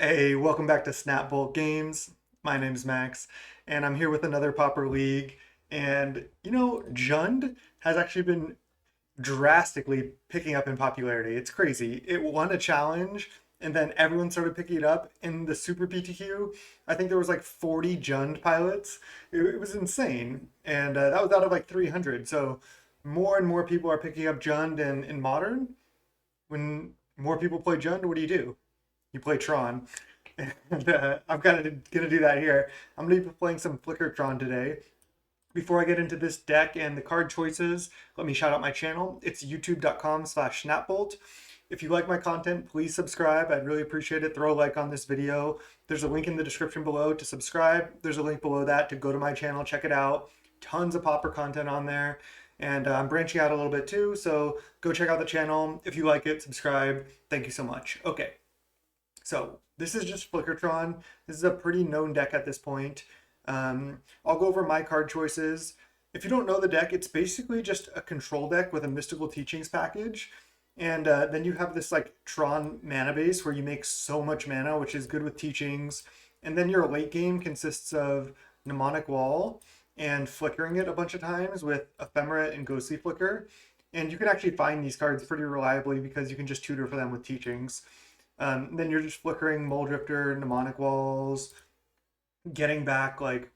Hey, welcome back to Snapbolt Games. My name's Max, and I'm here with another Pauper League. And Jund has actually been drastically picking up in popularity. It's crazy. It won a challenge, and then everyone started picking it up in the Super PTQ. I think there was like 40 Jund pilots. It was insane, and that was out of like 300. So more and more people are picking up Jund in Modern. When more people play Jund, what do? You play Tron. And I'm kind of going to do that here. I'm going to be playing some Flicker Tron today. Before I get into this deck and the card choices, let me shout out my channel. It's youtube.com/snapbolt. If you like my content, please subscribe. I'd really appreciate it. Throw a like on this video. There's a link in the description below to subscribe. There's a link below that to go to my channel, check it out. Tons of Pauper content on there. And I'm branching out a little bit too, so go check out the channel. If you like it, subscribe. Thank you so much. Okay. So this is just Flickertron. This is a pretty known deck at this point. I'll go over my card choices. If you don't know the deck, it's basically just a control deck with a Mystical Teachings package. And then you have this like Tron mana base where you make so much mana, which is good with Teachings. And then your late game consists of Mnemonic Wall and flickering it a bunch of times with Ephemerate and Ghostly Flicker. And you can actually find these cards pretty reliably because you can just tutor for them with Teachings. Then you're just flickering Mole Drifter, Mnemonic Walls, getting back like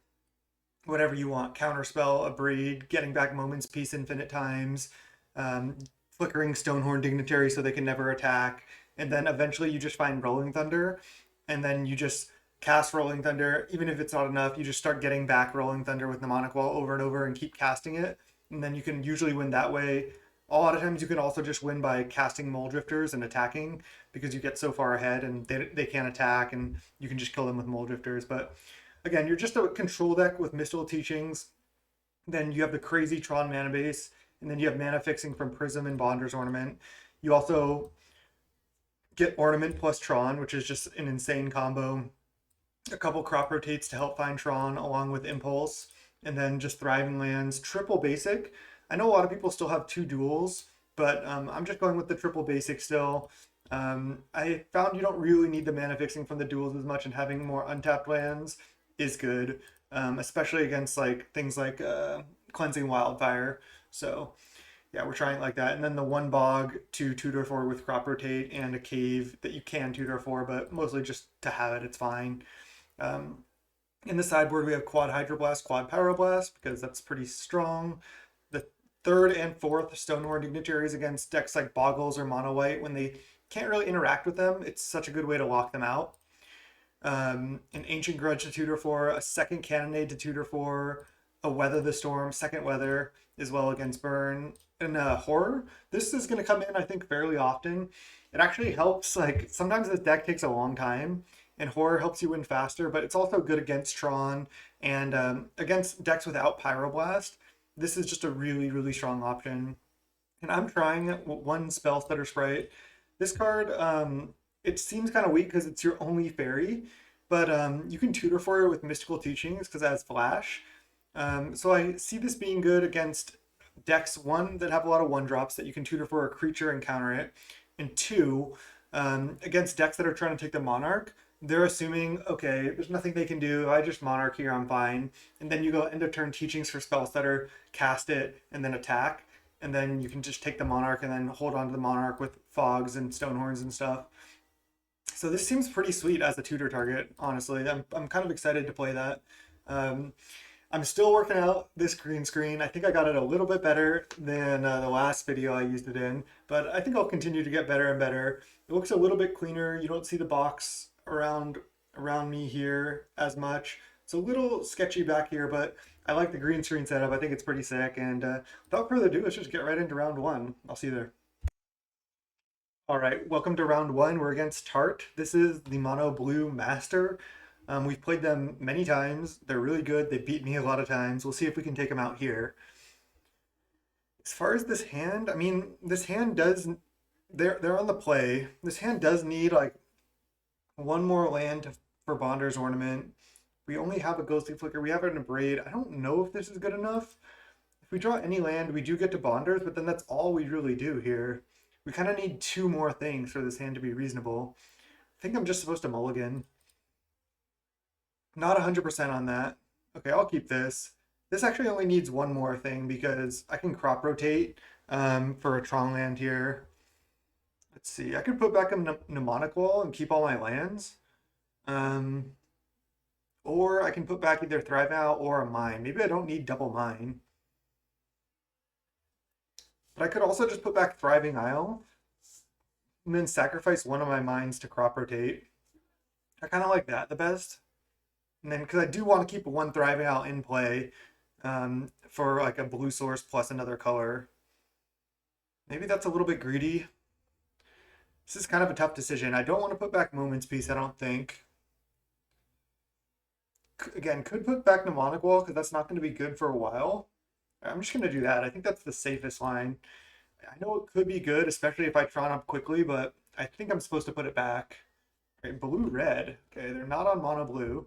whatever you want, Counterspell, a Breed, getting back Moment's Peace infinite times, um, flickering Stonehorn Dignitary so they can never attack, and then eventually you just find Rolling Thunder, and then you just cast Rolling Thunder. Even if it's not enough, you just start getting back Rolling Thunder with Mnemonic Wall over and over and keep casting it, and then you can usually win that way. A lot of times you can also just win by casting Mole Drifters and attacking because you get so far ahead and they can't attack and you can just kill them with Mole Drifters. But again, you're just a control deck with Mystical Teachings. Then you have the crazy Tron mana base, and then you have mana fixing from Prism and Bonder's Ornament. You also get Ornament plus Tron, which is just an insane combo. A couple crop rotates to help find Tron along with Impulse, and then just Thriving Lands, triple basic. I know a lot of people still have two duels, but I'm just going with the triple basic still. I found you don't really need the mana fixing from the duels as much, and having more untapped lands is good, especially against like things like Cleansing Wildfire. So yeah, we're trying it like that. And then the one bog to tutor for with crop rotate and a cave that you can tutor for, but mostly just to have it, it's fine. Um, in the sideboard, we have quad Hydroblast, quad Pyroblast, because that's pretty strong. The third and fourth Stonehorn Dignitaries against decks like Boggles or Mono White, when they can't really interact with them, it's such a good way to lock them out. An Ancient Grudge to tutor for, a second Cannonade to tutor for, a Weather the Storm, second Weather as well against Burn, and Horror. This is going to come in, I think, fairly often. It actually helps, like, sometimes this deck takes a long time, and Horror helps you win faster, but it's also good against Tron and against decks without Pyroblast. This is just a really, really strong option. And I'm trying one Spell Stutter Sprite. This card, it seems kind of weak because it's your only fairy, but you can tutor for it with Mystical Teachings because it has Flash. So I see this being good against decks, one, that have a lot of one drops that you can tutor for a creature and counter it, and two, against decks that are trying to take the Monarch. They're assuming, okay, there's nothing they can do. I just Monarch here, I'm fine. And then you go end of turn Teachings for Spell Stutter, cast it, and then attack. And then you can just take the Monarch and then hold on to the Monarch with Fogs and Stonehorns and stuff. So this seems pretty sweet as a tutor target, honestly. I'm kind of excited to play that. I'm still working out this green screen. I think I got it a little bit better than the last video I used it in, but I think I'll continue to get better and better. It looks a little bit cleaner. You don't see the box around me here as much. It's a little sketchy back here, but I like the green screen setup. I think it's pretty sick. And without further ado, let's just get right into round one. I'll see you there. All right, welcome to round one. We're against Tart. This is the Mono Blue Master. We've played them many times. They're really good. They beat me a lot of times. We'll see if we can take them out here. As far as this hand, I mean, this hand does, they're on the play. This hand does need like one more land for Bonder's Ornament. We only have a Ghostly Flicker. We have it in a Braid. I don't know if this is good enough. If we draw any land, we do get to Bonders, but then that's all we really do here. We kind of need two more things for this hand to be reasonable. think I'm just supposed to mulligan. Not 100% on that. Okay, I'll keep this. This actually only needs one more thing because I can crop rotate for a Tron land here. Let's see. I could put back a mnemonic wall and keep all my lands. Um, or I can put back either Thrive Out or a mine. Maybe I don't need double mine. But I could also just put back Thriving Isle and then sacrifice one of my mines to crop rotate. I kind of like that the best. And then because I do want to keep one Thriving Isle in play for like a blue source plus another color. Maybe that's a little bit greedy. This is kind of a tough decision. I don't want to put back Moment's Peace, I don't think. Again, could put back Mnemonic Wall because that's not going to be good for a while. I'm just going to do that. I think that's the safest line. I know it could be good, especially if I Tron up quickly, but I think I'm supposed to put it back. Okay, blue-red. Okay, they're not on mono-blue.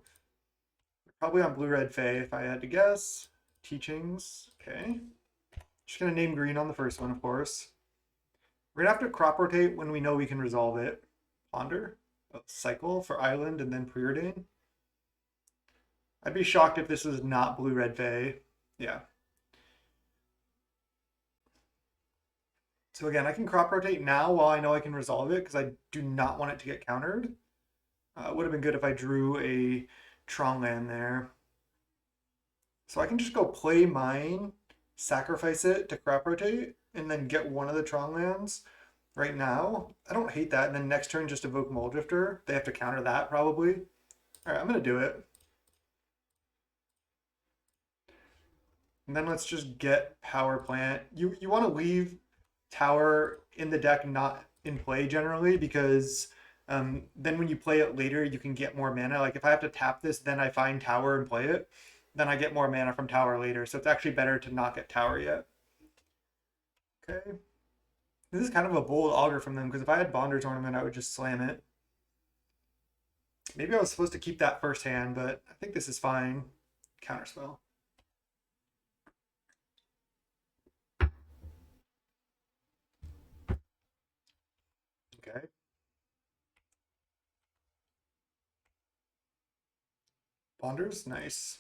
They're probably on blue-red Fae, if I had to guess. Teachings. Okay. Just going to name green on the first one, of course. We're going to have to crop rotate when we know we can resolve it. Ponder. Cycle for Island and then Preordain. I'd be shocked if this was not blue-red Fae. Yeah. So again, I can crop rotate now while I know I can resolve it because I do not want it to get countered. It would have been good if I drew a Tron land there. So I can just go play mine, sacrifice it to crop rotate, and then get one of the Tron lands right now. I don't hate that. And then next turn just evoke Mulldrifter. They have to counter that probably. All right, I'm going to do it. And then let's just get Power Plant. You want to leave Tower in the deck not in play generally because then when you play it later you can get more mana. Like if I have to tap this then I find Tower and play it, then I get more mana from Tower later. So it's actually better to not get Tower yet. Okay. This is kind of a bold augur from them because if I had Bonder Tournament I would just slam it. Maybe I was supposed to keep that first hand, but I think this is fine. Counterspell. Okay. Bonders, nice.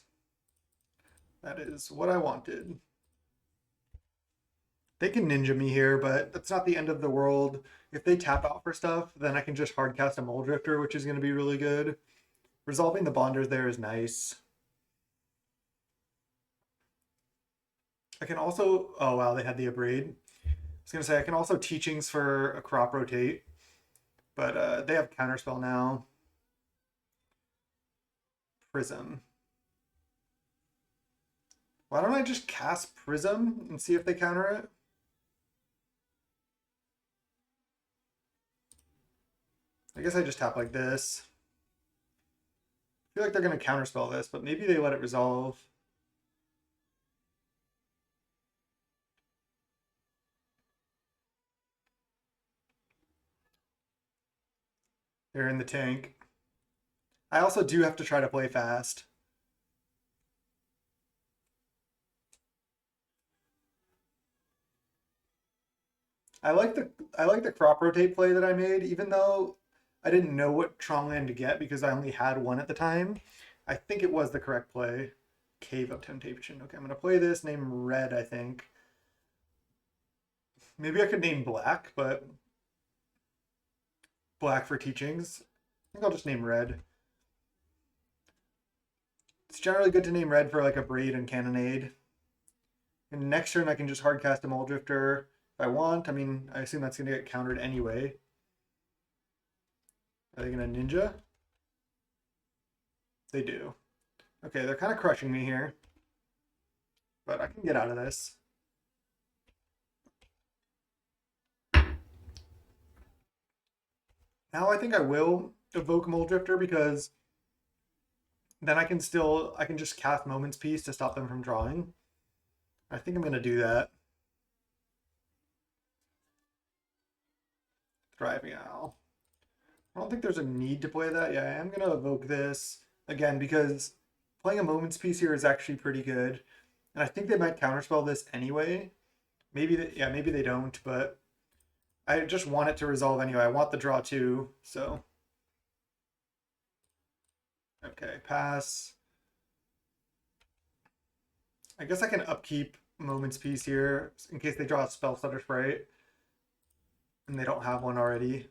That is what I wanted. They can ninja me here, but that's not the end of the world. If they tap out for stuff, then I can just hardcast a Mulldrifter, which is going to be really good. Resolving the Bonders there is nice. I can also... Oh, wow, they had the Abrade. I was going to say, I can also Teachings for a Crop Rotate, but they have Counterspell now. Prism. Why don't I just cast Prism and see if they counter it? I guess I just tap like this. I feel like they're going to counterspell this, but maybe they let it resolve. They're in the tank. I also do have to try to play fast. I like the crop rotate play that I made, even though I didn't know what Tron land to get because I only had one at the time. I think it was the correct play. Cave of Temptation. Okay, I'm gonna play this, name red, I think. Maybe I could name black, but black for Teachings. I think I'll just name red. It's generally good to name red for like a Braid and Cannonade. And next turn I can just hardcast a Mulldrifter if I want. I mean, I assume that's going to get countered anyway. Are they going to ninja? They do. Okay, they're kind of crushing me here. But I can get out of this. Now I think I will evoke Mulldrifter because then I can just cast Moment's Peace to stop them from drawing. I think I'm going to do that. Thriving Owl. I don't think there's a need to play that. Yeah, I am going to evoke this again because playing a Moment's Peace here is actually pretty good. And I think they might counterspell this anyway. Maybe maybe they don't, but I just want it to resolve anyway. I want the draw too, so Okay, pass. I guess I can upkeep Moment's Peace here in case they draw a Spell Stutter Sprite and they don't have one already.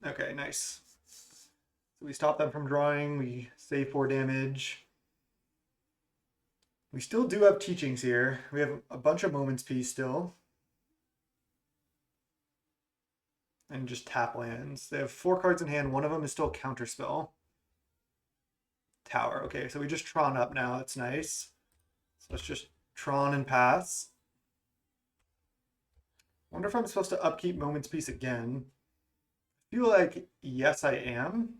Okay, nice. So we stop them from drawing, we save 4 damage. We still do have Teachings here. We have a bunch of Moment's Peace still. And just tap lands. They have 4 cards in hand. One of them is still Counterspell. Tower. Okay, so we just Tron up now. That's nice. So let's just Tron and pass. Wonder if I'm supposed to upkeep Moment's Peace again. I feel like yes, I am.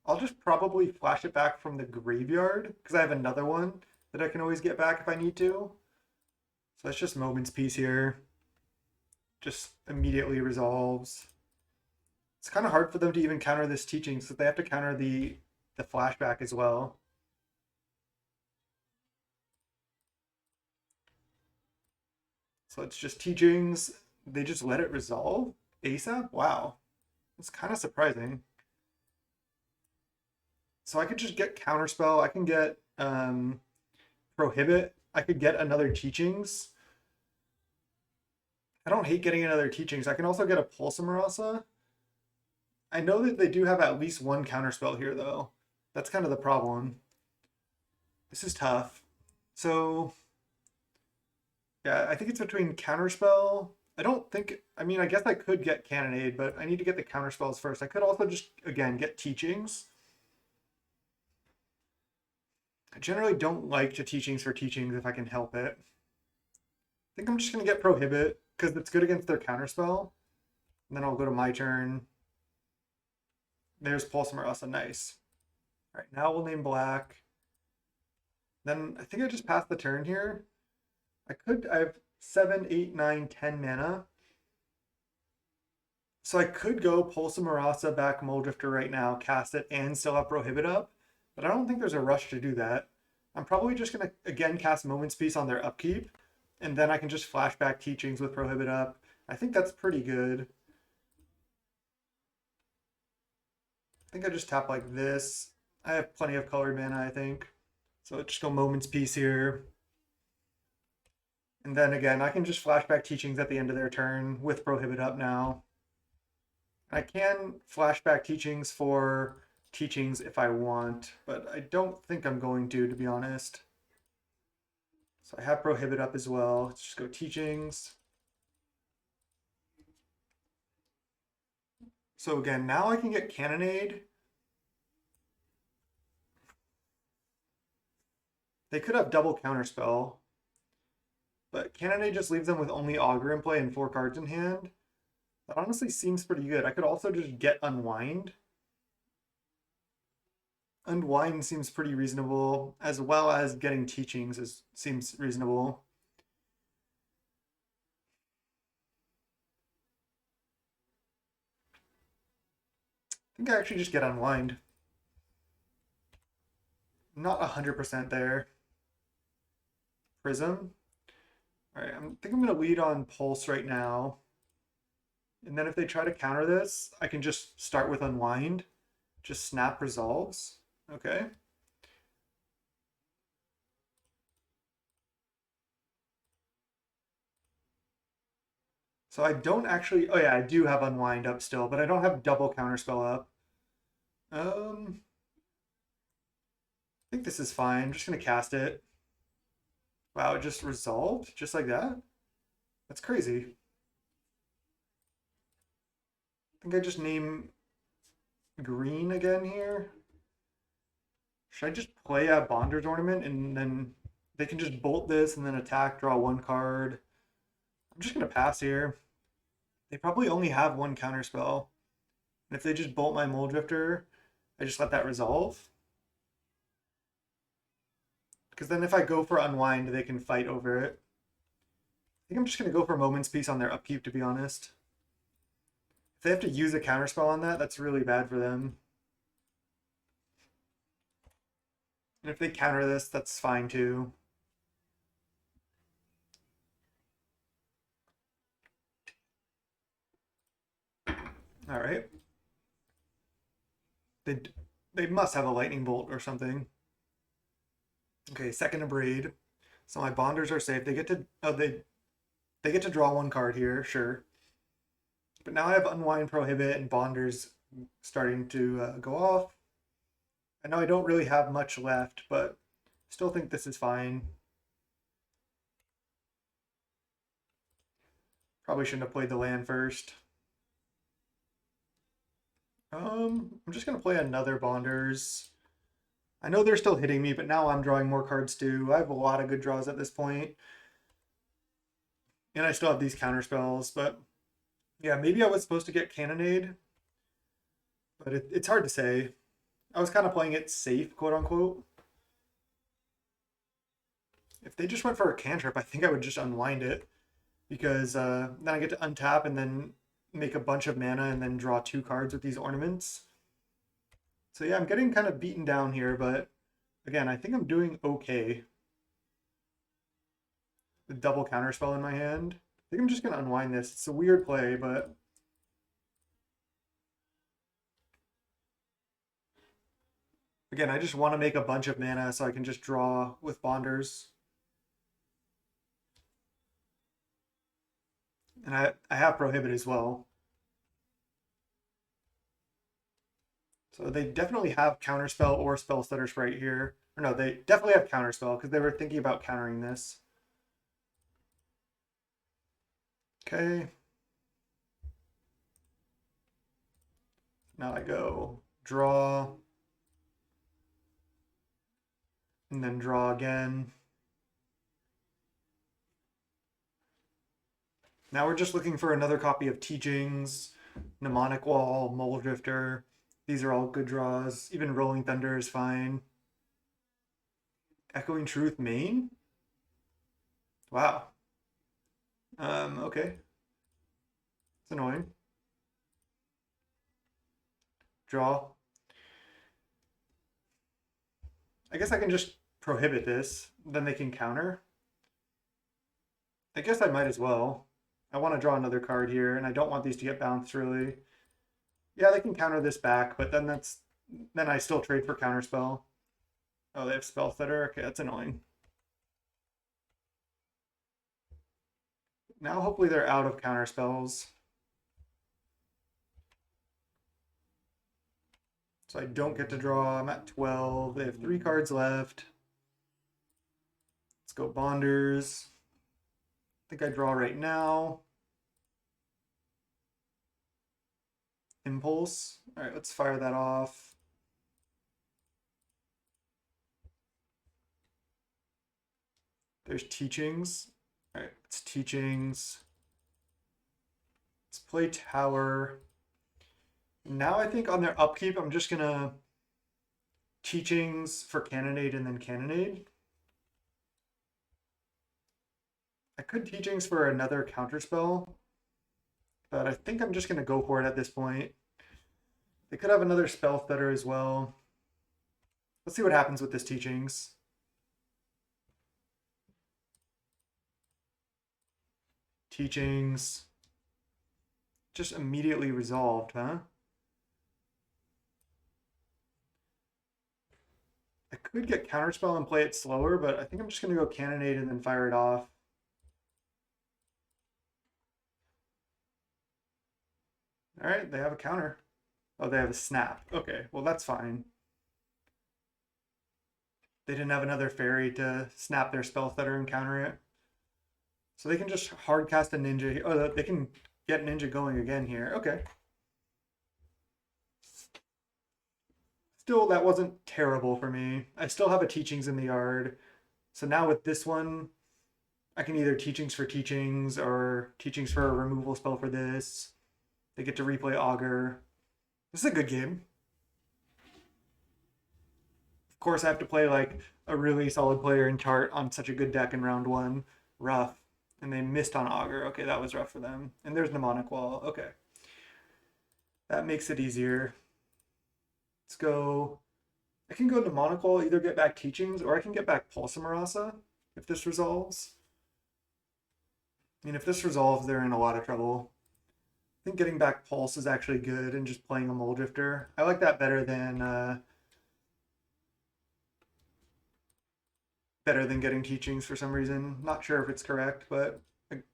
I'll just probably flash it back from the graveyard because I have another one that I can always get back if I need to. So that's just Moment's Peace here. Just immediately resolves. It's kind of hard for them to even counter this teaching, so they have to counter the flashback as well. So it's just teachings. They just let it resolve ASAP? Wow. That's kind of surprising. So I could just get Counterspell. I can get Prohibit. I could get another Teachings. I don't hate getting another Teachings. I can also get a Pulsamarasa. I know that they do have at least one Counterspell here, though. That's kind of the problem. This is tough. So, yeah, I think it's between Counterspell. I don't think... I mean, I guess I could get Cannonade, but I need to get the Counterspells first. I could also just, again, get Teachings. I generally don't like to Teachings for Teachings if I can help it. I think I'm just going to get Prohibit, because it's good against their Counterspell. And then I'll go to my turn. There's Pulsamarasa, nice. All right, now we'll name black. Then I think I just passed the turn here. I have 7, 8, 9, 10 mana. So I could go Pulsamarasa back Muldrifter right now, cast it, and still have Prohibit up. But I don't think there's a rush to do that. I'm probably just going to, again, cast Moment's Peace on their upkeep. And then I can just flashback Teachings with Prohibit up. I think that's pretty good. I think I just tap like this. I have plenty of colored mana, I think. So let's just go Moment's Peace here. And then again, I can just flashback Teachings at the end of their turn with Prohibit up now. I can flashback Teachings for Teachings if I want, but I don't think I'm going to be honest. So I have Prohibit up as well. Let's just go Teachings. So again, now I can get Cannonade. They could have double Counterspell, but Cannonade just leaves them with only Augur in play and 4 cards in hand. That honestly seems pretty good. I could also just get Unwind. Unwind seems pretty reasonable, as well as getting Teachings seems reasonable. I think I actually just get Unwind. Not 100% there. Prism. All right, I think I'm going to lead on Pulse right now. And then if they try to counter this, I can just start with Unwind. Just snap resolves. Okay. So I don't actually... Oh yeah, I do have Unwind up still, but I don't have double Counterspell up. I think this is fine. I'm just going to cast it. Wow, it just resolved? Just like that? That's crazy. I think I just name green again here. Should I just play a Bonder's Ornament and then they can just bolt this and then attack, draw 1 card? I'm just going to pass here. They probably only have 1 Counterspell. And if they just bolt my Muldrifter, I just let that resolve. Because then if I go for Unwind, they can fight over it. I think I'm just going to go for Moment's Peace on their upkeep, to be honest. If they have to use a Counterspell on that, that's really bad for them. And if they counter this, that's fine too. All right. They they must have a lightning bolt or something. Okay, second abrade. So my bonders are safe. They get to they get to draw one card here, sure. But now I have unwind, prohibit, and bonders starting to go off. I know I don't really have much left, but still think this is fine. Probably shouldn't have played the land first. I'm just gonna play another bonders. I know they're still hitting me, but now I'm drawing more cards too. I have a lot of good draws at this point. And I still have these counter spells, but yeah, maybe I was supposed to get Cannonade, but it's hard to say. I was kind of playing it safe, quote unquote. If they just went for a cantrip, I think I would just unwind it because then I get to untap and then make a bunch of mana and then draw two cards with these ornaments. So yeah, I'm getting kind of beaten down here, but again, I think I'm doing okay. The double counterspell in my hand. I think I'm just going to unwind this. It's a weird play, but again, I just want to make a bunch of mana so I can just draw with bonders. And I have prohibit as well. So they definitely have counterspell or spell stutter sprite here. Or no, they definitely have counterspell because they were thinking about countering this. Okay. Now I go draw. And then draw again. Now we're just looking for another copy of Teachings, Mnemonic Wall, Mole Drifter. These are all good draws. Even Rolling Thunder is fine. Echoing Truth main? Wow. Okay. It's annoying. Draw. I guess I can just prohibit this. Then they can counter. I guess I might as well. I want to draw another card here, and I don't want these to get bounced, really. Yeah, they can counter this back, but then I still trade for counterspell. Oh, they have spell stutter? Okay, that's annoying. Now hopefully they're out of counterspells. So I don't get to draw. I'm at 12. They have 3 cards left. Let's go bonders. I think I draw right now. Impulse. All right, let's fire that off. There's Teachings. All right, it's Teachings. Let's play Tower. Now I think on their upkeep, I'm just gonna Teachings for Cannonade and then Cannonade. I could Teachings for another counterspell, but I think I'm just gonna go for it at this point. They could have another spell stutter as well. Let's see what happens with this Teachings. Teachings. Just immediately resolved, huh? I could get counterspell and play it slower, but I think I'm just going to go Cannonade and then fire it off. All right, they have a counter. Oh, they have a snap. Okay, well, that's fine. They didn't have another fairy to snap their spell stutter and counter it. So they can just hard cast a ninja. Oh, they can get ninja going again here. Okay. Still, that wasn't terrible for me. I still have a Teachings in the yard. So now with this one, I can either Teachings for Teachings or Teachings for a removal spell for this. They get to replay Augur. This is a good game. Of course, I have to play like a really solid player in chart on such a good deck in round 1. Rough. And they missed on Augur. Okay, that was rough for them. And there's Mnemonic Wall. Okay. That makes it easier. Let's go. I can go Mnemonic Wall, either get back Teachings, or I can get back Pulsamarasa if this resolves. I mean, if this resolves, they're in a lot of trouble. I think getting back Pulse is actually good and just playing a Mole Drifter. I like that better than getting Teachings for some reason. Not sure if it's correct, but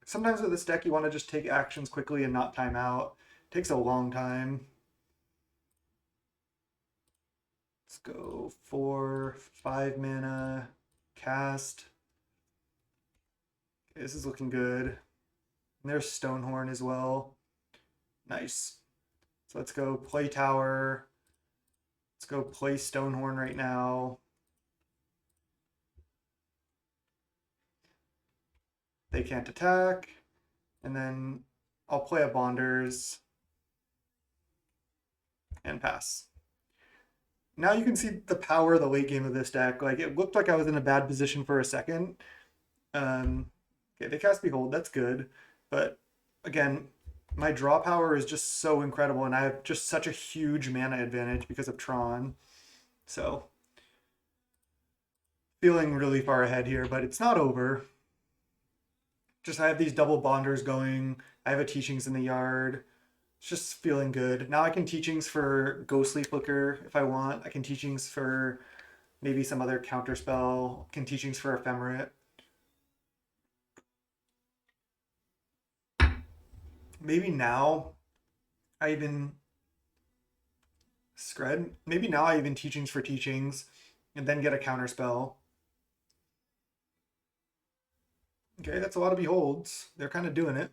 sometimes with this deck you want to just take actions quickly and not time out. It takes a long time. Let's go 4, 5 mana, cast. Okay, this is looking good. And there's Stonehorn as well. Nice. So let's go play Tower. Let's go play Stonehorn right now. They can't attack. And then I'll play a Bonders and pass. Now you can see the power of the late game of this deck. Like, it looked like I was in a bad position for a second. Okay, they cast Behold, that's good. But again, my draw power is just so incredible, and I have just such a huge mana advantage because of Tron. So, feeling really far ahead here, but it's not over. Just I have these double bonders going. I have a Teachings in the yard. It's just feeling good. Now I can Teachings for Ghostly Flicker if I want. I can Teachings for maybe some other counterspell. I can Teachings for Ephemerate. Maybe now I even Scred. Maybe now I even Teachings for Teachings and then get a counterspell. Okay, that's a lot of Beholds. They're kind of doing it.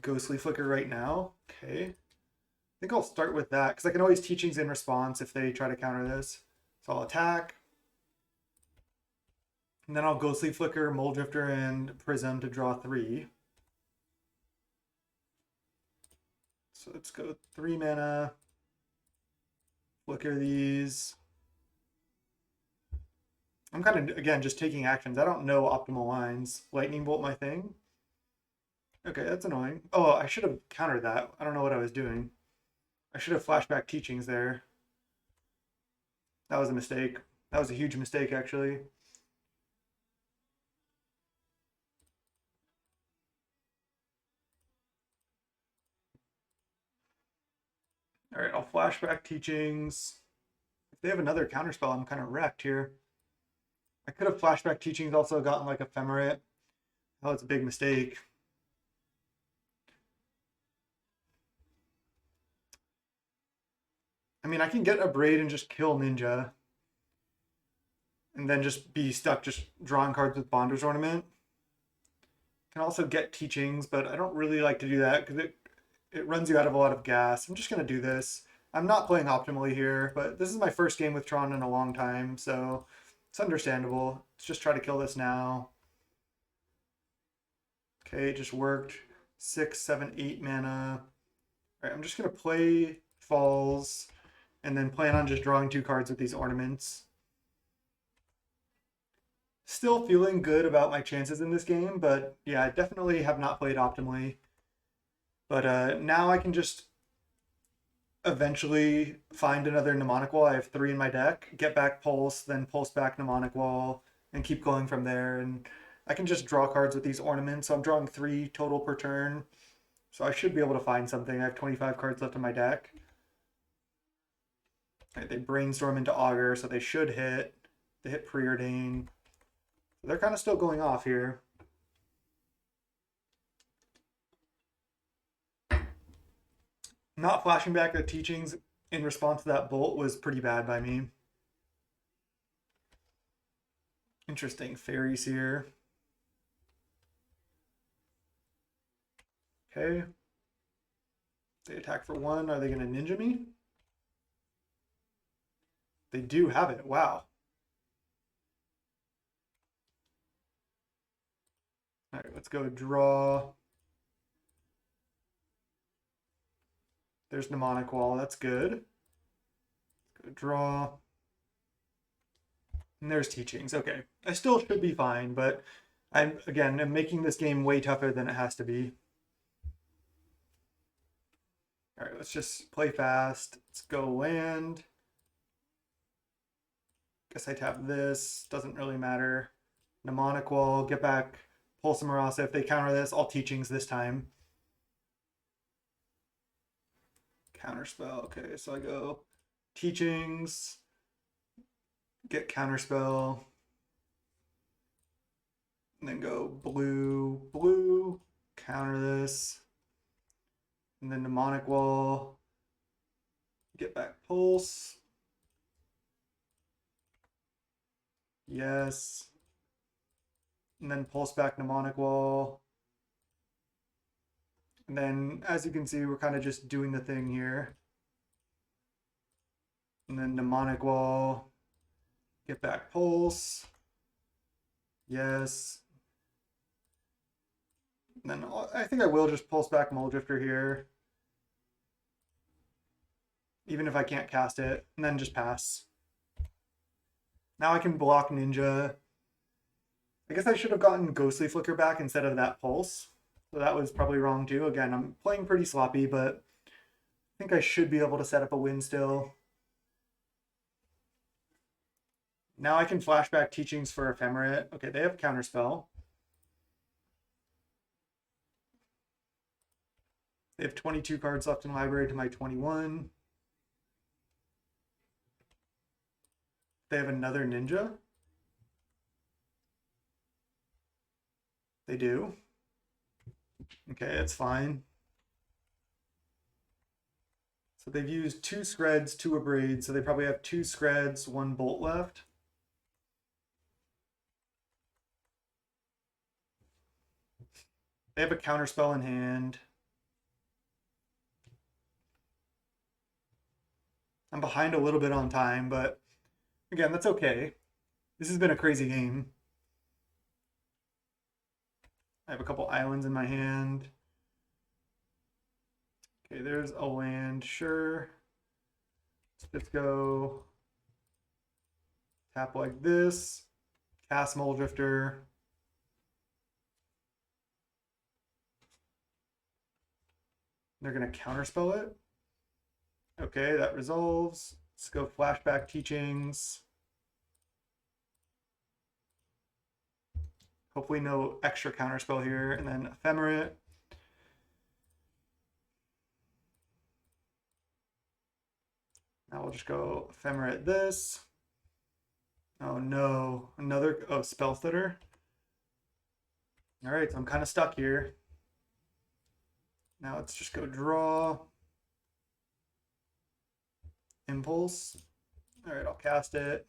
Ghostly Flicker right now. Okay. I think I'll start with that because I can always Teachings in response if they try to counter this. So I'll attack. And then I'll Ghostly Flicker, Mole Drifter, and Prism to draw 3. So let's go 3 mana. Flicker these. I'm kind of, again, just taking actions. I don't know optimal lines. Lightning Bolt my thing. Okay, that's annoying. Oh, I should have countered that. I don't know what I was doing. I should have flashback Teachings there. That was a mistake. That was a huge mistake, actually. All right, I'll flashback Teachings. If they have another counterspell, I'm kind of wrecked here. I could have flashback Teachings, also gotten like Ephemerate. Oh, it's a big mistake. I mean, I can get a Braid and just kill Ninja. And then just be stuck just drawing cards with Bonder's Ornament. Can also get Teachings, but I don't really like to do that because it runs you out of a lot of gas. I'm just going to do this. I'm not playing optimally here, but this is my first game with Tron in a long time, so it's understandable. Let's just try to kill this now. Okay, it just worked. 6, 7, 8 mana. All right, I'm just going to play Falls and then plan on just drawing 2 cards with these ornaments. Still feeling good about my chances in this game, but yeah, I definitely have not played optimally. But now I can just eventually find another Mnemonic Wall. I have 3 in my deck. Get back Pulse, then Pulse back Mnemonic Wall, and keep going from there. And I can just draw cards with these ornaments. So I'm drawing 3 total per turn. So I should be able to find something. I have 25 cards left in my deck. Right, they brainstorm into Augur, so they should hit. They hit Preordain. So they're kind of still going off here. Not flashing back the Teachings in response to that bolt was pretty bad by me. Interesting. Fairies here. Okay. They attack for 1. Are they going to ninja me? They do have it. Wow. All right, let's go draw. There's Mnemonic Wall. That's good. Let's go draw. And there's Teachings. Okay. I still should be fine, but I'm making this game way tougher than it has to be. All right, let's just play fast. Let's go land. Guess I tap this. Doesn't really matter. Mnemonic Wall, get back Pulse and Marasa. If they counter this, all teachings this time. Counterspell. Okay, so I go teachings, get counterspell, and then go blue, blue, counter this, and then Mnemonic Wall, get back Pulse. Yes. And then Pulse back Mnemonic Wall. And then, as you can see, we're kind of just doing the thing here. And then Mnemonic Wall, get back Pulse. Yes. And then I think I will just Pulse back Mulldrifter here, even if I can't cast it, and then just pass. Now I can block Ninja. I guess I should have gotten Ghostly Flicker back instead of that Pulse. So that was probably wrong too. Again, I'm playing pretty sloppy, but I think I should be able to set up a win still. Now I can flashback teachings for Ephemerate. Okay, they have Counterspell. They have 22 cards left in library to my 21. They have another Ninja. They do. Okay, it's fine. So they've used 2 Screds, 2 Abrade, so they probably have 2 Screds, 1 Bolt left. They have a Counterspell in hand. I'm behind a little bit on time, but again, that's okay. This has been a crazy game. I have a couple islands in my hand. Okay, there's a land, sure. Let's go tap like this, cast Mulldrifter. They're gonna counterspell it. Okay, that resolves. Let's go flashback teachings. Hopefully no extra counterspell here, and then Ephemerate. Now we'll just go Ephemerate this. Oh no, another Spell Stutter. All right, so I'm kind of stuck here. Now let's just go draw. Impulse. All right, I'll cast it.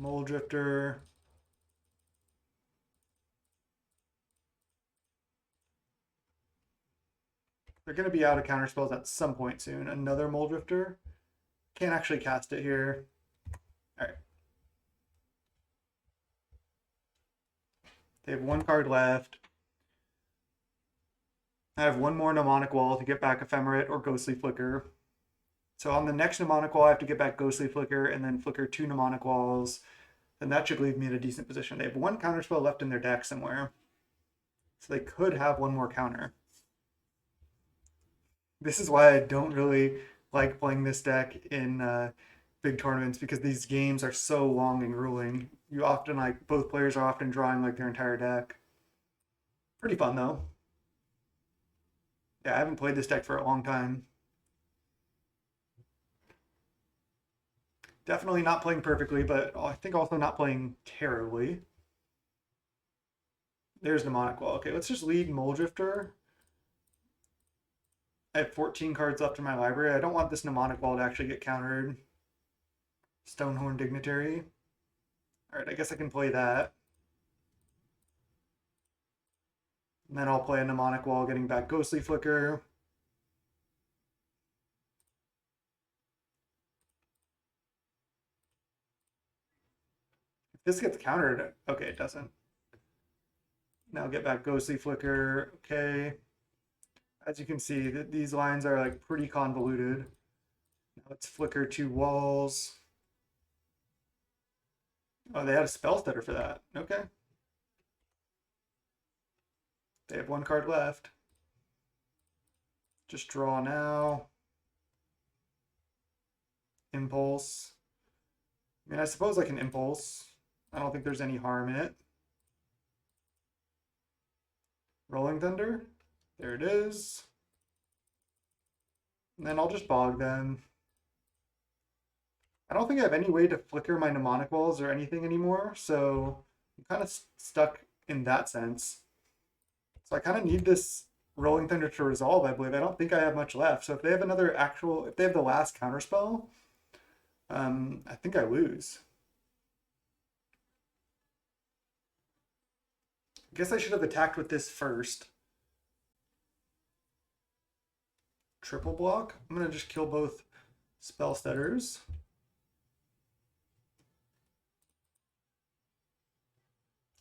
Mulldrifter. They're going to be out of counterspells at some point soon. Another Mulldrifter. Can't actually cast it here. All right. They have 1 card left. I have 1 more Mnemonic Wall to get back Ephemerate or Ghostly Flicker. So on the next Mnemonic Wall, I have to get back Ghostly Flicker and then flicker 2 Mnemonic Walls. And that should leave me in a decent position. They have 1 counterspell left in their deck somewhere. So they could have 1 more counter. This is why I don't really like playing this deck in big tournaments, because these games are so long and grueling. You often, like, both players are often drawing like their entire deck. Pretty fun though. Yeah, I haven't played this deck for a long time. Definitely not playing perfectly, but I think also not playing terribly. There's Mnemonic Wall. Okay, let's just lead Mulldrifter. I have 14 cards left in my library. I don't want this Mnemonic Wall to actually get countered. Stonehorn Dignitary. All right, I guess I can play that. And then I'll play a Mnemonic Wall, getting back Ghostly Flicker. If this gets countered, okay, it doesn't. Now get back Ghostly Flicker, okay. As you can see, these lines are like pretty convoluted. Now let's flicker 2 walls. Oh, they had a Spell Stutter for that. Okay. They have 1 card left. Just draw now. Impulse. I mean, I suppose I can impulse. I don't think there's any harm in it. Rolling Thunder. There it is. And then I'll just bog them. I don't think I have any way to flicker my mnemonic walls or anything anymore, so I'm kind of stuck in that sense. So I kind of need this Rolling Thunder to resolve, I believe. I don't think I have much left. So if they have another actual, if they have the last counterspell, I think I lose. I guess I should have attacked with this first. Triple block. I'm going to just kill both spell stutters.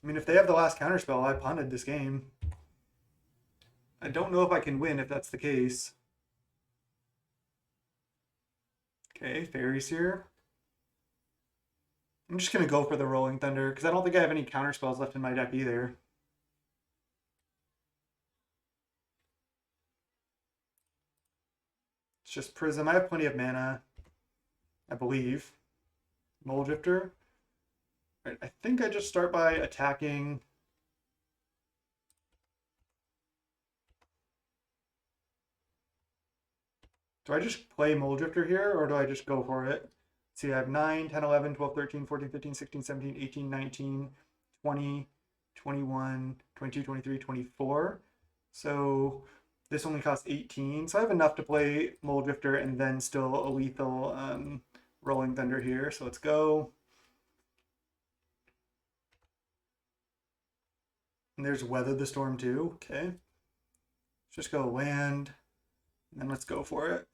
I mean, if they have the last counterspell, I punted this game. I don't know if I can win if that's the case. Okay, fairies here. I'm just going to go for the Rolling Thunder because I don't think I have any counterspells left in my deck either. It's just Prism. I have plenty of mana, I believe. Mole Drifter. Right, I think I just start by attacking. Do I just play Mole Drifter here, or do I just go for it? See, I have 9, 10, 11, 12, 13, 14, 15, 16, 17, 18, 19, 20, 21, 22, 23, 24. So this only costs 18. So I have enough to play Mole Drifter and then still a lethal Rolling Thunder here. So let's go. And there's Weather the Storm too. Okay. Let's just go land. And then let's go for it.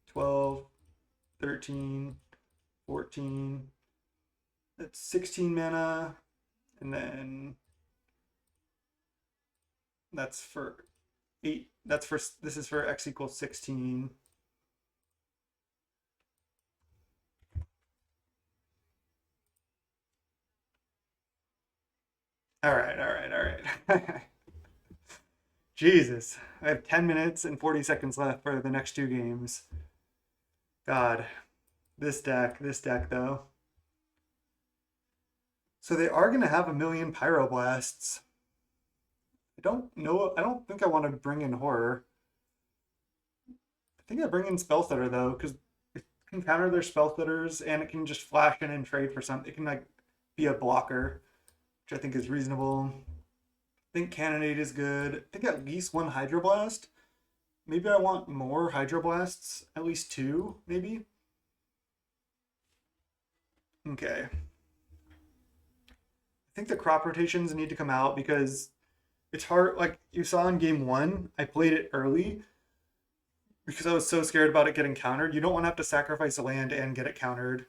12, 13, 14. That's 16 mana. And then that's for 8. That's for, this is for x equals 16. All right. Jesus, I have 10 minutes and 40 seconds left for the next two games. God, this deck though. So they are going to have a million Pyroblasts. I don't think I want to bring in Horror. I think I bring in Spellstutter though, because it can counter their Spellstutters and it can just flash in and trade for something. It can like be a blocker, which I think is reasonable. I think Cannonade is good. I think at least one Hydroblast. Maybe I want more Hydroblasts. At least 2, maybe. Okay. I think the crop rotations need to come out because it's hard. Like you saw in game 1, I played it early because I was so scared about it getting countered. You don't want to have to sacrifice a land and get it countered.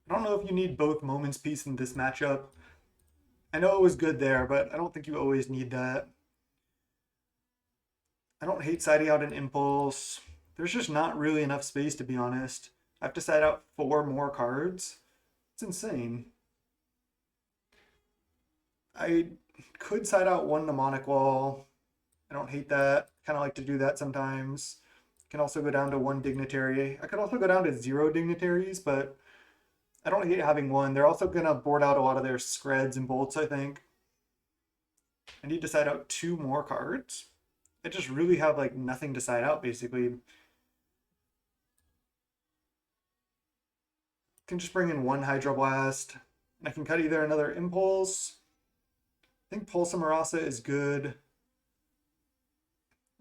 I don't know if you need both Moments Peace in this matchup. I know it was good there, but I don't think you always need that. I don't hate siding out an Impulse. There's just not really enough space, to be honest. I have to side out 4 more cards. It's insane. I could side out 1 Mnemonic Wall. I don't hate that. Kind of like to do that sometimes. Can also go down to 1 Dignitary. I could also go down to 0 Dignitaries, but I don't hate having 1. They're also going to board out a lot of their Screds and Bolts, I think. I need to side out 2 more cards. I just really have like nothing to side out, basically. Can just bring in 1 Hydroblast. And I can cut either another Impulse. I think Pulsa Marasa is good.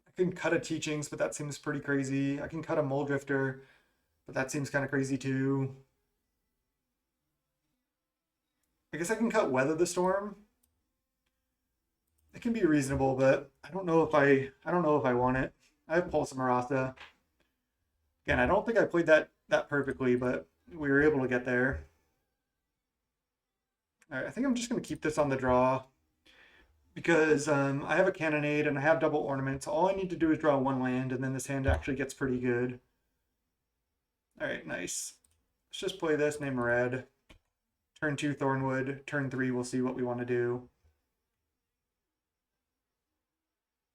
I can cut a Teachings, but that seems pretty crazy. I can cut a Mole Drifter, but that seems kind of crazy too. I guess I can cut Weather the Storm. It can be reasonable, but I don't know if I want it. I have Pulsa Marasa. Again, I don't think I played that perfectly, but we were able to get there. All right, I think I'm just going to keep this on the draw because I have a Cannonade and I have double ornaments. All I need to do is draw 1 land, and then this hand actually gets pretty good. All right, nice. Let's just play this, name red. Turn 2 Thornwood. Turn 3 we'll see what we want to do.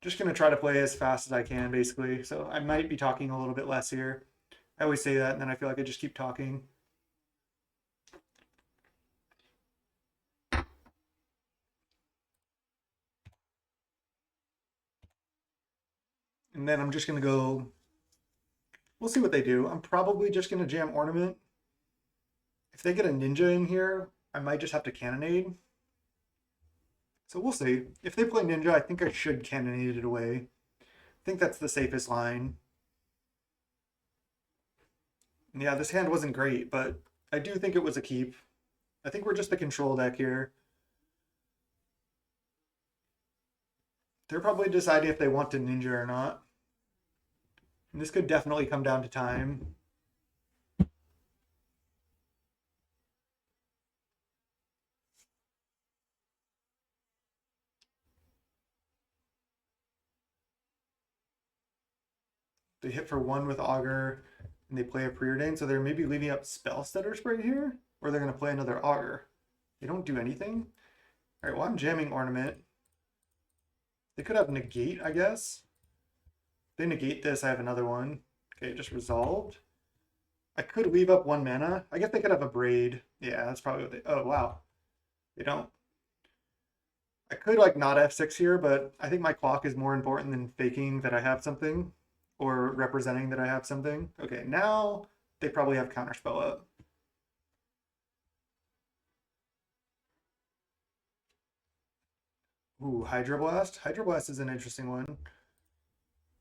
Just going to try to play as fast as I can, basically. So I might be talking a little bit less here. I always say that, and then I feel like I just keep talking. And then I'm just going to go... We'll see what they do. I'm probably just going to jam Ornament. If they get a Ninja in here, I might just have to Cannonade. So we'll see. If they play Ninja, I think I should Cannonade it away. I think that's the safest line. Yeah, this hand wasn't great, but I do think it was a keep. I think we're just the control deck here. They're probably deciding if they want to Ninja or not. And this could definitely come down to time. They hit for 1 with Augur, and they play a Preordain, so they're maybe leaving up Spell Stutter Spray here, or they're going to play another Augur. They don't do anything. All right, well, I'm jamming Ornament. They could have Negate, I guess. If they negate this, I have another one. Okay, it just resolved. I could leave up 1 mana. I guess they could have a Braid. Yeah, that's probably what they... Oh, wow. They don't. I could, like, not F6 here, but I think my clock is more important than faking that I have something, or representing that I have something. Okay, now they probably have Counterspell up. Ooh, Hydroblast. Hydroblast is an interesting one. All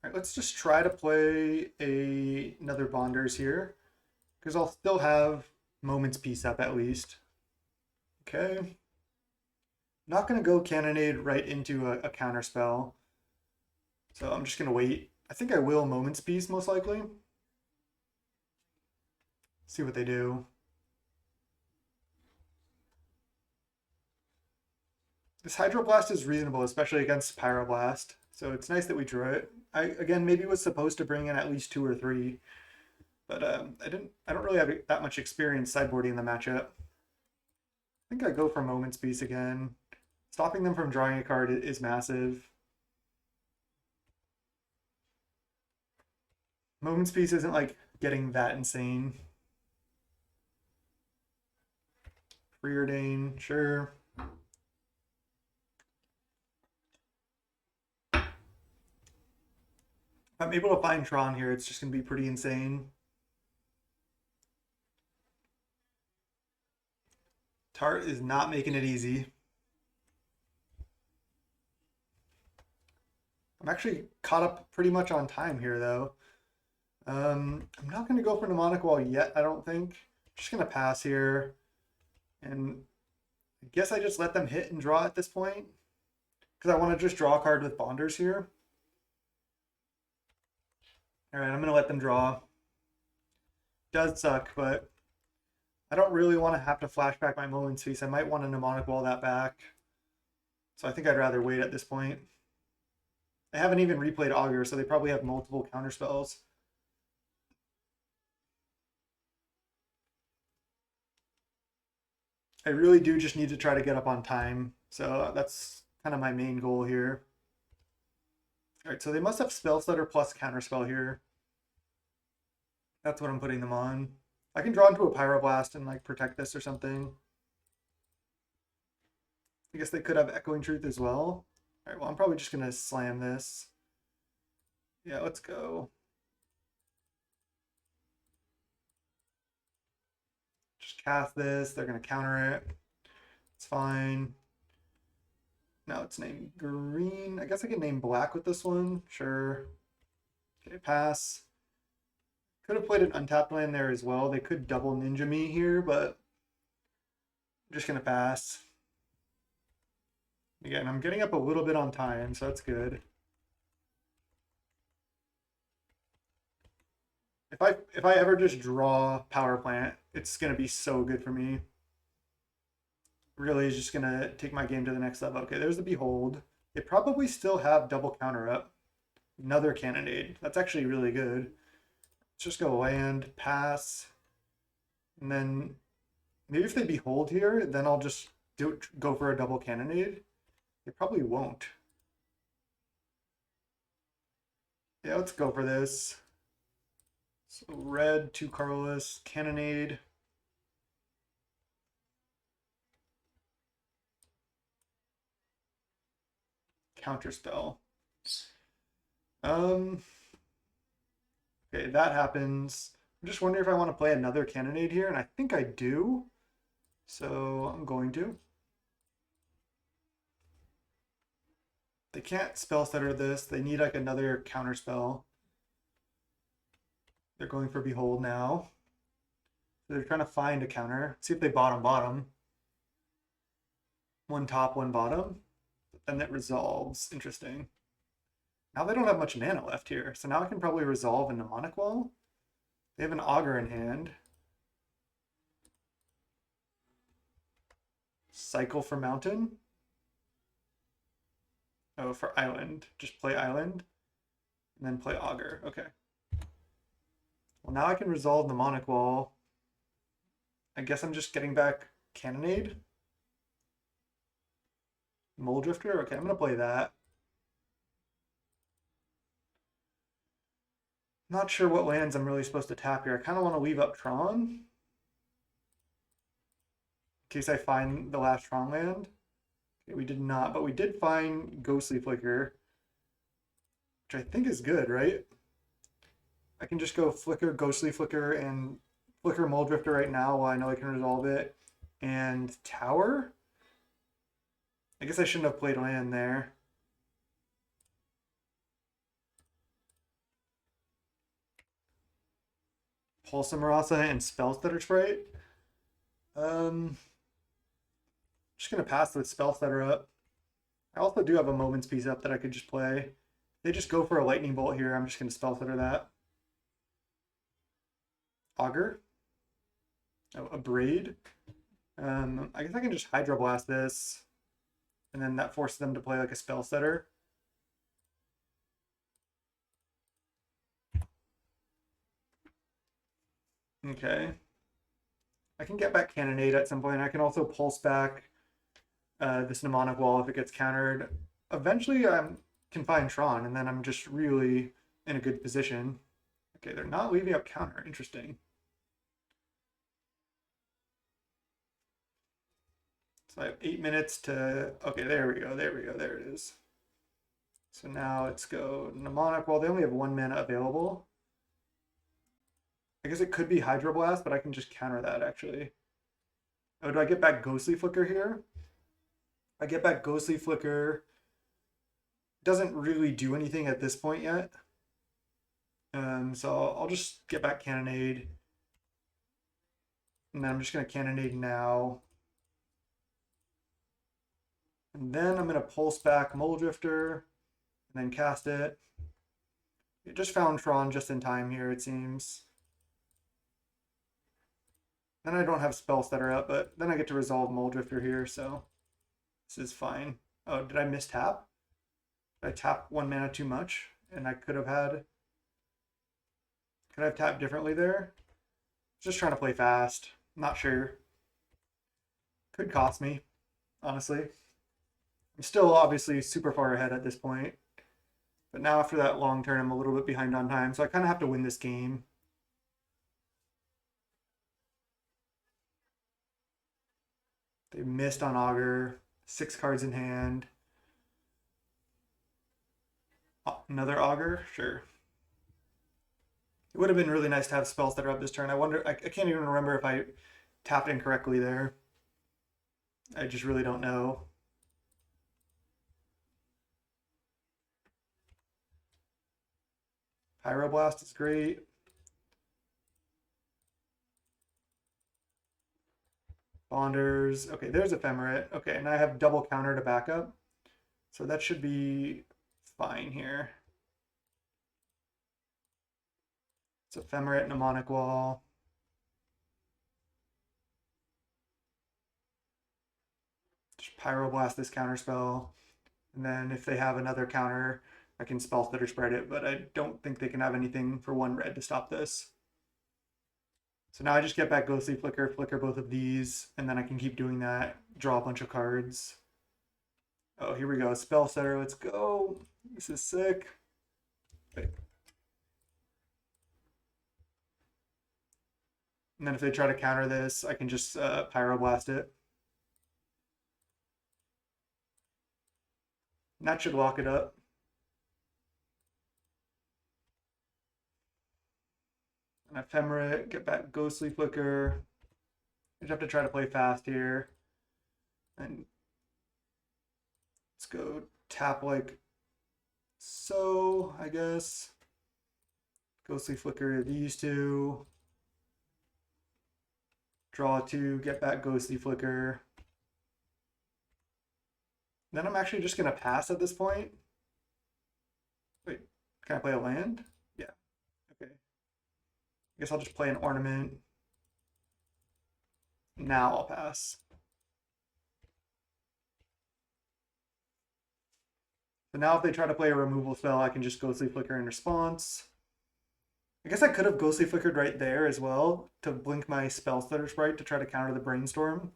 right, let's just try to play another Bonders here, because I'll still have Moment's Peace up at least. Okay. Not going to go Cannonade right into a Counterspell. So I'm just going to wait. I think I will Moment's Peace most likely. See what they do. This Hydroblast is reasonable, especially against Pyroblast. So it's nice that we drew it. I, again, maybe was supposed to bring in at least 2 or 3. But I don't really have that much experience sideboarding the matchup. I think I go for Moment's Peace again. Stopping them from drawing a card is massive. Moment's Peace isn't like getting that insane. Preordain, sure. If I'm able to find Tron here, it's just going to be pretty insane. Tart is not making it easy. I'm actually caught up pretty much on time here, though. I'm not going to go for Mnemonic Wall yet, I don't think. I'm just going to pass here. And I guess I just let them hit and draw at this point, because I want to just draw a card with Bonders here. All right, I'm going to let them draw. Does suck, but I don't really want to have to flashback my Moment's Peace. I might want to Mnemonic Wall that back. So I think I'd rather wait at this point. I haven't even replayed Augur, so they probably have multiple counterspells. I really do just need to try to get up on time. So that's kind of my main goal here. All right, so they must have Spell Stutter plus Counterspell here. That's what I'm putting them on. I can draw into a Pyroblast and like protect this or something. I guess they could have Echoing Truth as well. All right, well, I'm probably just going to slam this. Yeah, let's go. Just cast this. They're going to counter it. It's fine. Now it's named green. I guess I can name black with this one. Sure. Okay, pass. Could have played an untapped land there as well. They could double Ninja me here, but I'm just going to pass. Again, I'm getting up a little bit on time, so that's good. If I ever just draw Power Plant, it's going to be so good for me. Really is just going to take my game to the next level. Okay, there's the Behold. They probably still have double counter up. Another Cannonade. That's actually really good. Let's just go land, pass. And then maybe if they Behold here, then I'll just go for a double Cannonade. They probably won't. Yeah, let's go for this. So red, 2 colorless, Cannonade. Counterspell. Um, okay, that happens. I'm just wondering if I want to play another Cannonade here, and I think I do. So I'm going to. They can't spell stutter this. They need like another counterspell. They're going for Behold now. So they're trying to find a counter. See if they bottom. One top, one bottom. But then it resolves. Interesting. Now they don't have much mana left here. So now I can probably resolve a Mnemonic Wall. They have an Augur in hand. Cycle for Mountain. Oh, for Island. Just play Island. And then play Augur. Okay. Well, now I can resolve Mnemonic Wall. I guess I'm just getting back Cannonade. Mole Drifter? Okay, I'm going to play that. Not sure what lands I'm really supposed to tap here. I kind of want to leave up Tron. In case I find the last Tron land. Okay, we did not, but we did find Ghostly Flicker. Which I think is good, right? I can just go Flicker, Ghostly Flicker, and Flicker Mole Drifter right now while I know I can resolve it. And Tower? I guess I shouldn't have played land there. Pulse Marasa and Spell Stutter Sprite. Just gonna pass with Spell Stutter up. I also do have a Moment's Peace up that I could just play. They just go for a Lightning Bolt here. I'm just gonna Spell Stutter that. Augur. Oh, a Braid. I guess I can just Hydro Blast this, and then that forces them to play like a Spell Stutter. Okay. I can get back Cannonade at some point. I can also pulse back this Mnemonic Wall if it gets countered. Eventually, I can find Tron, and then I'm just really in a good position. Okay, they're not leaving up counter. Interesting. So I have 8 minutes to... Okay, there we go. There it is. So now let's go Mnemonic Wall. They only have 1 mana available. I guess it could be Hydroblast, but I can just counter that, actually. Oh, do I get back Ghostly Flicker here? I get back Ghostly Flicker. Doesn't really do anything at this point yet. So I'll just get back Cannonade. And then I'm just going to Cannonade now. And then I'm going to Pulse back Mole Drifter. And then cast it. It just found Tron just in time here, it seems. Then I don't have spells that are up, but then I get to resolve Mole Drifter here, so this is fine. Oh, did I miss tap? Did I tap 1 mana too much? And I could have tapped differently there? Just trying to play fast. Not sure. Could cost me, honestly. I'm still obviously super far ahead at this point. But now after that long turn, I'm a little bit behind on time, so I kind of have to win this game. They missed on Augur. 6 cards in hand. Another Augur? Sure. It would have been really nice to have spells that are up this turn. I can't even remember if I tapped incorrectly there. I just really don't know. Pyroblast is great. Bonders. Okay, there's Ephemerate. Okay, and I have double counter to backup. So that should be fine here. It's Ephemerate, Mnemonic Wall. Just Pyroblast this counterspell. And then if they have another counter, I can Spell Stutter Spread it, but I don't think they can have anything for 1 red to stop this. So now I just get back Ghostly Flicker, flicker both of these, and then I can keep doing that, draw a bunch of cards. Oh, here we go. Spell Stutter, let's go. This is sick. Wait, And then if they try to counter this, I can just Pyroblast it. And that should lock it up. And Ephemerate, get back Ghostly Flicker. I just have to try to play fast here. And let's go tap like so, I guess. Ghostly Flicker these two. Draw two, get back Ghostly Flicker. Then I'm actually just going to pass at this point. Wait, can I play a land? Yeah, okay. I guess I'll just play an ornament. Now I'll pass. So now if they try to play a removal spell, I can just Ghostly Flicker in response. I guess I could have Ghostly Flickered right there as well to blink my Spell Stutter Sprite to try to counter the Brainstorm.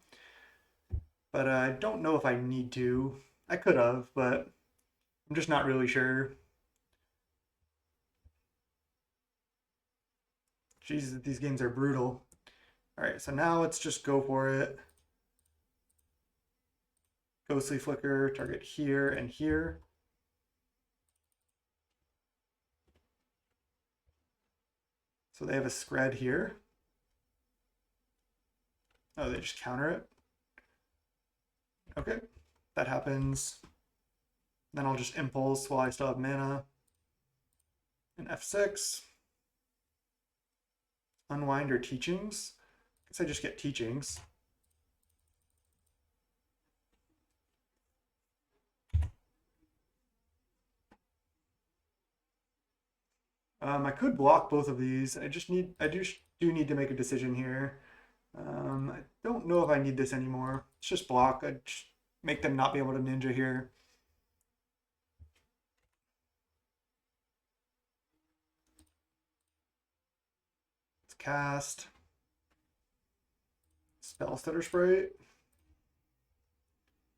But I don't know if I need to. I could have, but I'm just not really sure. Jesus, these games are brutal. All right, so now let's just go for it. Ghostly Flicker, target here and here. So they have a Scred here. Oh, they just counter it. Okay, that happens. Then I'll just Impulse while I still have mana. And F6. Unwind or Teachings. I guess I just get Teachings. I could block both of these. I do need to make a decision here. I don't know if I need this anymore. It's just block. I just make them not be able to ninja here. Let's cast Spell Stutter Sprite.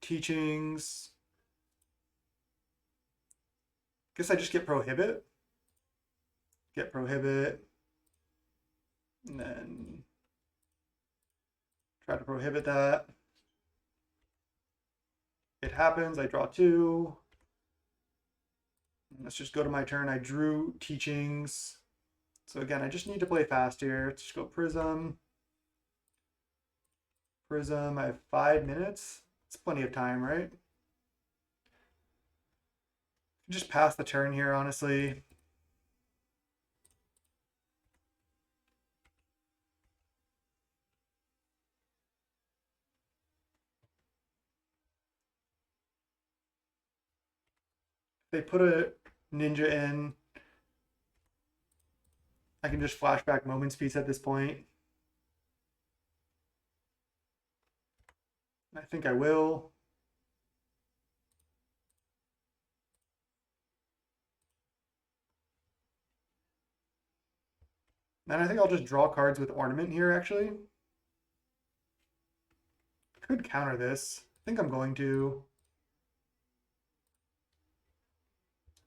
Teachings. Guess I just get Prohibit. Get Prohibit. And then try to prohibit that. It happens. I draw two. Let's just go to my turn. I drew Teachings. So again, I just need to play fast here. Let's just go Prism. Prism. I have 5 minutes. It's plenty of time, right? Just pass the turn here, honestly. They put a ninja in. I can just flashback Moment's Peace at this point. I think I will. Then I think I'll just draw cards with Ornament here, actually. Could counter this. I think I'm going to.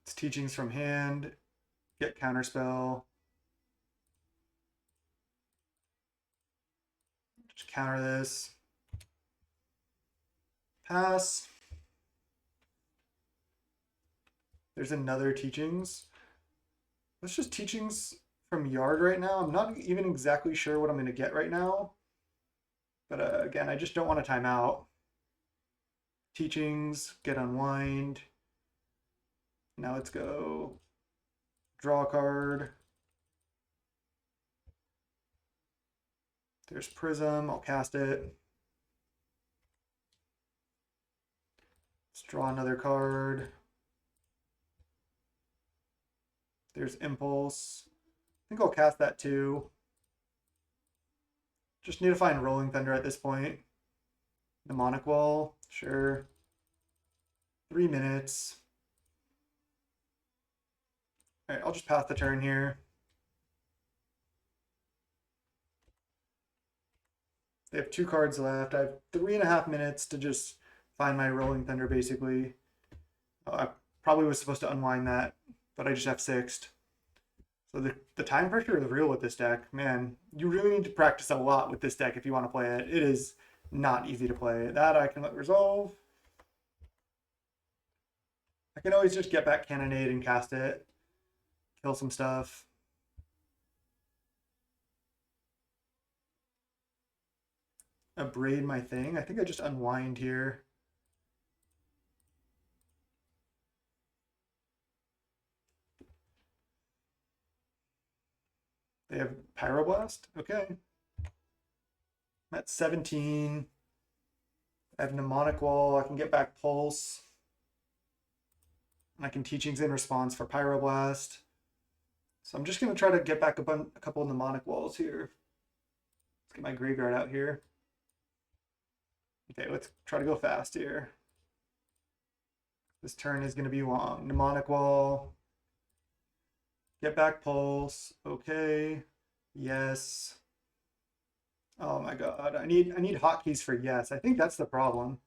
It's Teachings from hand. Get Counterspell. Just counter this. Pass. There's another Teachings. Let's just Teachings from Yard right now. I'm not even exactly sure what I'm going to get right now. But again, I just don't want to time out. Teachings, get Unwind. Now let's go draw a card. There's Prism. I'll cast it. Let's draw another card. There's Impulse. I think I'll cast that too. Just need to find Rolling Thunder at this point. Mnemonic Wall, sure. 3 minutes. All right, I'll just pass the turn here. They have 2 cards left. I have 3.5 minutes to just find my Rolling Thunder, basically. I probably was supposed to unwind that, but I just have 6'd. So So the time pressure is real with this deck. Man, you really need to practice a lot with this deck if you want to play it. It is not easy to play. That I can let resolve. I can always just get back Cannonade and cast it. Kill some stuff. Abrade my thing. I think I just unwind here. They have Pyroblast. Okay. I'm at 17. I have Mnemonic Wall. I can get back Pulse. And I can Teachings in response for Pyroblast. So I'm just going to try to get back a couple of Mnemonic Walls here. Let's get my graveyard out here. Okay, let's try to go fast here. This turn is going to be long. Mnemonic Wall. Get back Pulse. Okay. Yes. Oh my god. I need hotkeys for yes. I think that's the problem.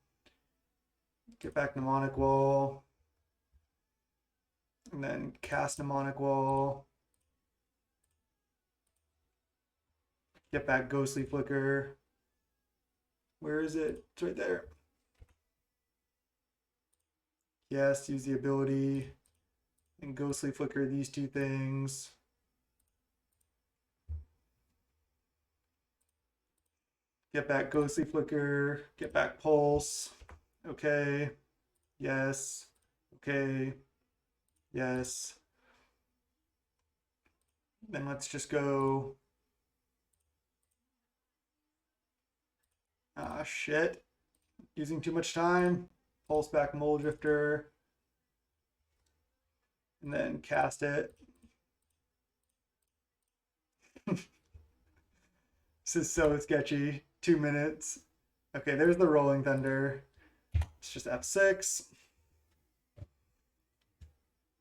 Get back Mnemonic Wall. And then cast Mnemonic Wall. Get back Ghostly Flicker. Where is it? It's right there. Yes, use the ability. And Ghostly Flicker these two things. Get back Ghostly Flicker. Get back Pulse. Okay. Yes. Okay. Yes. Then let's just go. Ah, shit. Using too much time. Pulse back Mole Drifter. And then cast it. This is so sketchy. 2 minutes. Okay, there's the Rolling Thunder. It's just F6.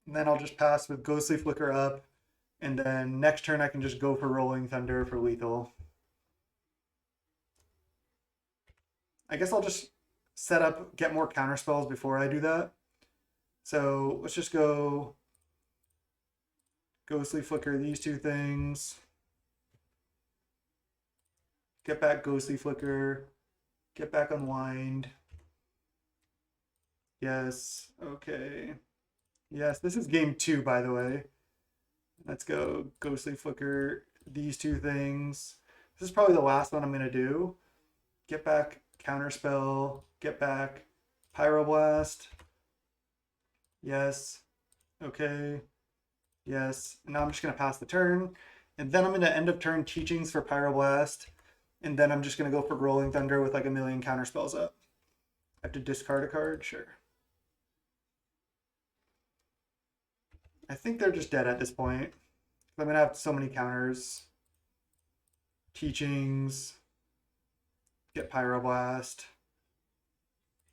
And then I'll just pass with Ghostly Flicker up. And then next turn I can just go for Rolling Thunder for lethal. I guess I'll just set up, get more counter spells before I do that. So let's just go Ghostly Flicker these two things. Get back Ghostly Flicker. Get back Unwind. Yes. Okay. Yes, this is game 2, by the way. Let's go Ghostly Flicker these two things. This is probably the last one I'm going to do. Get back Counterspell. Get back Pyroblast. Yes. Okay. Yes. And now I'm just going to pass the turn. And then I'm going to end of turn Teachings for Pyroblast. And then I'm just going to go for Rolling Thunder with like a million counterspells up. I have to discard a card? Sure. I think they're just dead at this point. I'm going to have so many counters. Teachings. Get Pyroblast.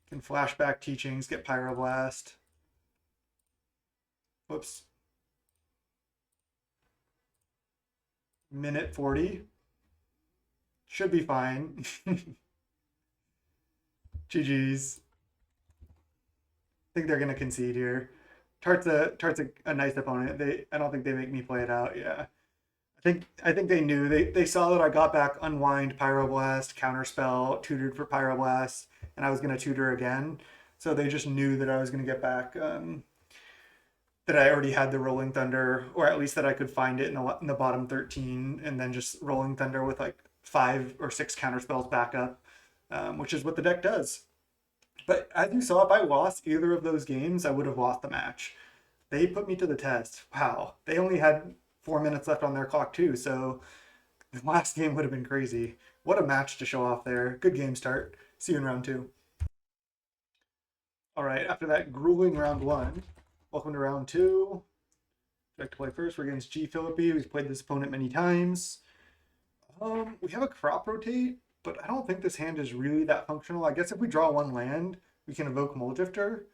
Can flashback Teachings, get Pyroblast. Whoops. Minute 40. Should be fine. GG's. I think they're going to concede here. Tart's a nice opponent. I don't think they make me play it out. Yeah. I think they knew. They saw that I got back Unwind, Pyroblast, Counterspell, tutored for Pyroblast, and I was going to tutor again. So they just knew that I was going to get back, that I already had the Rolling Thunder, or at least that I could find it in the bottom 13, and then just Rolling Thunder with like 5 or 6 counterspells back up, which is what the deck does. But as you saw, if I lost either of those games, I would have lost the match. They put me to the test. Wow. They only had 4 minutes left on their clock too, so the last game would have been crazy. What a match to show off there. Good game start. See you in round 2. All right, after that grueling round 1, welcome to round 2. I'd like to play first. We're against G. Philippi. We've played this opponent many times. We have a crop rotate, but I don't think this hand is really that functional. I guess if we draw 1 land, we can evoke Mole Drifter.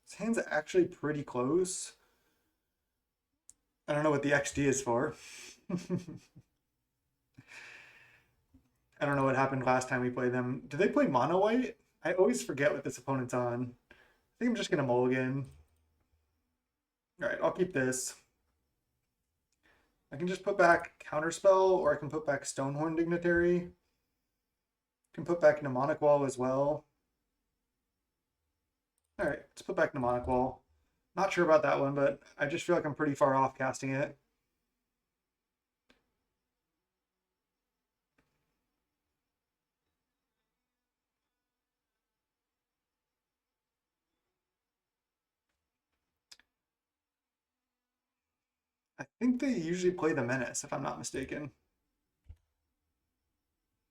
This hand's actually pretty close. I don't know what the XD is for. I don't know what happened last time we played them. Do they play mono white? I always forget what this opponent's on. I think I'm just going to mulligan. All right, I'll keep this. I can just put back Counterspell, or I can put back Stonehorn Dignitary. I can put back Mnemonic Wall as well. All right, let's put back Mnemonic Wall. Not sure about that one, but I just feel like I'm pretty far off casting it. I think they usually play the Menace, if I'm not mistaken.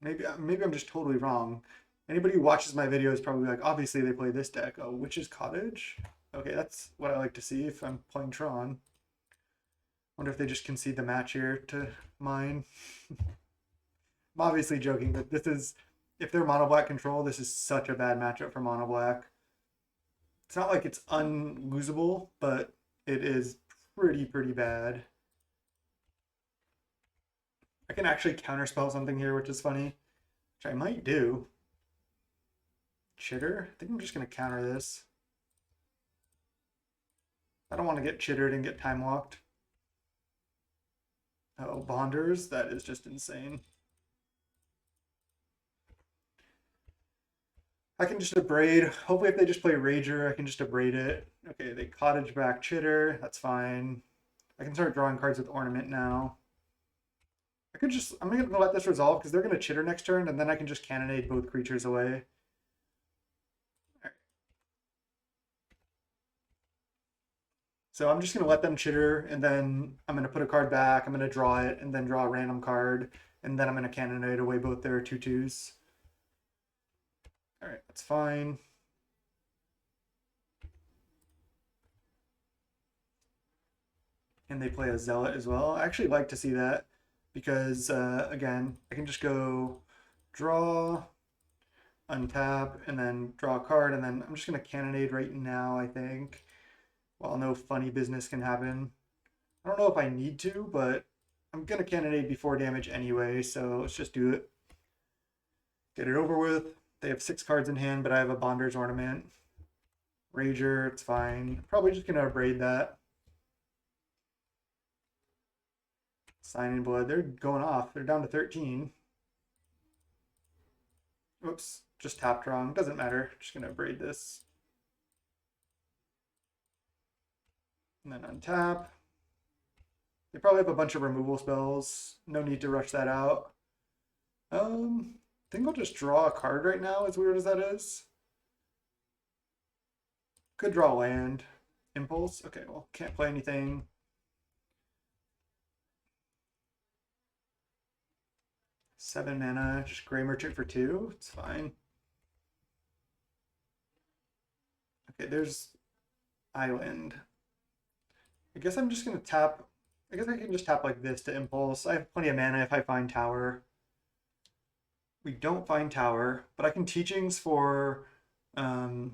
Maybe I'm just totally wrong. Anybody who watches my videos probably like, obviously they play this deck. Oh, Witch's Cottage? Okay, that's what I like to see if I'm playing Tron. Wonder if they just concede the match here to mine. I'm obviously joking, but this is, if they're mono black control, this is such a bad matchup for mono black. It's not like it's unlosable, but it is pretty bad. I can actually counterspell something here, which is funny, which I might do. Chitter? I think I'm just going to counter this. I don't want to get chittered and get time locked. Oh, Bonders? That is just insane. I can just abrade. Hopefully if they just play Rager, I can just abrade it. Okay, they cottage back Chitter. That's fine. I can start drawing cards with Ornament now. I'm going to let this resolve because they're going to Chitter next turn, and then I can just cannonade both creatures away. So I'm just going to let them Chitter, and then I'm going to put a card back, I'm going to draw it, and then draw a random card, and then I'm going to cannonade away both their 2/2s. All right, that's fine. And they play a Zealot as well. I actually like to see that because, again, I can just go draw, untap, and then draw a card, and then I'm just going to cannonade right now, I think, while no funny business can happen. I don't know if I need to, but I'm going to cannonade before damage anyway, so let's just do it. Get it over with. They have 6 cards in hand, but I have a Bonder's Ornament. Rager, it's fine. Probably just going to abrade that. Sign in Blood. They're going off. They're down to 13. Oops, just tapped wrong. Doesn't matter. Just going to abrade this. And then untap. They probably have a bunch of removal spells. No need to rush that out. I think I'll just draw a card right now, as weird as that is. Could draw land. Impulse. Okay, well, can't play anything. Seven mana, just Gray Merchant for 2. It's fine. Okay, there's Island. I guess I'm just gonna tap. I guess I can just tap like this to Impulse. I have plenty of mana if I find Tower. We don't find Tower, but I can teachings for Crop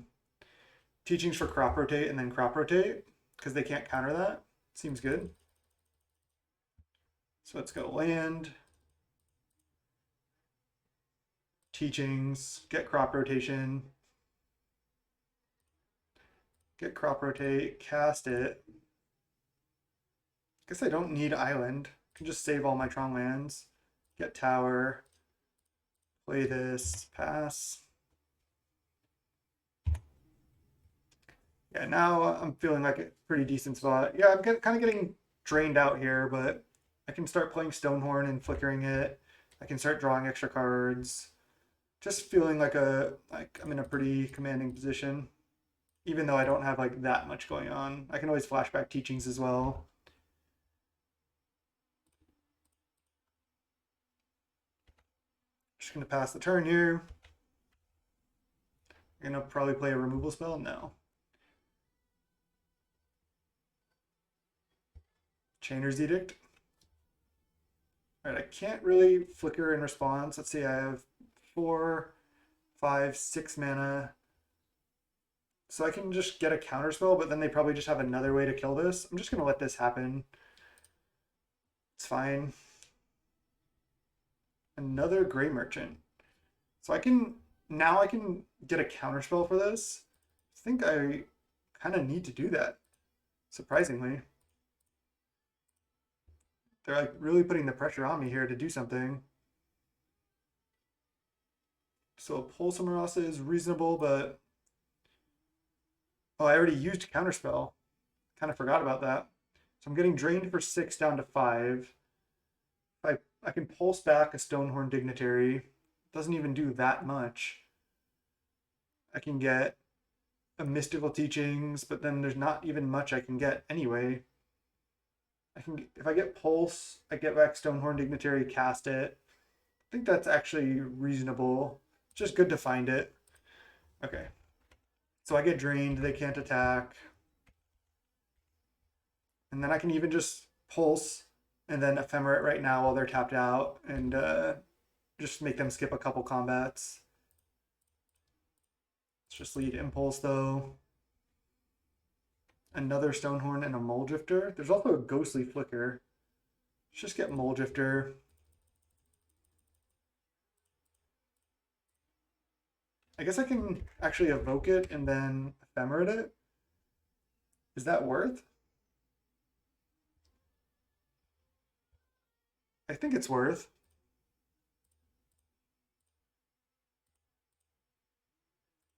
Rotate and then Crop Rotate because they can't counter that. Seems good. So let's go land. Teachings, get Crop Rotation. Get Crop Rotate, cast it. Guess I don't need Island. I can just save all my Tron lands. Get Tower. Play this. Pass. Yeah, now I'm feeling like a pretty decent spot. Yeah, I'm kind of getting drained out here, but I can start playing Stonehorn and flickering it. I can start drawing extra cards. Just feeling like I'm in a pretty commanding position, even though I don't have like that much going on. I can always flashback teachings as well. Just gonna pass the turn here. I'm gonna probably play a removal spell. No. Chainer's Edict. All right, I can't really flicker in response. Let's see, I have 4, 5, 6 mana. So I can just get a counter spell, but then they probably just have another way to kill this. I'm just gonna let this happen. It's fine. Another Gray Merchant. So now I can get a counter spell for this. I think I kind of need to do that, surprisingly. They're like really putting the pressure on me here to do something. So Pulse Marasa is reasonable, but oh, I already used Counterspell. Kind of forgot about that. So I'm getting drained for 6 down to 5. I can pulse back a Stonehorn Dignitary. Doesn't even do that much. I can get a Mystical Teachings, but then there's not even much I can get anyway. If I get Pulse, I get back Stonehorn Dignitary, cast it. I think that's actually reasonable. It's just good to find it. Okay. So I get drained, they can't attack. And then I can even just Pulse and then Ephemerate right now while they're tapped out and just make them skip a couple combats. Let's just lead Impulse though. Another Stonehorn and a Mole Drifter. There's also a Ghostly Flicker. Let's just get Mole Drifter. I guess I can actually evoke it and then Ephemerate it. Is that worth? I think it's worth.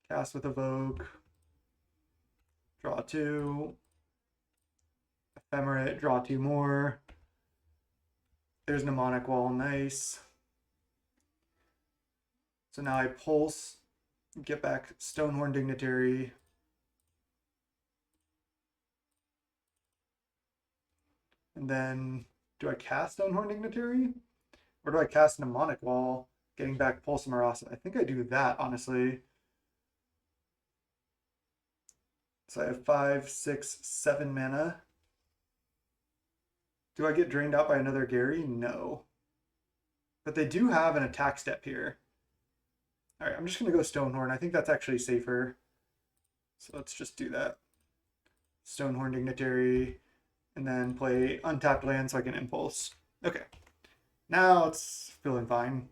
Cast with Evoke. Draw 2. Ephemerate, draw 2 more. There's Mnemonic Wall, nice. So now I Pulse, get back Stonehorn Dignitary. And then, do I cast Stonehorn Dignitary? Or do I cast Mnemonic Wall, getting back Pulse Marasa? I think I do that, honestly. So I have 5, 6, 7 mana. Do I get drained out by another Gary? No. But they do have an attack step here. All right, I'm just going to go Stonehorn. I think that's actually safer. So let's just do that. Stonehorn Dignitary, and then play untapped land so I can Impulse. Okay. Now it's feeling fine.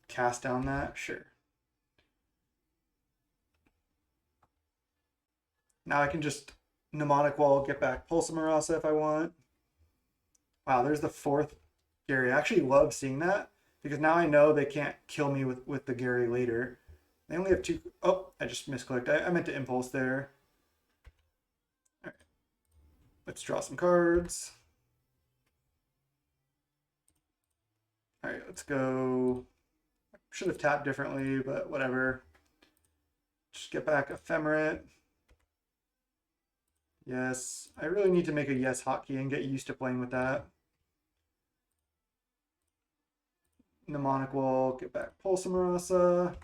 Cast down that? Sure. Now I can just Mnemonic Wall, get back Pulse Marasa if I want. Wow, there's the 4th Gary. I actually love seeing that because now I know they can't kill me with the Gary later. They only have 2. Oh, I just misclicked. I meant to Impulse there. All right. Let's draw some cards. All right, let's go. Should have tapped differently, but whatever. Just get back Ephemerate. Yes, I really need to make a yes hotkey and get used to playing with that. Mnemonic Wall, get back Pulse Marasa.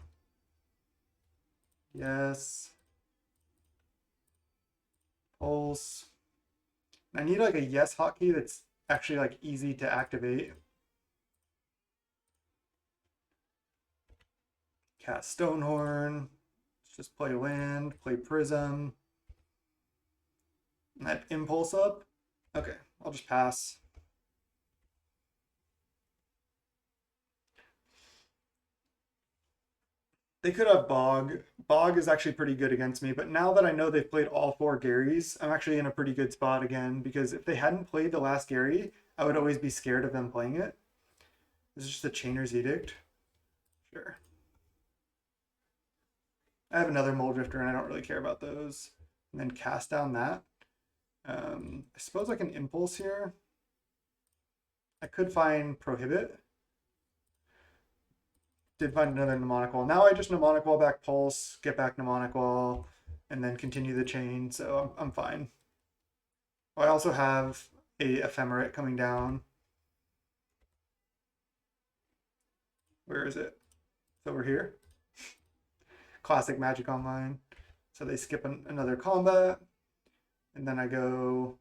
Yes. Pulse. I need like a yes hotkey that's actually like easy to activate. Cast Stonehorn. Let's just play land, play Prism. And that Impulse up. Okay, I'll just pass. They could have Bog. Bog is actually pretty good against me, but now that I know they've played all 4 Garys, I'm actually in a pretty good spot again, because if they hadn't played the last Gary, I would always be scared of them playing it. This is just a Chainer's Edict. Sure. I have another Mole Drifter, and I don't really care about those. And then cast down that. I suppose I can Impulse here. I could find Prohibit. Did find another Mnemonic Wall. Now I just Mnemonic Wall back Pulse, get back Mnemonic Wall, and then continue the chain, so I'm fine. I also have a Ephemerate coming down. Where is it? It's over here. Classic Magic Online. So they skip another combat, and then I go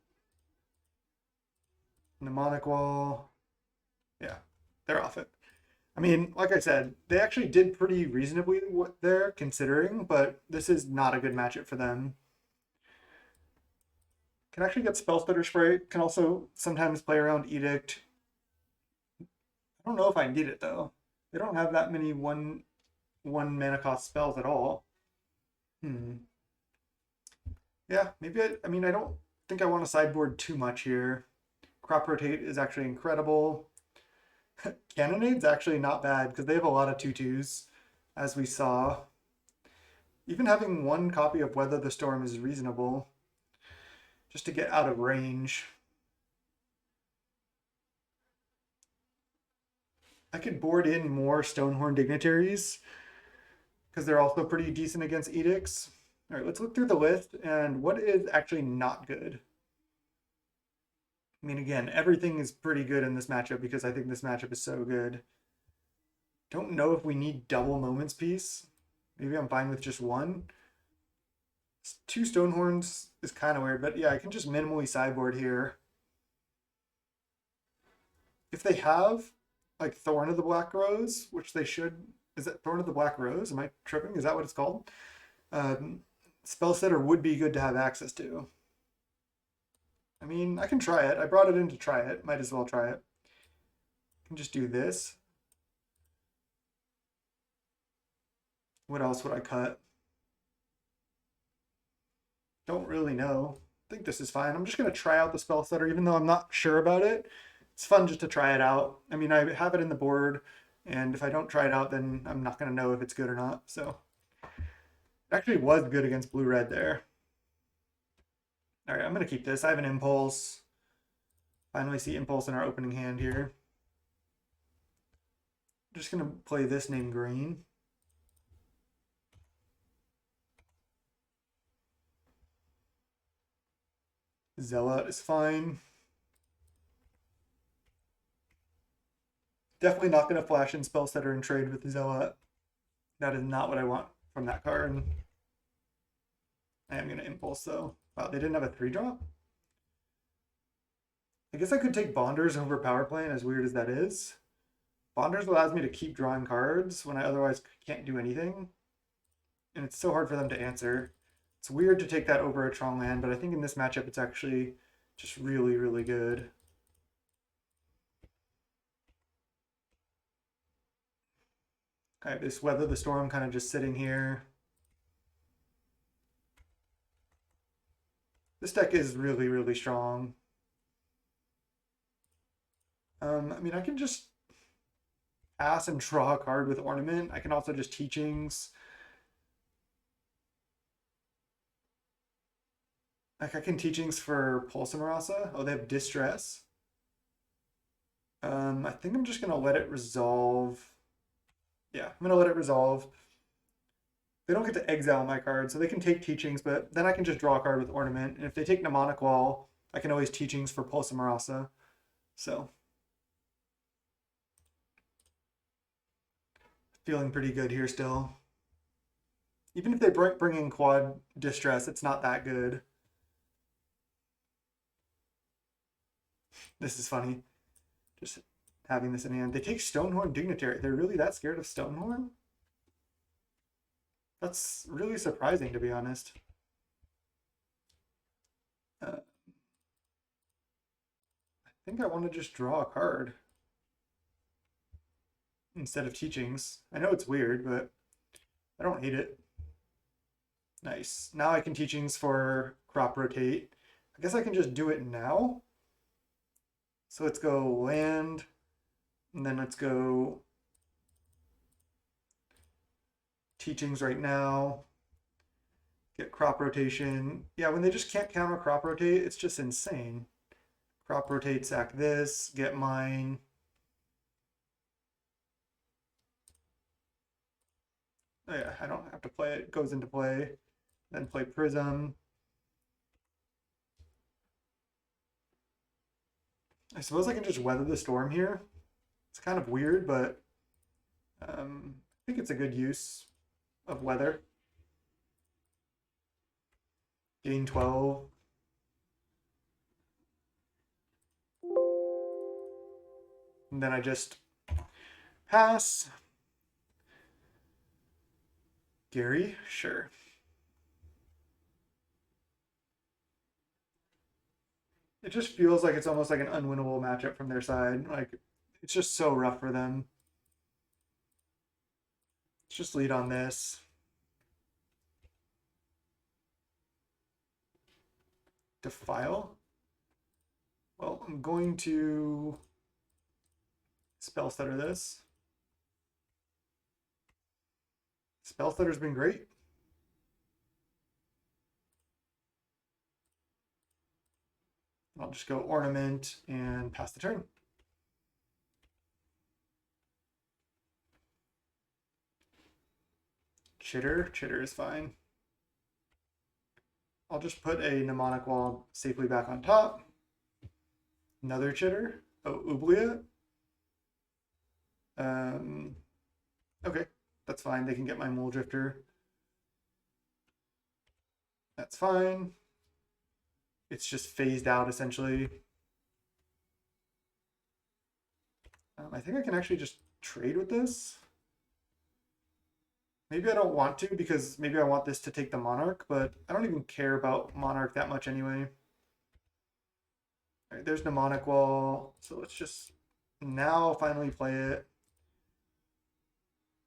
Mnemonic Wall. Yeah, they're off it. I mean, like I said, they actually did pretty reasonably what they're considering, but this is not a good matchup for them. Can actually get Spell Stutter Spray. Can also sometimes play around Edict. I don't know if I need it though. They don't have that many one mana cost spells at all. Yeah, maybe I mean I don't think I want to sideboard too much here. Crop rotate is actually incredible. Cannonade's actually not bad because they have a lot of 2/2s, as we saw. Even having one copy of Weather the Storm is reasonable, just to get out of range. I could board in more Stonehorn Dignitaries because they're also pretty decent against Edicts. All right, let's look through the list and what is actually not good. I mean, again, everything is pretty good in this matchup because I think this matchup is so good. Don't know if we need double Moments Piece. Maybe I'm fine with just one. Two Stonehorns is kind of weird, but yeah, I can just minimally sideboard here. If they have like Thorn of the Black Rose, which they should, is that Thorn of the Black Rose? Am I tripping? Is that what it's called? Spell Setter would be good to have access to. I mean, I can try it. I brought it in to try it. Might as well try it. I can just do this. What else would I cut? Don't really know. I think this is fine. I'm just going to try out the Spell Setter, even though I'm not sure about it. It's fun just to try it out. I mean, I have it in the board, and if I don't try it out, then I'm not going to know if it's good or not. So it actually was good against blue-red there. All right, I'm going to keep this. I have an Impulse. Finally see Impulse in our opening hand here. I'm just going to play this named green. Zealot is fine. Definitely not going to flash in Spell Setter and trade with Zealot. That is not what I want from that card. I am going to Impulse though. Wow, they didn't have a 3-drop? I guess I could take Bonders over Power Plant, as weird as that is. Bonders allows me to keep drawing cards when I otherwise can't do anything. And it's so hard for them to answer. It's weird to take that over a Tron land, but I think in this matchup it's actually just really, really good. I have this Weather the Storm kind of just sitting here. This deck is really, really strong. I mean, I can just pass and draw a card with Ornament. I can also just Teachings. Like, I can Teachings for Pulsamarasa. Oh, they have Distress. I think I'm just going to let it resolve. Yeah, I'm going to let it resolve. They don't get to exile my card, so they can take Teachings, but then I can just draw a card with Ornament. And if they take Mnemonic Wall, I can always Teachings for Pulsamarasa. So, feeling pretty good here still. Even if they bring in Quad Distress, it's not that good. This is funny. Just having this in hand. They take Stonehorn Dignitary. They're really that scared of Stonehorn? That's really surprising, to be honest. I think I want to just draw a card instead of Teachings. I know it's weird, but I don't hate it. Nice. Now I can Teachings for Crop Rotate. I guess I can just do it now. So let's go land, and then let's go Teachings right now. Get Crop Rotation. Yeah, when they just can't counter Crop Rotate, it's just insane. Crop Rotate, sack this, get mine. Oh yeah, I don't have to play it. It goes into play. Then play Prism. I suppose I can just Weather the Storm here. It's kind of weird, but I think it's a good use of Weather. Gain 12. And then I just pass. Gary? Sure. It just feels like it's almost like an unwinnable matchup from their side. Like, it's just so rough for them. Let's just lead on this. Defile. Well, I'm going to spell stutter this. Spell stutter's been great. I'll just go ornament and pass the turn. Chitter is fine. I'll just put a mnemonic wall safely back on top. Another chitter. Oh, oubliette. Okay, that's fine. They can get my Mole Drifter. That's fine. It's just phased out essentially. I think I can actually just trade with this. Maybe I don't want to because maybe I want this to take the Monarch, but I don't even care about Monarch that much anyway. All right, there's Mnemonic Wall. So let's just now finally play it.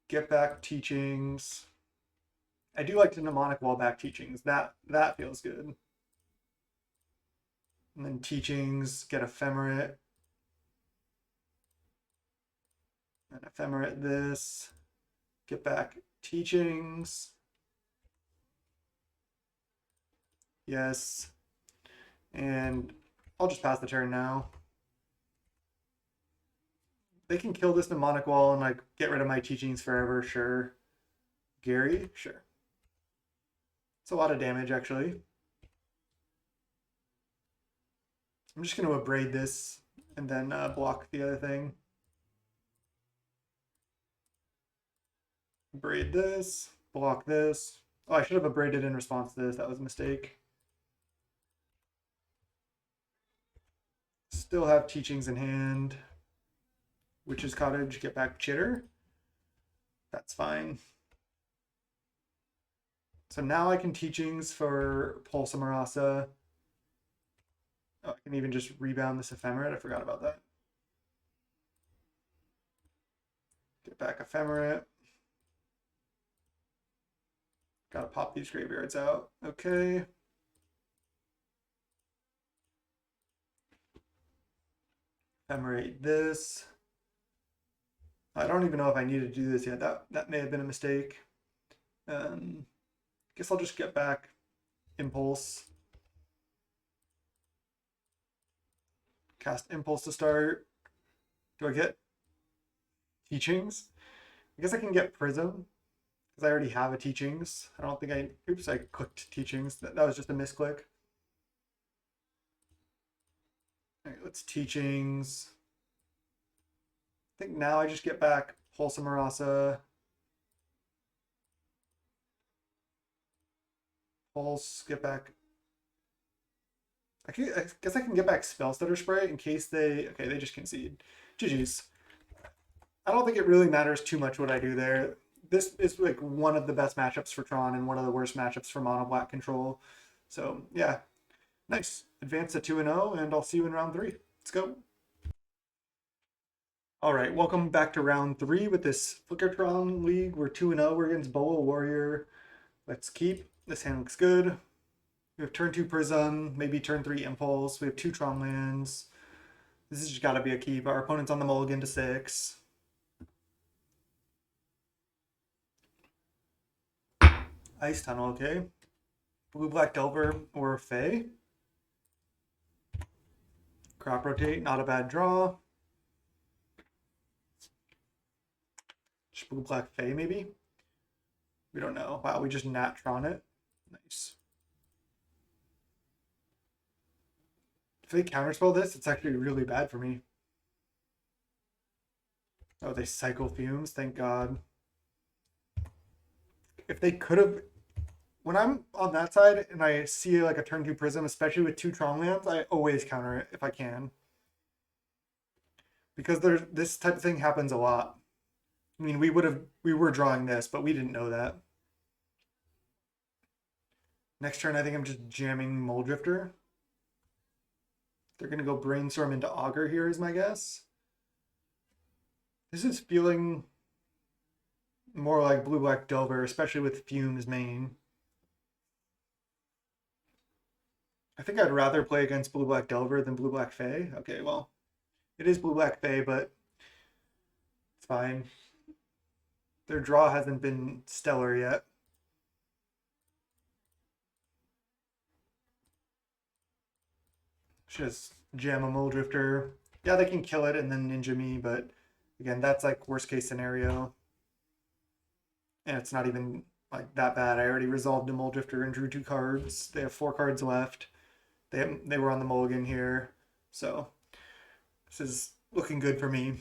Get back Teachings. I do like the Mnemonic Wall back Teachings. That feels good. And then Teachings, get Ephemerate. And Ephemerate this. Get back Teachings. Yes. And I'll just pass the turn now. They can kill this Mnemonic Wall and like get rid of my Teachings forever, sure. Gary, sure. It's a lot of damage actually. I'm just going to abrade this and then block the other thing. Abrade this, block this. Oh, I should have abraded in response to this. That was a mistake. Still have Teachings in hand. Witch's Cottage, get back Chitter. That's fine. So now I can Teachings for Pulse Marasa. Oh, I can even just rebound this Ephemerate. I forgot about that. Get back Ephemerate. Gotta pop these graveyards out. Okay. Ephemerate this. I don't even know if I need to do this yet. That may have been a mistake. Guess I'll just get back Impulse. Cast Impulse to start. Do I get Teachings? I guess I can get Prism because I already have a Teachings. I don't think oops, I clicked Teachings. That was just a misclick. All right, let's Teachings. I think now I just get back Pulse Marasa. Pulse, get back. I guess I can get back Spell Stutter Spray in case they just concede. GG's. I don't think it really matters too much what I do there. This is like one of the best matchups for Tron and one of the worst matchups for Mono Black control. So yeah, nice. Advance to 2-0, and I'll see you in round 3. Let's go. All right, welcome back to round 3 with this Flickertron League. We're 2-0. We're against Boa Warrior. Let's keep. This hand looks good. We have turn 2 Prism, maybe turn 3 Impulse. We have 2 Tron lands. This has just got to be a keep. Our opponent's on the mulligan to 6. Ice Tunnel, okay. Blue-Black Delver or Fae. Crop Rotate, not a bad draw. Just Blue-Black Fae, maybe? We don't know. Wow, we just Nat Tron it. Nice. If they counterspell this, it's actually really bad for me. Oh, they cycle Fumes, thank God. If they could have... When I'm on that side and I see like a turn 2 Prism, especially with 2 Tron lands, I always counter it if I can. Because this type of thing happens a lot. I mean, we were drawing this, but we didn't know that. Next turn, I think I'm just jamming Mole Drifter. They're going to go Brainstorm into Augur here is my guess. This is feeling more like Blue-Black Delver, especially with Fumes main. I think I'd rather play against Blue-Black Delver than Blue-Black Fae. Okay, well, it is Blue-Black Fae, but it's fine. Their draw hasn't been stellar yet. Just jam a Mulldrifter. Yeah, they can kill it and then ninja me, but again, that's like worst case scenario. And it's not even like that bad. I already resolved a Mulldrifter and drew 2 cards. They have 4 cards left. They were on the mulligan here. So this is looking good for me.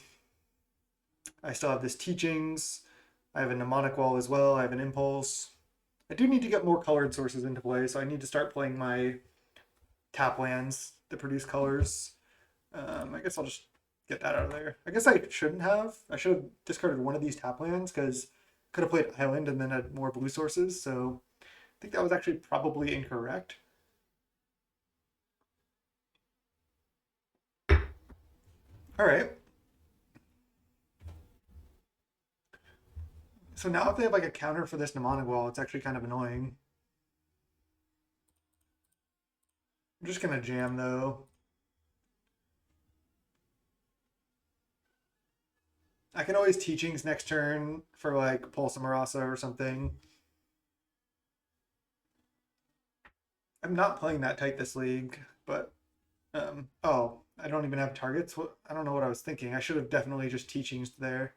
I still have this Teachings. I have a Mnemonic Wall as well. I have an Impulse. I do need to get more colored sources into play, so I need to start playing my tap lands that produce colors. I guess I'll just get that out of there. I guess I shouldn't have. I should have discarded one of these tap lands because I could have played Island and then had more blue sources. So I think that was actually probably incorrect. All right. So now if they have like a counter for this Mnemonic Wall, it's actually kind of annoying. I'm just gonna jam though. I can always Teachings next turn for like Pulse Marasa or something. I'm not playing that tight this league, but oh, I don't even have targets. I don't know what I was thinking. I should have definitely just Teachings there.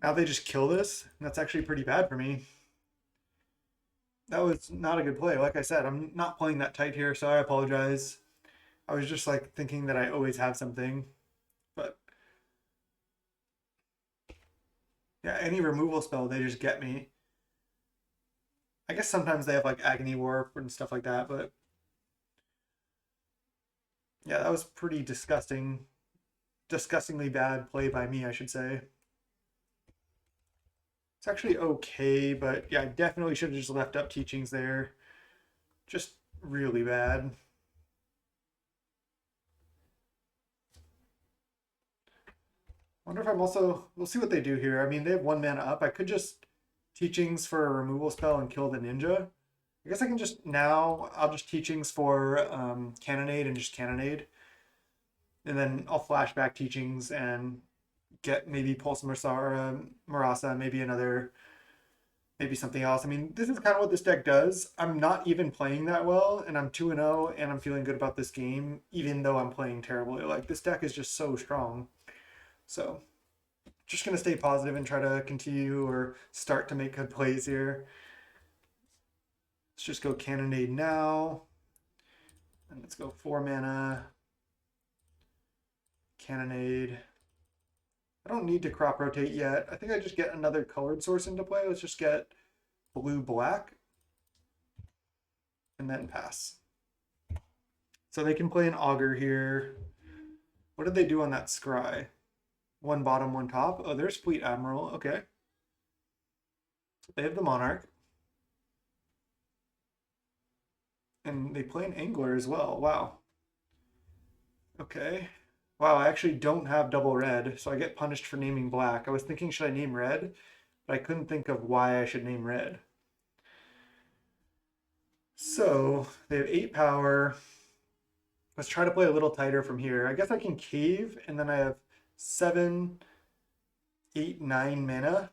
Now they just kill this, and that's actually pretty bad for me. That was not a good play. Like I said, I'm not playing that tight here, so I apologize. I was just like thinking that I always have something, but yeah, any removal spell, they just get me. I guess sometimes they have like Agony Warp and stuff like that, but yeah, that was pretty disgusting. Disgustingly bad play by me, I should say. It's actually okay, but yeah, I definitely should have just left up Teachings there. Just really bad. Wonder if I'm also. We'll see what they do here. I mean, they have 1 mana up. I could just Teachings for a removal spell and kill the ninja. I guess I can just now. I'll just Teachings for Cannonade and just Cannonade, and then I'll flashback Teachings and get maybe Pulse Marasa, maybe another, maybe something else. I mean, this is kind of what this deck does. I'm not even playing that well, and I'm 2-0, and I'm feeling good about this game, even though I'm playing terribly. Like, this deck is just so strong. So, just going to stay positive and try to continue or start to make good plays here. Let's just go Cannonade now. And let's go 4 mana. Cannonade. I don't need to crop rotate yet. I think I just get another colored source into play. Let's just get blue-black. And then pass. So they can play an Augur here. What did they do on that Scry? 1 bottom, 1 top. Oh, there's Fleet Admiral. Okay. They have the Monarch. And they play an Angler as well. Wow. Okay. Wow, I actually don't have double red, so I get punished for naming black. I was thinking, should I name red? But I couldn't think of why I should name red. So they have 8 power. Let's try to play a little tighter from here. I guess I can cave, and then I have 7, 8, 9 mana.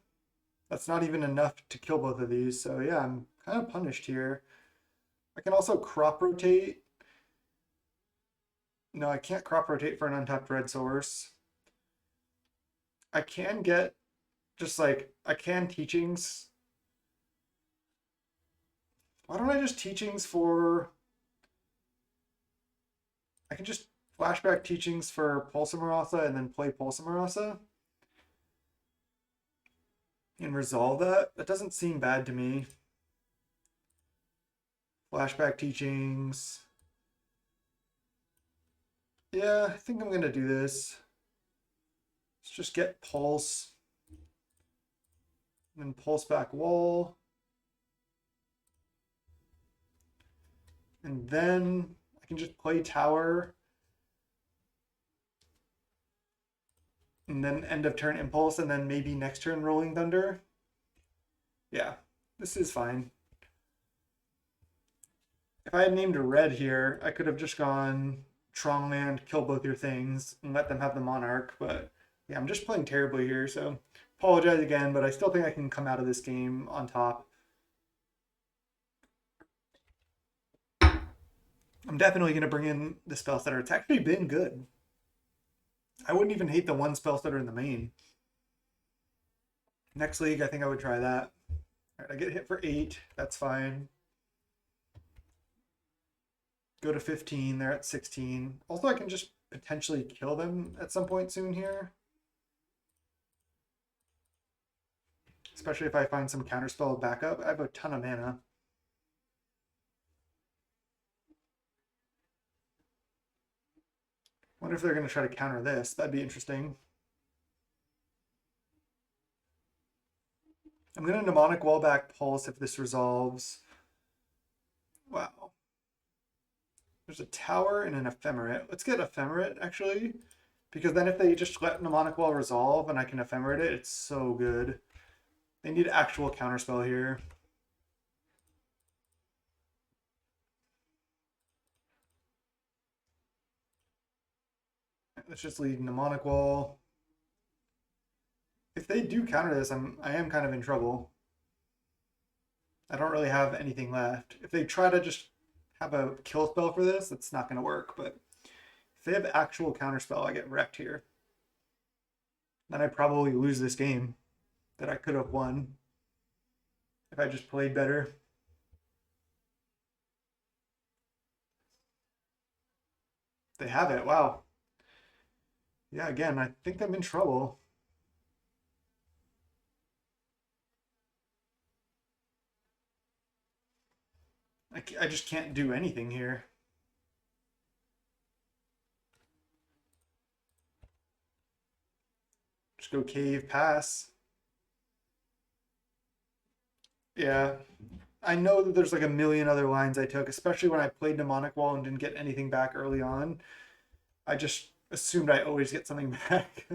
That's not even enough to kill both of these. So yeah, I'm kind of punished here. I can also crop rotate. No, I can't crop rotate for an untapped red source. I can get just like, I can Teachings. Why don't I just Teachings for, I can just flashback Teachings for Pulse Marasa and then play Pulse Marasa and resolve that. That doesn't seem bad to me. Flashback Teachings. Yeah, I think I'm gonna do this. Let's just get Pulse. And then Pulse back Wall. And then I can just play Tower. And then end of turn Impulse, and then maybe next turn Rolling Thunder. Yeah, this is fine. If I had named a red here, I could have just gone Tron land, kill both your things, and let them have the Monarch. But yeah, I'm just playing terribly here, so apologize again, but I still think I can come out of this game on top. I'm definitely going to bring in the spell setter. It's actually been good. I wouldn't even hate the one spell setter in the main. Next league, I think I would try that. All right, I get hit for 8. That's fine. Go to 15. They're at 16. Also, I can just potentially kill them at some point soon here. Especially if I find some counterspell backup. I have a ton of mana. Wonder if they're going to try to counter this. That'd be interesting. I'm going to Mnemonic Wallback Pulse if this resolves. Wow. There's a tower and an ephemerate. Let's get ephemerate, actually. Because then if they just let Mnemonic Wall resolve and I can ephemerate it, it's so good. They need actual counterspell here. Let's just leave Mnemonic Wall. If they do counter this, I am kind of in trouble. I don't really have anything left. If they try to just have a kill spell for this, it's not going to work. But if they have actual counterspell, I get wrecked here. Then I probably lose this game that I could have won if I just played better. They have it. Wow. Yeah, again, I think I'm in trouble. I just can't do anything here. Just go cave, pass. Yeah. I know that there's like a million other lines I took, especially when I played Mnemonic Wall and didn't get anything back early on. I just assumed I always get something back.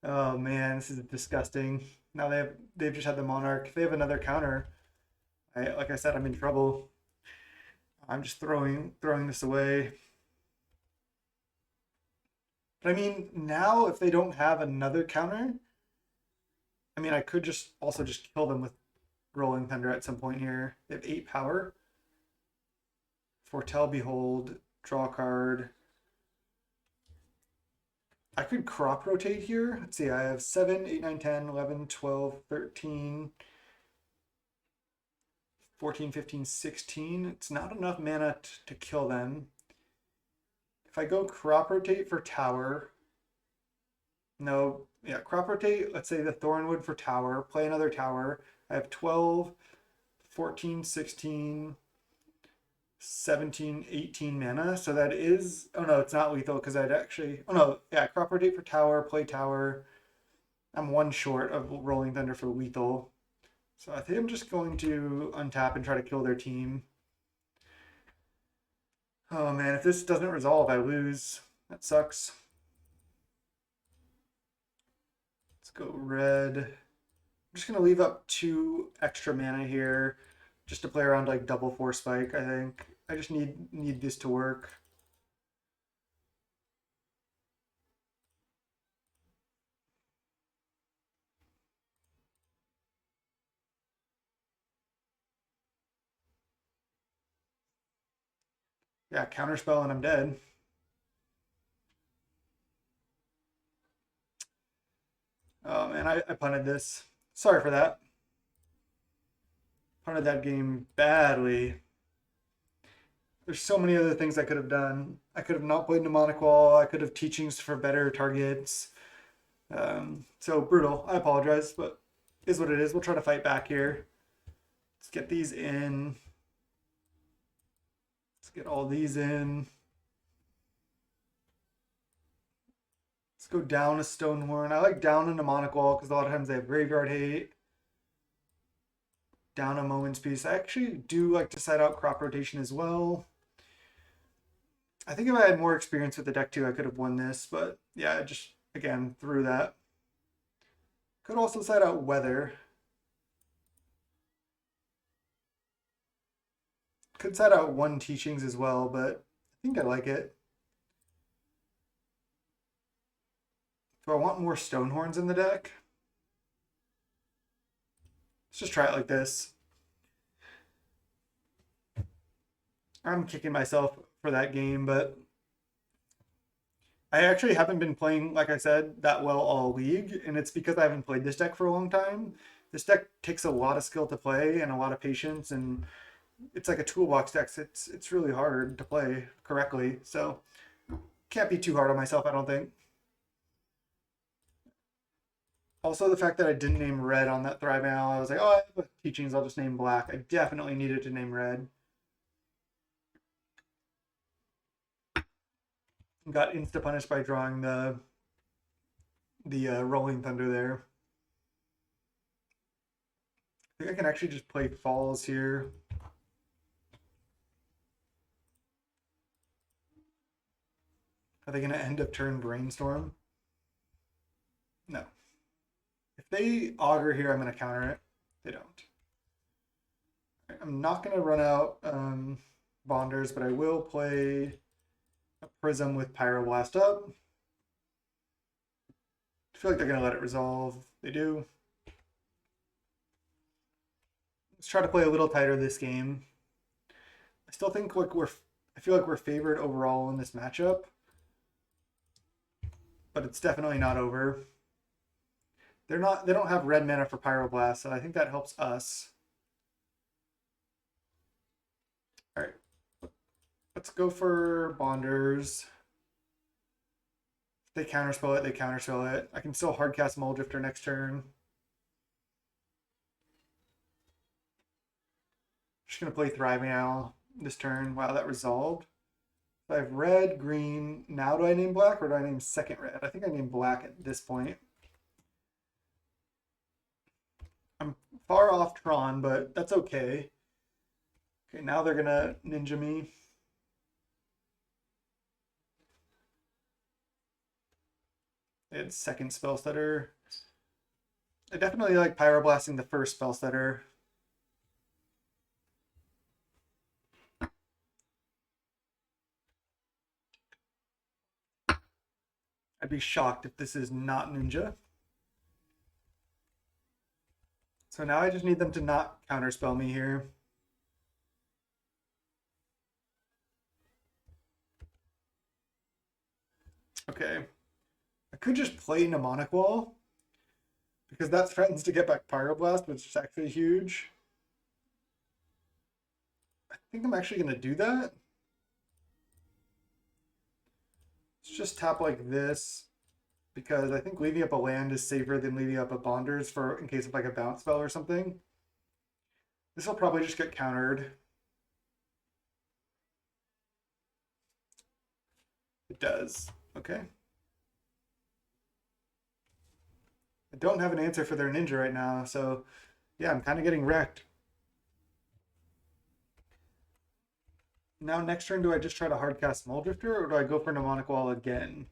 Oh man, this is disgusting. Now they've just had the Monarch. If they have another counter, like I said, I'm in trouble. I'm just throwing this away. But I mean, now if they don't have another counter, I mean, I could just also just kill them with Rolling Thunder at some point here. They have 8 power. Foretell, Behold, draw a card. I could crop rotate here. Let's see, I have 7, 8, 9, 10, 11, 12, 13, 14, 15, 16. It's not enough mana to kill them. If I go crop rotate for tower, no, yeah, crop rotate, let's say the Thornwood for tower, play another tower. I have 12, 14, 16, 17, 18 mana. So that is, oh no, it's not lethal because I'd actually, oh no, yeah, crop rotate for tower, play tower. I'm one short of Rolling Thunder for lethal. So I think I'm just going to untap and try to kill their team. Oh man, if this doesn't resolve, I lose. That sucks. Let's go red. I'm just gonna leave up 2 extra mana here just to play around like double force spike, I think. I just need this to work. Yeah, counterspell and I'm dead. Oh man, I punted this. Sorry for that. Punted that game badly. There's so many other things I could have done. I could have not played Mnemonic Wall. I could have teachings for better targets. So brutal. I apologize, but is what it is. We'll try to fight back here. Let's get these in. Let's get all these in. Let's go down a Stonehorn. I like down a Mnemonic Wall because a lot of times they have graveyard hate. Down a Moment's Peace. I actually do like to side out crop rotation as well. I think if I had more experience with the deck too, I could have won this, but yeah, I just, again, threw that. Could also side out Weather. Could set out one teachings as well, but I think I like it. Do I want more Stonehorns in the deck? Let's just try it like this. I'm kicking myself for that game, but I actually haven't been playing, like I said, that well all league, and it's because I haven't played this deck for a long time. This deck takes a lot of skill to play and a lot of patience, and it's like a toolbox deck. So it's really hard to play correctly, so can't be too hard on myself, I don't think. Also, the fact that I didn't name red on that Thriving Owl, I was like, oh, I have teachings, I'll just name black. I definitely needed to name red. Got insta punished by drawing the Rolling Thunder there. I think I can actually just play Falls here. Are they going to end up turn Brainstorm? No. If they Augur here, I'm going to counter it. They don't. I'm not going to run out Bonders, but I will play a Prism with Pyroblast up. I feel like they're going to let it resolve. They do. Let's try to play a little tighter this game. I still think like I feel like we're favored overall in this matchup, but it's definitely not over. They don't have red mana for Pyroblast, so I think that helps us. All right. Let's go for Bonders. If they counterspell it, they counterspell it. I can still hardcast Mulldrifter next turn. Just gonna play Thriving Owl this turn. Wow, that resolved. So I have red, green. Now do I name black or do I name second red? I think I name black at this point. I'm far off Tron, but that's okay. Okay, now they're gonna ninja me. They had second spell stutter. I definitely like Pyroblasting the first spell stutter. I'd be shocked if this is not ninja. So now I just need them to not counterspell me here. Okay. I could just play Mnemonic Wall because that threatens to get back Pyroblast, which is actually huge. I think I'm actually going to do that. Let's just tap like this because I think leaving up a land is safer than leaving up a Bonders for in case of like a bounce spell or something. This will probably just get countered. It does. Okay. I don't have an answer for their ninja right now, so yeah, I'm kind of getting wrecked. Now next turn, do I just try to hardcast Mulldrifter or do I go for Mnemonic Wall again?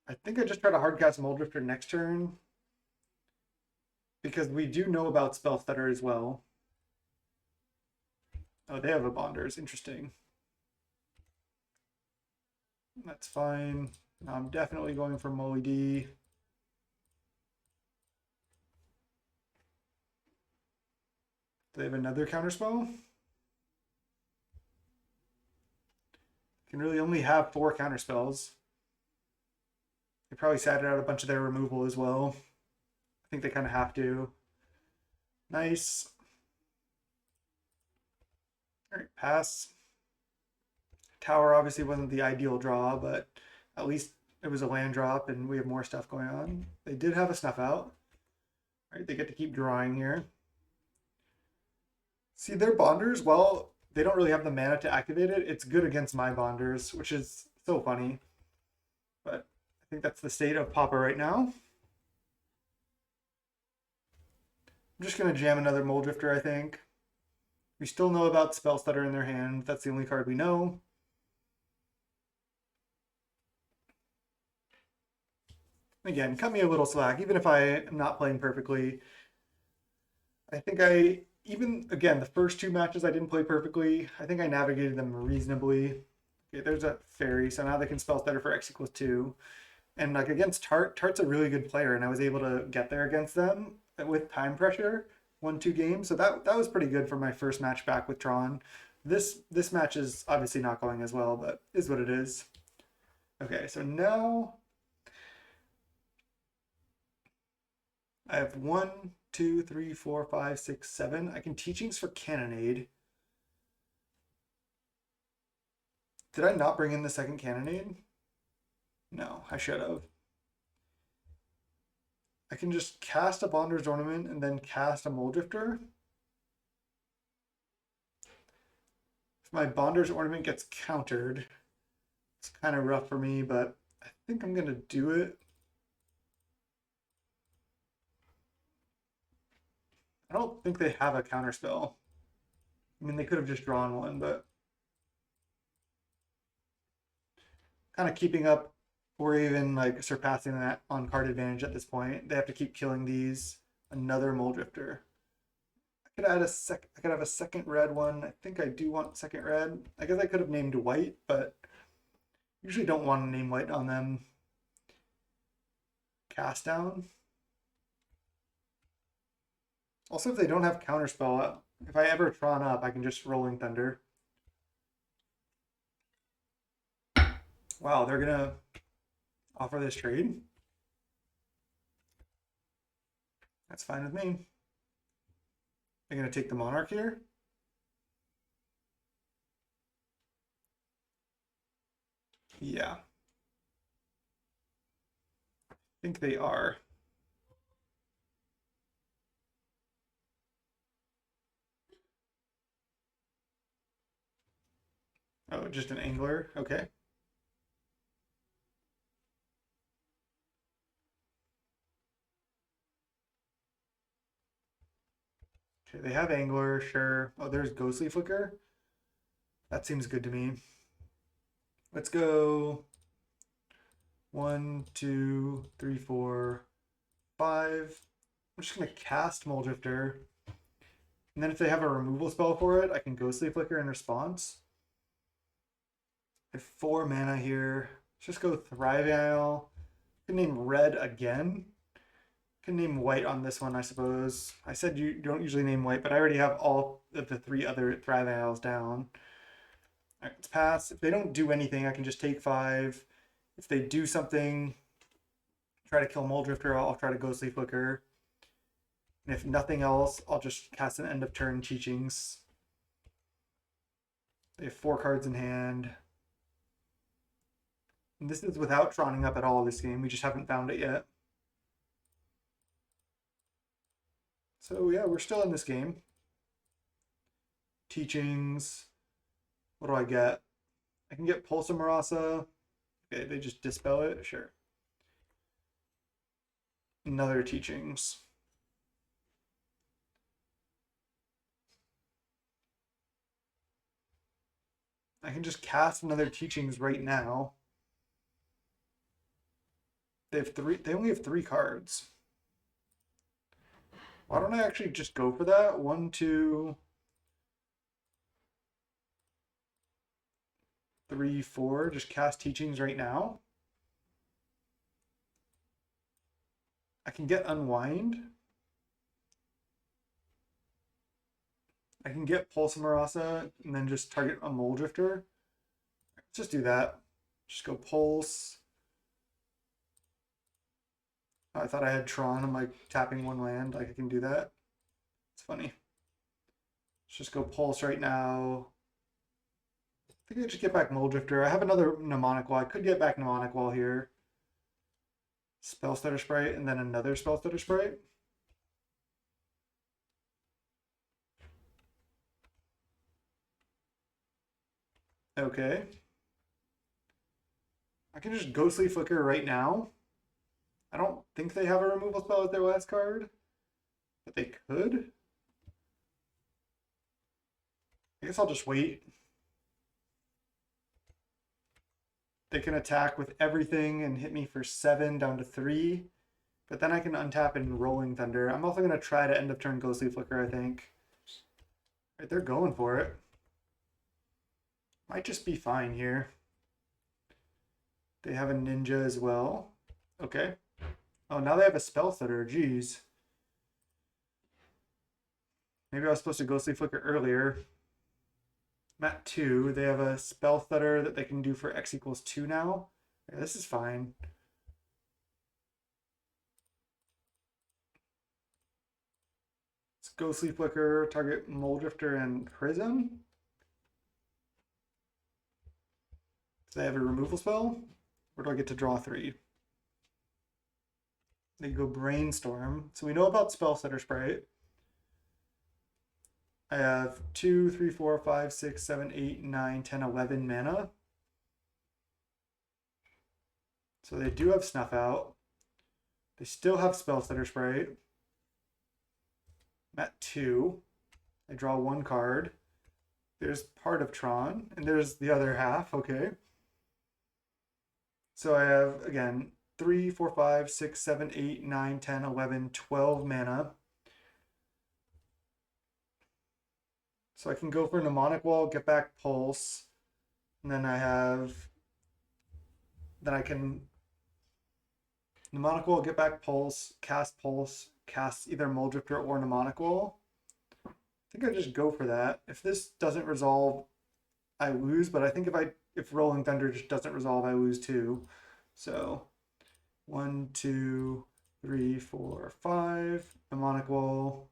I think I just try to hardcast Mulldrifter next turn because we do know about Spell Stutter as well. Oh, they have a Bonders. Interesting. That's fine. I'm definitely going for Molly D. Do they have another counterspell? Can really only have 4 counterspells. They probably sat out a bunch of their removal as well. I think they kind of have to. Nice. All right, pass. Tower obviously wasn't the ideal draw, but at least it was a land drop and we have more stuff going on. They did have a snuff out. All right, they get to keep drawing here. See, their Bonders, well, they don't really have the mana to activate it. It's good against my Bonders, which is so funny. But I think that's the state of Pauper right now. I'm just going to jam another Mulldrifter, I think. We still know about Spell Stutter in their hand. That's the only card we know. Again, cut me a little slack, even if I am not playing perfectly. I think I even again, the first two matches I didn't play perfectly. I think I navigated them reasonably. Okay, there's a fairy, so now they can spell stutter for x equals 2. And like against Tart's a really good player, and I was able to get there against them with time pressure, 1-2 games. So that was pretty good for my first match back with Tron. This match is obviously not going as well, but is what it is. Okay, so now I have 1, 2, 3, 4, 5, 6, 7. I can teachings for Cannonade. Did I not bring in the second Cannonade? No, I should have. I can just cast a Bonder's Ornament and then cast a Mole Drifter. If my Bonder's Ornament gets countered, it's kind of rough for me, but I think I'm going to do it. I don't think they have a counterspell. I mean, they could have just drawn one, but kind of keeping up or even like surpassing that on card advantage at this point. They have to keep killing these. Another Mole Drifter. I could add I could have a second red one. I think I do want second red. I guess I could have named white, but usually don't want to name white on them. Cast down. Also, if they don't have counterspell, if I ever Tron up, I can just Rolling Thunder. Wow, they're gonna offer this trade. That's fine with me. They're gonna take the Monarch here. Yeah. I think they are. Oh, just an angler. Okay. Okay, they have angler, sure. Oh, there's Ghostly Flicker. That seems good to me. Let's go 1, 2, 3, 4, 5. I'm just gonna cast Mole Drifter. And then if they have a removal spell for it, I can Ghostly Flicker in response. I have 4 mana here. Let's just go Thriving Isle. I can name red again. I can name white on this one, I suppose. I said you don't usually name white, but I already have all of the 3 other Thriving Isles down. All right, let's pass. If they don't do anything, I can just take 5. If they do something, try to kill Mole Drifter, I'll try to Ghostly Flicker. And if nothing else, I'll just cast an end of turn teachings. They have 4 cards in hand. And this is without Troning up at all this game. We just haven't found it yet. So yeah, we're still in this game. Teachings. What do I get? I can get Pulsa Marasa. Okay, they just dispel it? Sure. Another teachings. I can just cast another teachings right now. They only have 3 cards. Why don't I actually just go for that? 1, 2, 3, 4. Just cast teachings right now. I can get Unwind. I can get Pulse Marasa and then just target a Mole Drifter. Let's just do that. Just go Pulse. I thought I had Tron. I'm like tapping 1 land. Like I can do that. It's funny. Let's just go Pulse right now. I think I just get back Mole Drifter. I have another Mnemonic Wall. I could get back Mnemonic Wall here. Spell Stutter Sprite and then another Spell Stutter Sprite. Okay. I can just Ghostly Flicker right now. I don't think they have a removal spell as their last card, but they could. I guess I'll just wait. They can attack with everything and hit me for 7 down to 3, but then I can untap and Rolling Thunder. I'm also going to try to end of turn Ghostly Flicker, I think. Right, they're going for it. Might just be fine here. They have a ninja as well. Okay. Oh, now they have a spell stutter. Jeez. Maybe I was supposed to ghostly flicker earlier. I'm at 2. They have a spell stutter that they can do for x equals 2 now. Yeah, this is fine. It's ghostly flicker, target mole drifter and prism. So they have a removal spell. Where do I get to draw 3? They go brainstorm. So we know about spell stutter sprite. I have 2, 3, 4, 5, 6, 7, 8, 9, 10, 11 mana. So they do have Snuff Out. They still have Spell Stutter Sprite. I'm at 2. I draw 1 card. There's part of Tron, and there's the other half. Okay. So I have, again, 3, 4, 5, 6, 7, 8, 9, 10, 11, 12 mana. So I can go for Mnemonic Wall, get back Pulse, and then I can Mnemonic Wall, get back Pulse, cast either Mole Drifter or Mnemonic Wall. I think I just go for that. If this doesn't resolve, I lose, but I think if Rolling Thunder just doesn't resolve, I lose too. So 1, 2, 3, 4, 5, Mnemonic Wall.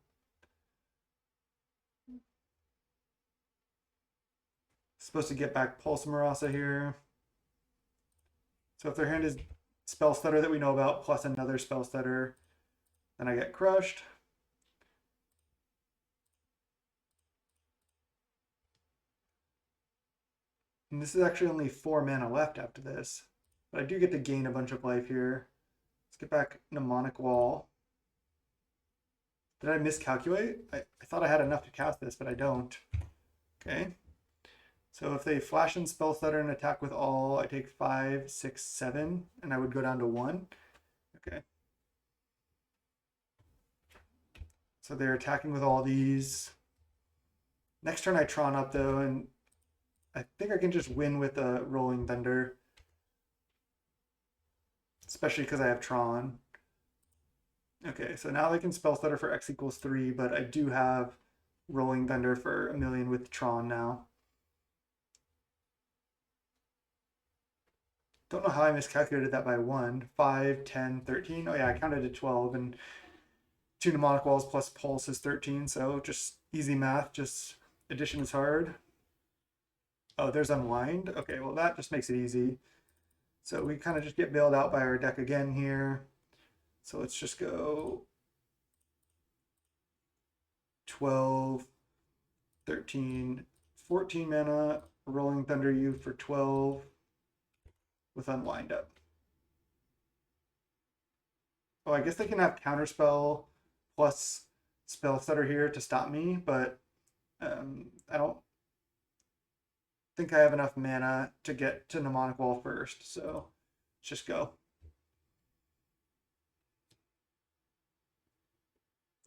Supposed to get back Pulse Marasa here. So if their hand is Spell Stutter that we know about, plus another Spell Stutter, then I get crushed. And this is actually only 4 mana left after this. But I do get to gain a bunch of life here. Let's get back Mnemonic Wall. Did I miscalculate? I thought I had enough to cast this, but I don't. Okay. So if they flash and Spell Stutter and attack with all, I take 5, 6, 7, and I would go down to 1. Okay. So they're attacking with all these. Next turn I Tron up though, and I think I can just win with a Rolling Thunder. Especially because I have Tron. Okay, so now they can Spell Stutter for x equals 3, but I do have Rolling Thunder for 1,000,000 with Tron now. Don't know how I miscalculated that by 1. 5, 10, 13. Oh yeah, I counted to 12, and 2 Mnemonic Walls plus Pulse is 13, so just easy math, just addition is hard. Oh, there's Unwind. Okay, well that just makes it easy. So we kind of just get bailed out by our deck again here. So let's just go 12, 13, 14 mana, Rolling Thunder you for 12 with Unwind up. Oh, I guess they can have Counterspell plus Spell Stutter here to stop me, but I don't think I have enough mana to get to Mnemonic Wall first, so let's just go.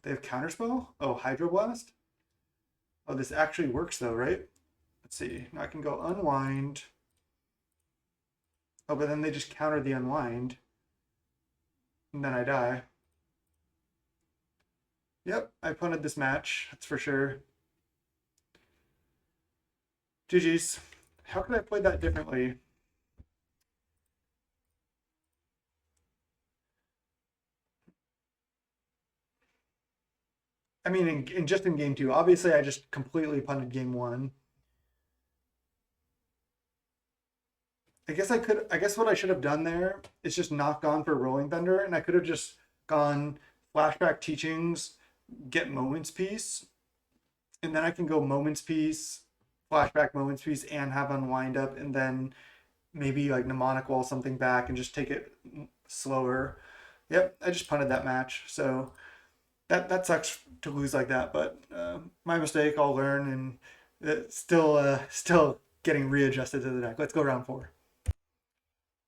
They have Counterspell? Oh, Hydroblast? Oh, this actually works though, right? Let's see. Now I can go Unwind. Oh, but then they just counter the Unwind. And then I die. Yep, I punted this match, that's for sure. GG's. How could I play that differently? I mean, just in game 2. Obviously, I just completely punted game 1. I guess what I should have done there is just not gone for Rolling Thunder, and I could have just gone Flashback Teachings, get Moments Piece, and then I can go Moments Piece, Flashback Moments Piece, and have Unwind up, and then maybe like Mnemonic Wall something back and just take it slower. Yep, I just punted that match. So that sucks to lose like that, but my mistake. I'll learn, and still getting readjusted to the deck. Let's go round 4.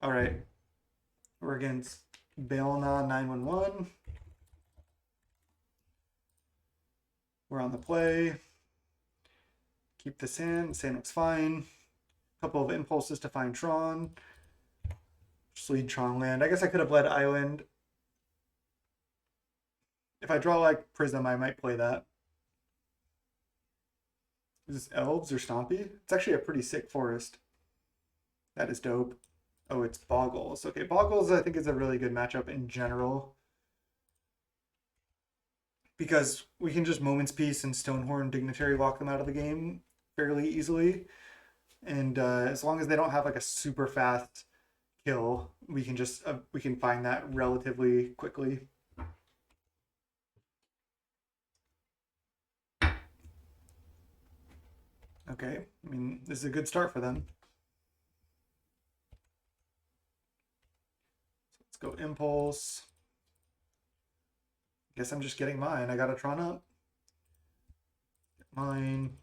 All right, we're against Baelna 911. We're on the play. Keep the sand. Sand looks fine. A couple of impulses to find Tron. Just lead Tron land. I guess I could have led Island. If I draw like Prism, I might play that. Is this Elves or Stompy? It's actually a pretty sick forest. That is dope. Oh, it's Boggles. Okay, Boggles I think is a really good matchup in general because we can just Moment's Peace and Stonehorn Dignitary lock them out of the game fairly easily. And as long as they don't have like a super fast kill, we can find that relatively quickly. Okay, I mean this is a good start for them. So let's go Impulse. Guess I'm just getting mine. I got a Tron up. Get mine.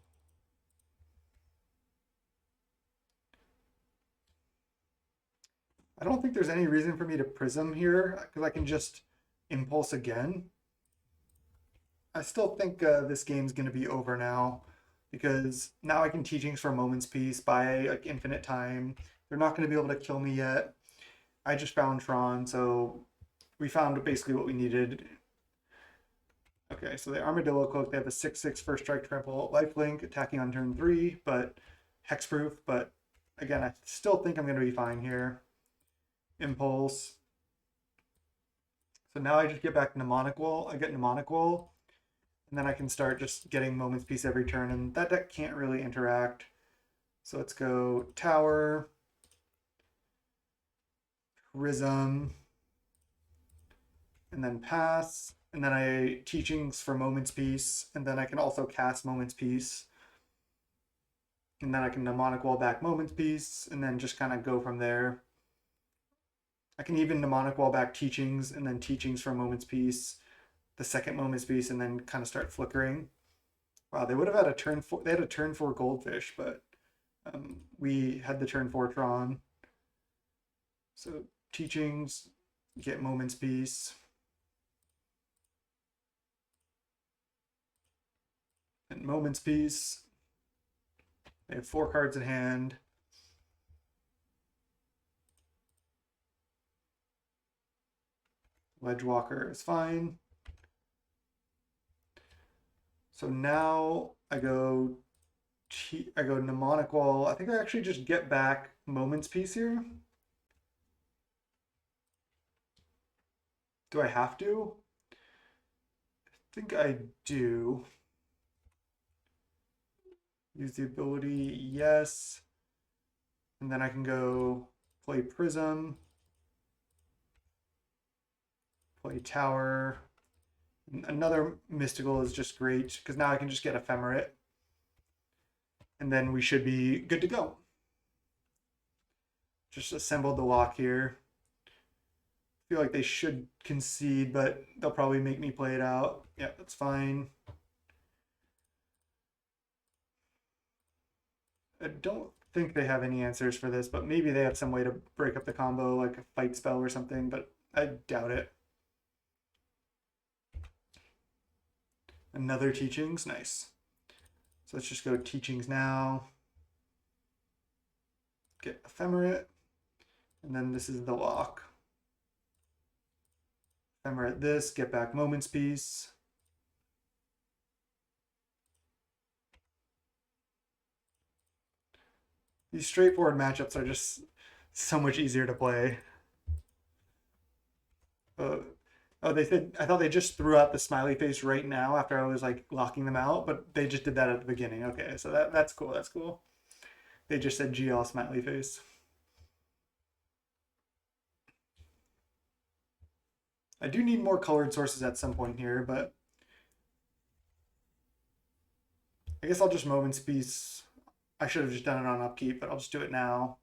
I don't think there's any reason for me to Prism here because I can just Impulse again. I still think this game's going to be over now because now I can Teachings for a Moment's Peace by like infinite time. They're not going to be able to kill me yet. I just found Tron, so we found basically what we needed. Okay, so the Armadillo Cloak, they have a 6/6 first strike trample lifelink attacking on turn 3, but hexproof. But again, I still think I'm going to be fine here. Impulse. So now I just get back Mnemonic Wall. I get Mnemonic Wall, and then I can start just getting Moment's Peace every turn, and that deck can't really interact. So let's go Tower, Prism, and then pass. And then I Teachings for Moment's Peace, and then I can also cast Moment's Peace. And then I can Mnemonic Wall back Moment's Peace, and then just kind of go from there. I can even Mnemonic Wall back Teachings, and then Teachings for Moment's Peace, the second Moment's Peace, and then kind of start flickering. Wow, they would have had a turn 4. They had a turn 4 Goldfish, but we had the turn 4 Tron. So Teachings, get Moment's Peace. And Moment's Peace. They have 4 cards in hand. Ledgewalker is fine. So now I go Mnemonic Wall. I think I actually just get back Moment's Peace here. Do I have to? I think I do. Use the ability, yes. And then I can go play Prism, play Tower. Another Mystical is just great because now I can just get Ephemerate. And then we should be good to go. Just assembled the lock here. I feel like they should concede, but they'll probably make me play it out. Yeah, that's fine. I don't think they have any answers for this, but maybe they have some way to break up the combo, like a fight spell or something, but I doubt it. Another Teachings, nice. So let's just go Teachings now. Get Ephemerate, and then this is the lock. Ephemerate this, get back Moment's Peace. These straightforward matchups are just so much easier to play. Oh, they said I thought they just threw out the smiley face right now after I was like locking them out, but they just did that at the beginning. Okay, so that's cool. That's cool. They just said GL smiley face. I do need more colored sources at some point here, but I guess I'll just Moment's Peace. I should have just done it on upkeep, but I'll just do it now.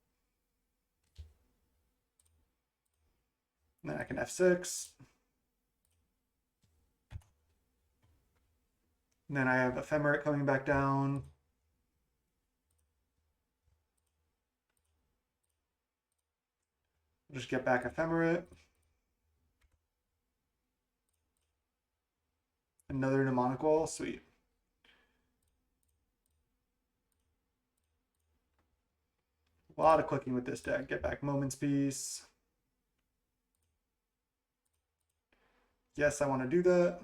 And then I can F6. And then I have Ephemerate coming back down. I'll just get back Ephemerate. Another Mnemonic Wall, sweet. A lot of clicking with this deck. Get back Moment's Peace. Yes, I want to do that.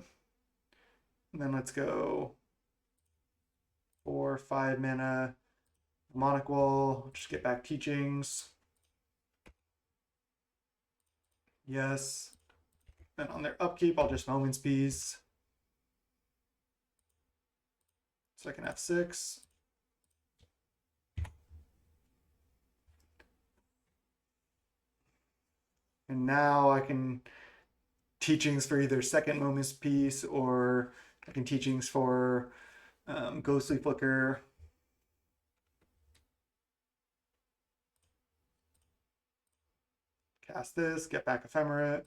And then let's go 4, 5 mana. Demonic Wall. Just get back Teachings. Yes. Then on their upkeep, I'll just Moment's Peace. So I can have 6. And now I can Teachings for either second Moment's Peace, or I can Teachings for Ghostly Flicker. Cast this, get back Ephemerate.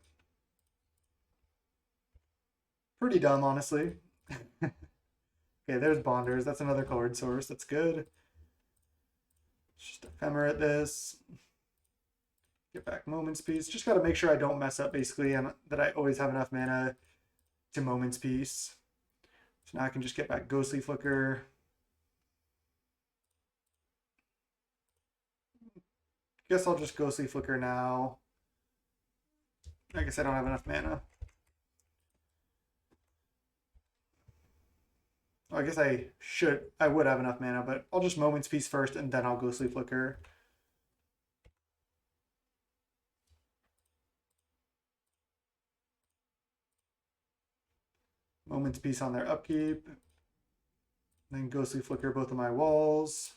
Pretty dumb, honestly. Okay, there's Bonders. That's another colored source. That's good. Just Ephemerate this. Get back Moment's Peace. Just got to make sure I don't mess up, basically, and that I always have enough mana to Moment's Peace. So now I can just get back Ghostly Flicker. Guess I'll just Ghostly Flicker now. I guess I don't have enough mana. I guess I would have enough mana, but I'll just Moment's Peace first, and then I'll Ghostly Flicker. Moment's Peace on their upkeep. Then Ghostly Flicker both of my walls.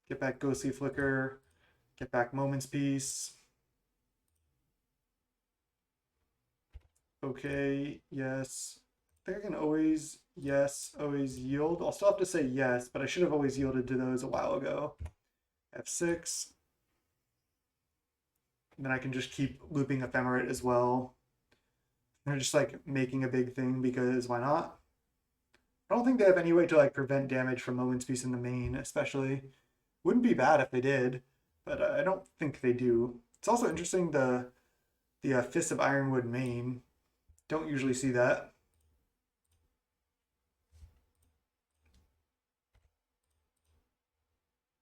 Get back Ghostly Flicker. Get back Moment's Peace. Okay, yes. I think I can always, yes, always yield. I'll still have to say yes, but I should have always yielded to those a while ago. F6. And then I can just keep looping Ephemerate as well. They're just like making a big thing because why not? I don't think they have any way to like prevent damage from Moment's Peace in the main, especially. Wouldn't be bad if they did, but I don't think they do. It's also interesting the Fist of Ironwood main. Don't usually see that.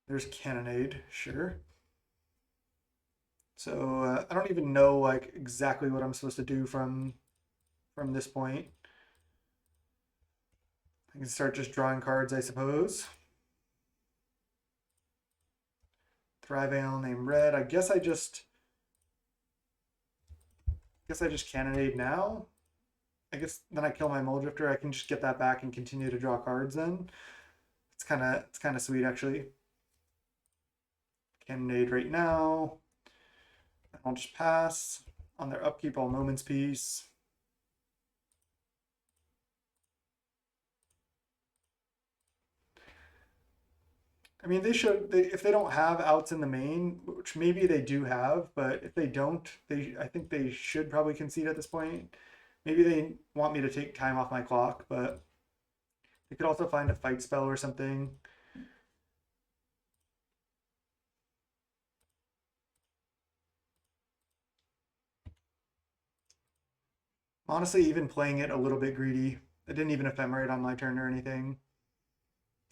There's Cannonade, sure. So I don't even know like exactly what I'm supposed to do from this point. I can start just drawing cards, I suppose. Thriveale named Red. I guess I just Cannonade now. I guess then I kill my Mulldrifter. I can just get that back and continue to draw cards then. It's kind of sweet actually. Cannonade right now. I'll just pass. On their upkeep, I'll Moment's Peace. I mean, if they don't have outs in the main, which maybe they do have, but if they don't, I think they should probably concede at this point. Maybe they want me to take time off my clock, but they could also find a fight spell or something. Honestly, even playing it a little bit greedy. I didn't even Ephemerate on my turn or anything.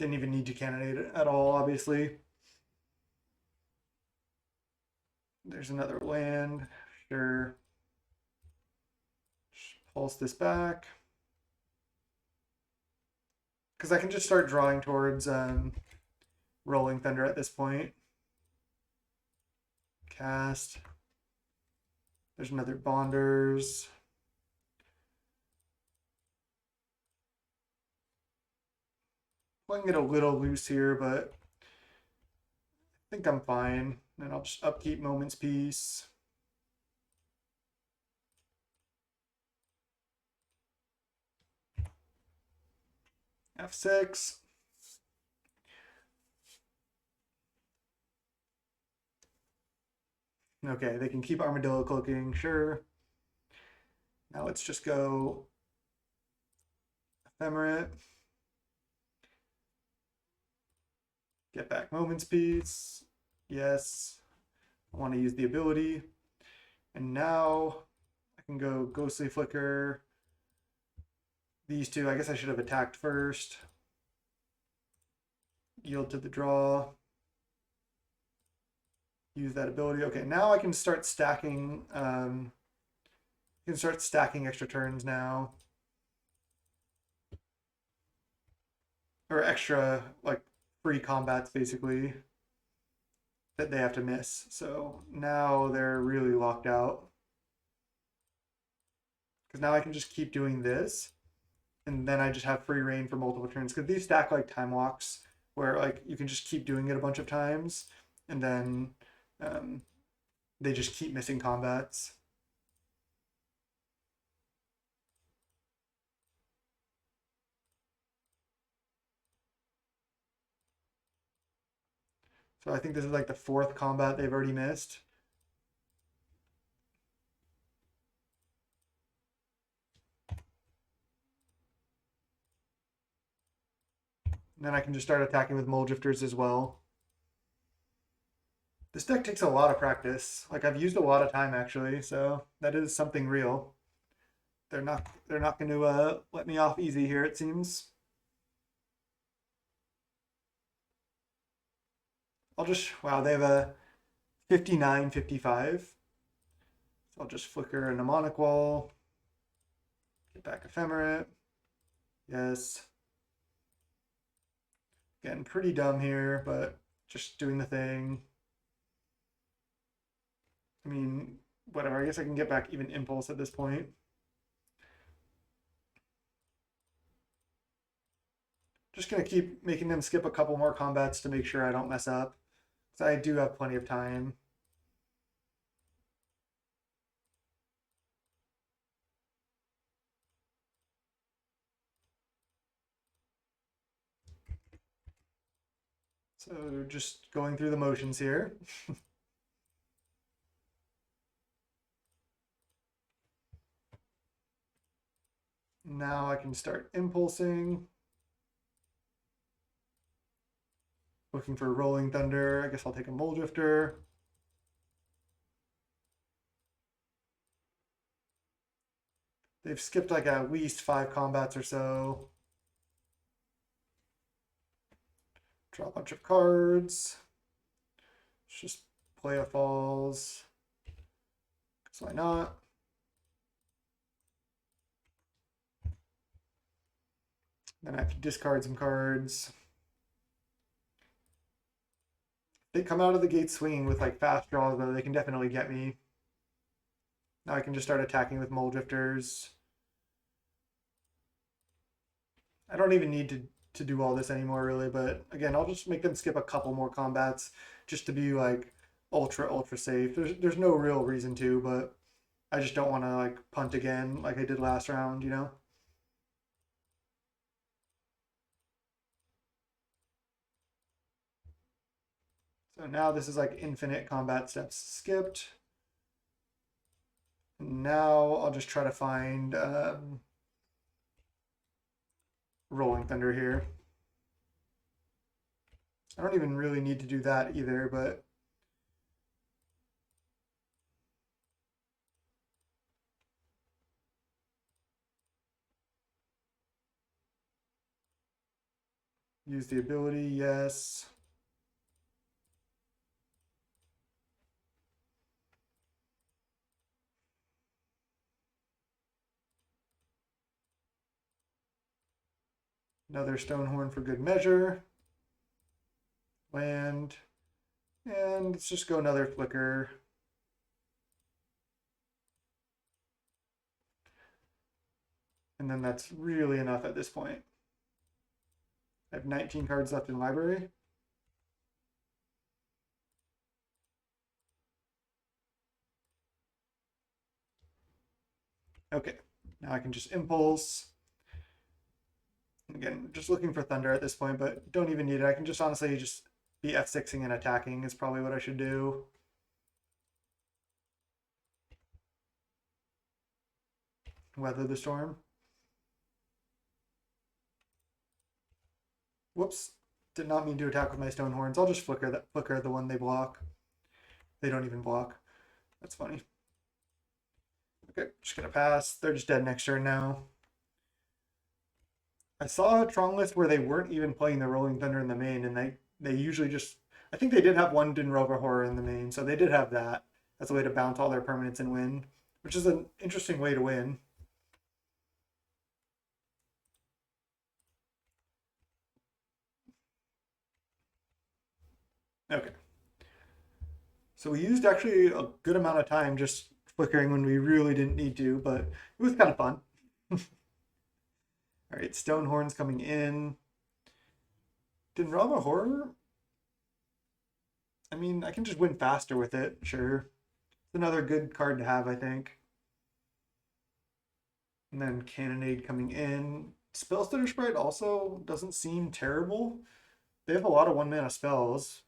Didn't even need to Cannonade it at all, obviously. There's another land. Sure. Just pulse this back. Because I can just start drawing towards Rolling Thunder at this point. Cast. There's another Bonders. Playing it a little loose here, but I think I'm fine. And I'll just upkeep Moment's Peace. F6. Okay, they can keep Armadillo Cloaking, sure. Now let's just go Ephemerate. Get back Moment's Peace. Yes. I want to use the ability. And now I can go Ghostly Flicker. These two, I guess I should have attacked first. yield to the draw. Use that ability. Okay, now I can start stacking. Can start stacking extra turns now, or extra like free combats basically that they have to miss. So now they're really locked out because now I can just keep doing this, and then I just have free reign for multiple turns. Because these stack like time walks, where like you can just keep doing it a bunch of times, and then um, they just keep missing combats. So I think this is like the fourth combat they've already missed. And then I can just start attacking with mole drifters as well. This deck takes a lot of practice. Like I've used a lot of time actually, so that is something real. They're not going to let me off easy here. It seems. I'll just wow. They have a 59-55. So I'll just flicker a mnemonic wall. Get back ephemerate. Yes. Again, pretty dumb here, but just doing the thing. I mean, whatever. I guess I can get back even impulse at this point. Just gonna keep making them skip a couple more combats to make sure I don't mess up. So I do have plenty of time. So just going through the motions here. Now I can start impulsing. Looking for Rolling Thunder. I guess I'll take a Mole Drifter. They've skipped like at least 5 combats or so. Draw a bunch of cards. Let's just play a falls. Because why not? Then I have to discard some cards. They come out of the gate swinging with like fast draws, though. They can definitely get me. Now I can just start attacking with Mole Drifters. I don't even need to do all this anymore, really. But again, I'll just make them skip a couple more combats just to be like ultra safe. There's no real reason to, but I just don't want to like punt again like I did last round, you know? So now this is like infinite combat steps skipped. Now I'll just try to find Rolling Thunder here. I don't even really need to do that either, but use the ability, yes. Another Stonehorn for good measure. Land. And let's just go another flicker. And then that's really enough at this point. I have 19 cards left in library. Okay, now I can just impulse. Again, just looking for thunder at this point, but don't even need it. I can just honestly just be F6ing and attacking is probably what I should do. Weather the storm. Whoops. Did not mean to attack with my stone horns. I'll just flicker the one they block. They don't even block. That's funny. Okay, just gonna pass. They're just dead next turn now. I saw a Tron list where they weren't even playing the Rolling Thunder in the main, and they usually just. I think they did have one Din Rover Horror in the main, so they did have that as a way to bounce all their permanents and win, which is an interesting way to win. Okay. So we used actually a good amount of time just flickering when we really didn't need to, but it was kind of fun. All right, Stonehorn's coming in. Did Rama Horror? I mean, I can just win faster with it, sure. It's another good card to have, I think. And then Cannonade coming in. Spellstutter Sprite also doesn't seem terrible. They have a lot of 1-mana spells.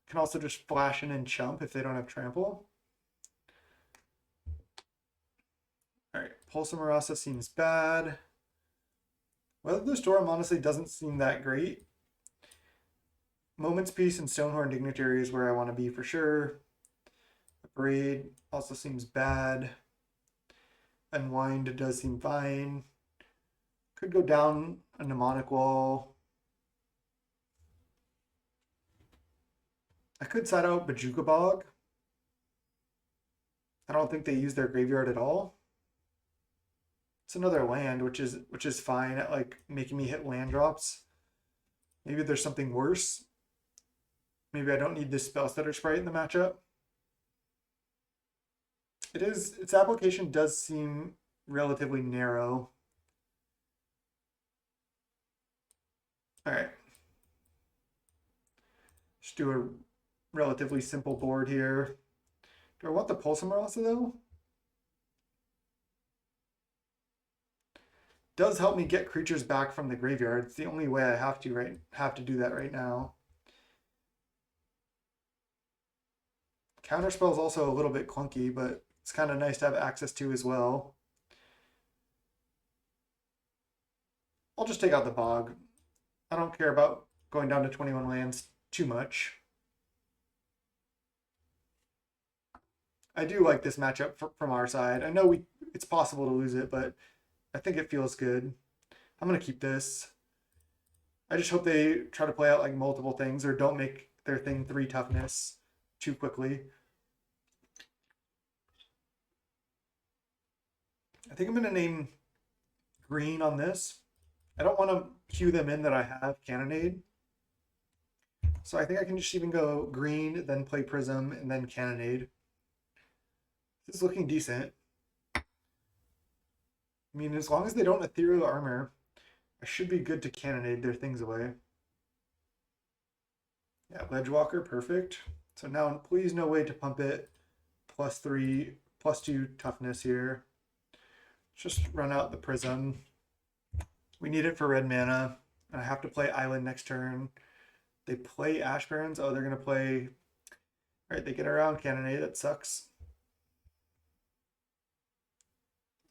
Can also just flash in and chump if they don't have trample. Alright, Pulse Marasa seems bad. Weather the Storm honestly doesn't seem that great. Moment's Peace and Stonehorn Dignitary is where I want to be for sure. Parade also seems bad. Unwind does seem fine. Could go down a Mnemonic Wall. I could side out Bajuka Bog. I don't think they use their graveyard at all. It's another land, which is fine at like making me hit land drops. Maybe there's something worse. Maybe I don't need this Spellstutter Sprite in the matchup. Its application does seem relatively narrow. All right. Just do a relatively simple board here. Do I want the Pulsar also though? Does help me get creatures back from the graveyard. It's the only way I have to do that right now. Counterspell is also a little bit clunky, but it's kind of nice to have access to as well. I'll just take out the Bog. I don't care about going down to 21 lands too much. I do like this matchup from our side. I know it's possible to lose it, but I think it feels good. I'm going to keep this. I just hope they try to play out like multiple things or don't make their thing 3 toughness too quickly. I think I'm going to name green on this. I don't want to cue them in that I have Cannonade. So I think I can just even go green, then play Prism, and then Cannonade. This is looking decent. I mean, as long as they don't Ethereal Armor, I should be good to Cannonade their things away. Yeah, Ledgewalker, perfect. So now please no way to pump it. +3, +2 toughness here. Just run out the Prism. We need it for red mana. I have to play Island next turn. They play Ash Barrens. Oh, they're going to play... All right, they get around Cannonade. That sucks.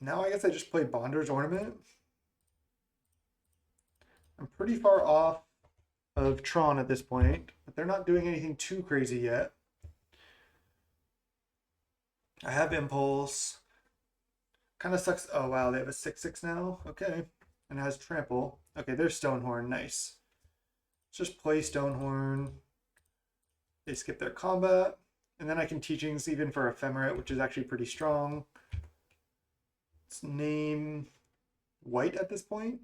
Now I guess I just play Bonder's Ornament. I'm pretty far off of Tron at this point, but they're not doing anything too crazy yet. I have Impulse. Kind of sucks. Oh, wow, they have a 6/6 now. Okay. And it has Trample. Okay, there's Stonehorn. Nice. Let's just play Stonehorn. They skip their combat. And then I can Teachings even for Ephemerate, which is actually pretty strong. Let's name white at this point.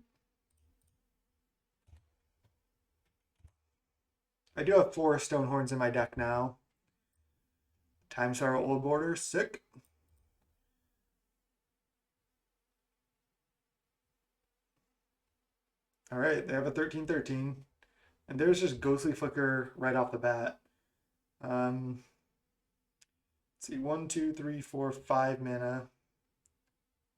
I do have 4 Stonehorns in my deck now. Time Sorrow Old Border, sick. All right, they have a 13/13. And there's just Ghostly Flicker right off the bat. Let's see, 1, 2, 3, 4, 5 mana.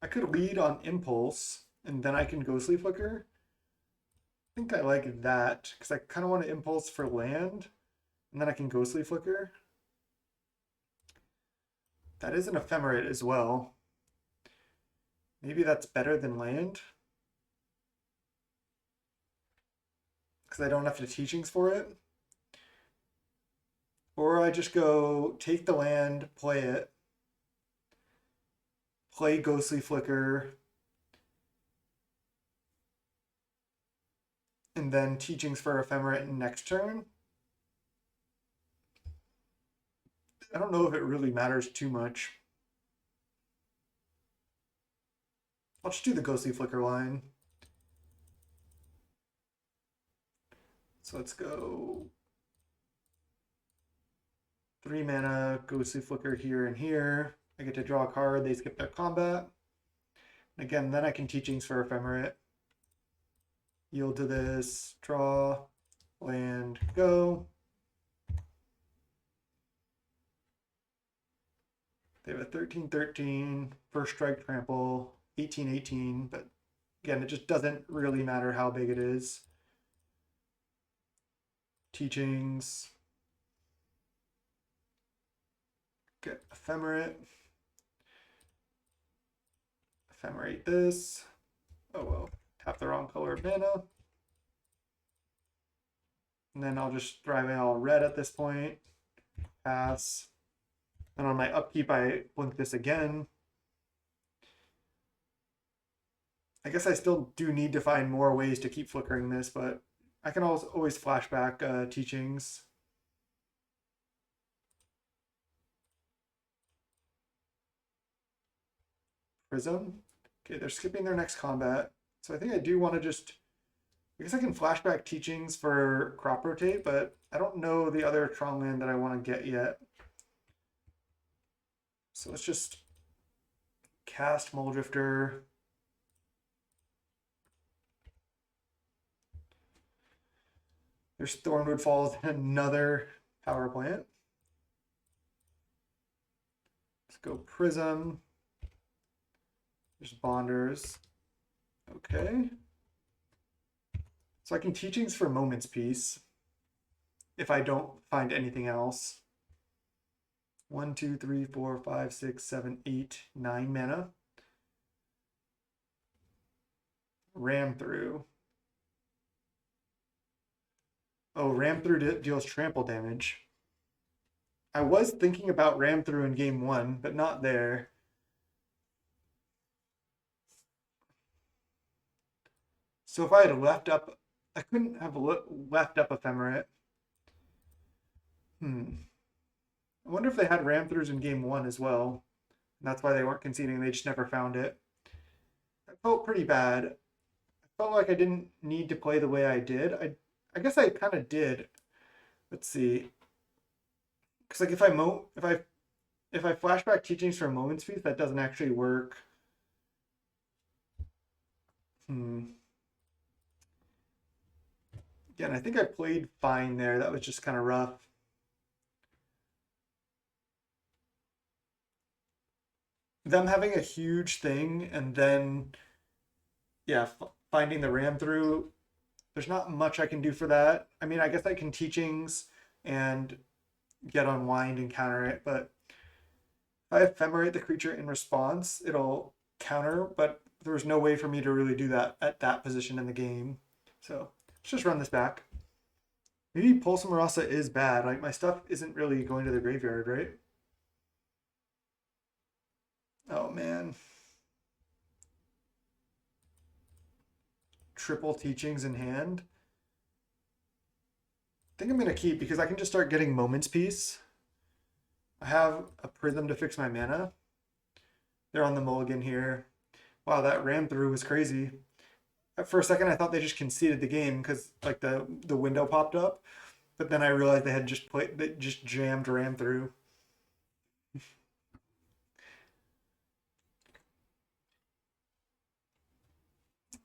I could lead on Impulse, and then I can Ghostly Flicker. I think I like that, because I kind of want to Impulse for land, and then I can Ghostly Flicker. That is an Ephemerate as well. Maybe that's better than land. Because I don't have to Teachings for it. Or I just go take the land, play it, play Ghostly Flicker, and then Teachings for Ephemerate next turn. I don't know if it really matters too much. I'll just do the Ghostly Flicker line. So let's go 3 mana, Ghostly Flicker here and here. I get to draw a card, they skip their combat. And again, then I can Teachings for Ephemerate. Yield to this, draw, land, go. They have a 13/13, first strike trample, 18/18, but again, it just doesn't really matter how big it is. Teachings. Get Ephemerate. Ephemerate this. Oh well, tap the wrong color of mana. And then I'll just drive it all red at this point. Pass. And on my upkeep, I blink this again. I guess I still do need to find more ways to keep flickering this, but I can always flashback Teachings. Prism. Okay, they're skipping their next combat. So I think I do want to just... I guess I can flashback Teachings for Crop Rotate, but I don't know the other Tron land that I want to get yet. So let's just cast Mulldrifter. There's Thornwood Falls and another power plant. Let's go Prism. There's Bonders. Okay. So I can Teachings for Moment's Peace if I don't find anything else. 1, 2, 3, 4, 5, 6, 7, 8, 9 mana. Ram Through. Oh, Ram Through deals trample damage. I was thinking about Ram Through in game 1, but not there. So if I had left up, I couldn't have left up Ephemerate. I wonder if they had Ram Throughs in game 1 as well. And that's why they weren't conceding, they just never found it. That felt pretty bad. I felt like I didn't need to play the way I did. I guess I kind of did. Let's see. Because like if I flashback Teachings for Moment's Peace, that doesn't actually work. Again, I think I played fine there. That was just kind of rough. Them having a huge thing and then, yeah, finding the Ram Through, there's not much I can do for that. I mean, I guess I can Teachings and get Unwind and counter it, but if I Ephemerate the creature in response, it'll counter, but there was no way for me to really do that at that position in the game. So let's just run this back. Maybe Pulse Marasa is bad. Like, my stuff isn't really going to the graveyard, right? Oh, man. Triple Teachings in hand. I think I'm going to keep because I can just start getting Moment's Peace. I have a Prism to fix my mana. They're on the mulligan here. Wow, that Ram Through was crazy. For a second, I thought they just conceded the game because like the window popped up, but then I realized they had just jammed Ram Through.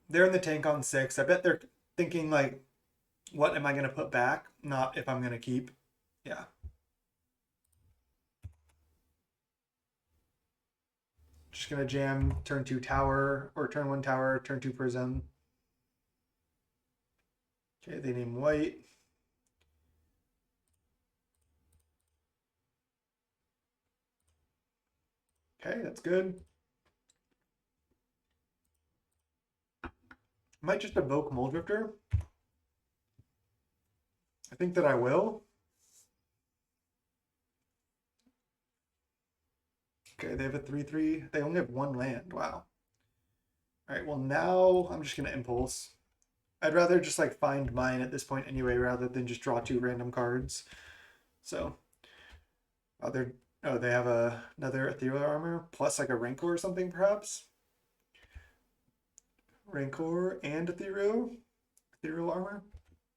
They're in the tank on 6. I bet they're thinking like, what am I going to put back? Not if I'm going to keep. Yeah. Just going to jam turn 2 tower or turn 1 tower, turn 2 prism. Okay, they name white. Okay, that's good. Might just evoke Mulldrifter. I think that I will. Okay, they have a 3/3. They only have 1 land. Wow. All right, well now I'm just going to Impulse. I'd rather just like find mine at this point anyway, rather than just draw two random cards. So other oh, they have another ethereal armor plus like a rancor or something perhaps. Rancor and ethereal armor.